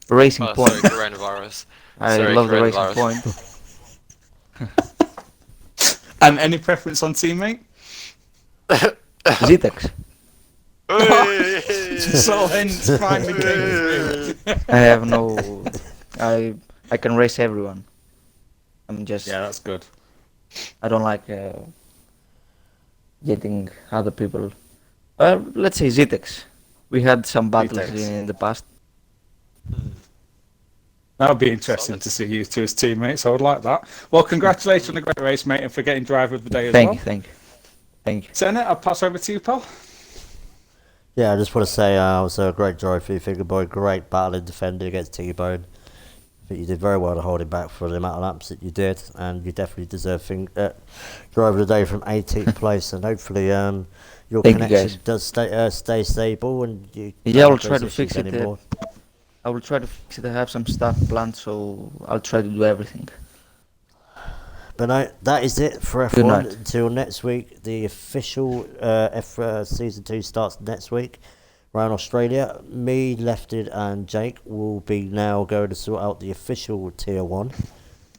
Racing Point. Sorry, coronavirus. I Sorry, love the Racing coronavirus. Point. And any preference on teammate? Zitex. So hence finally came through. I have no. I can race everyone. I'm just. Yeah, that's good. I don't like getting other people. Let's say Zitex. We had some battles Zitex. in the past. That would be interesting to see you two as teammates. I would like that. Well, congratulations on a great race, mate, and for getting driver of the day as well. Thank you. Senna, I'll pass over to you, pal. Yeah, I just want to say it was a great drive for you, Fingerboy. Great battle and defending against T-Bone. I think you did very well to hold him back for the amount of laps that you did, and you definitely deserve driver of the day from 18th place. And hopefully, your connection does stay stable, and you. Yeah, I'll try to fix it. I will try to fix it. I have some stuff planned, so I'll try to do everything. But no, that is it for F1 until next week. The official season 2 starts next week around Australia. Me, Lefted and Jake will be now going to sort out the official tier 1.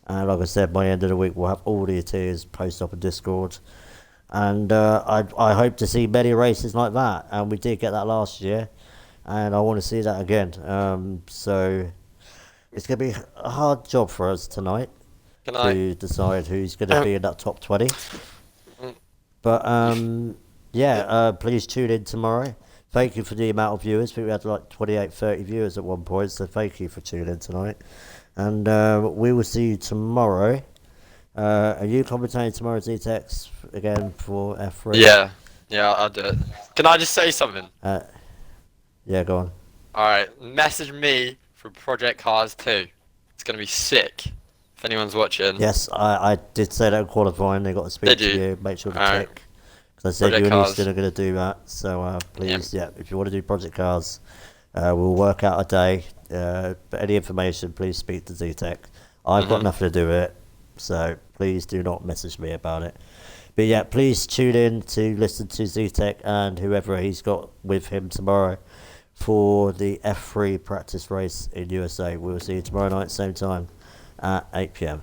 And like I said, by the end of the week we'll have all the tiers posted up in Discord. And I hope to see many races like that. And we did get that last year. And I want to see that again. So it's going to be a hard job for us tonight to decide who's going to be in that top 20. But please tune in tomorrow. Thank you for the amount of viewers. I think we had like 28, 30 viewers at one point, so thank you for tuning in tonight. And we will see you tomorrow. Are you commentating tomorrow, ZTEX, again for F3? Yeah, I'll do it. Can I just say something? Yeah, go on. Alright, message me for Project Cars 2. It's going to be sick. If anyone's watching. Yes, I did say that in qualifying. They got to speak to you. Make sure to check. Because I said Project you and Cars. Easton are going to do that. So please, if you want to do Project Cars, we'll work out a day. But any information, please speak to ZTech. I've got nothing to do with it. So please do not message me about it. But yeah, please tune in to listen to ZTech and whoever he's got with him tomorrow for the F3 practice race in USA. We'll see you tomorrow night, same time at 8 p.m.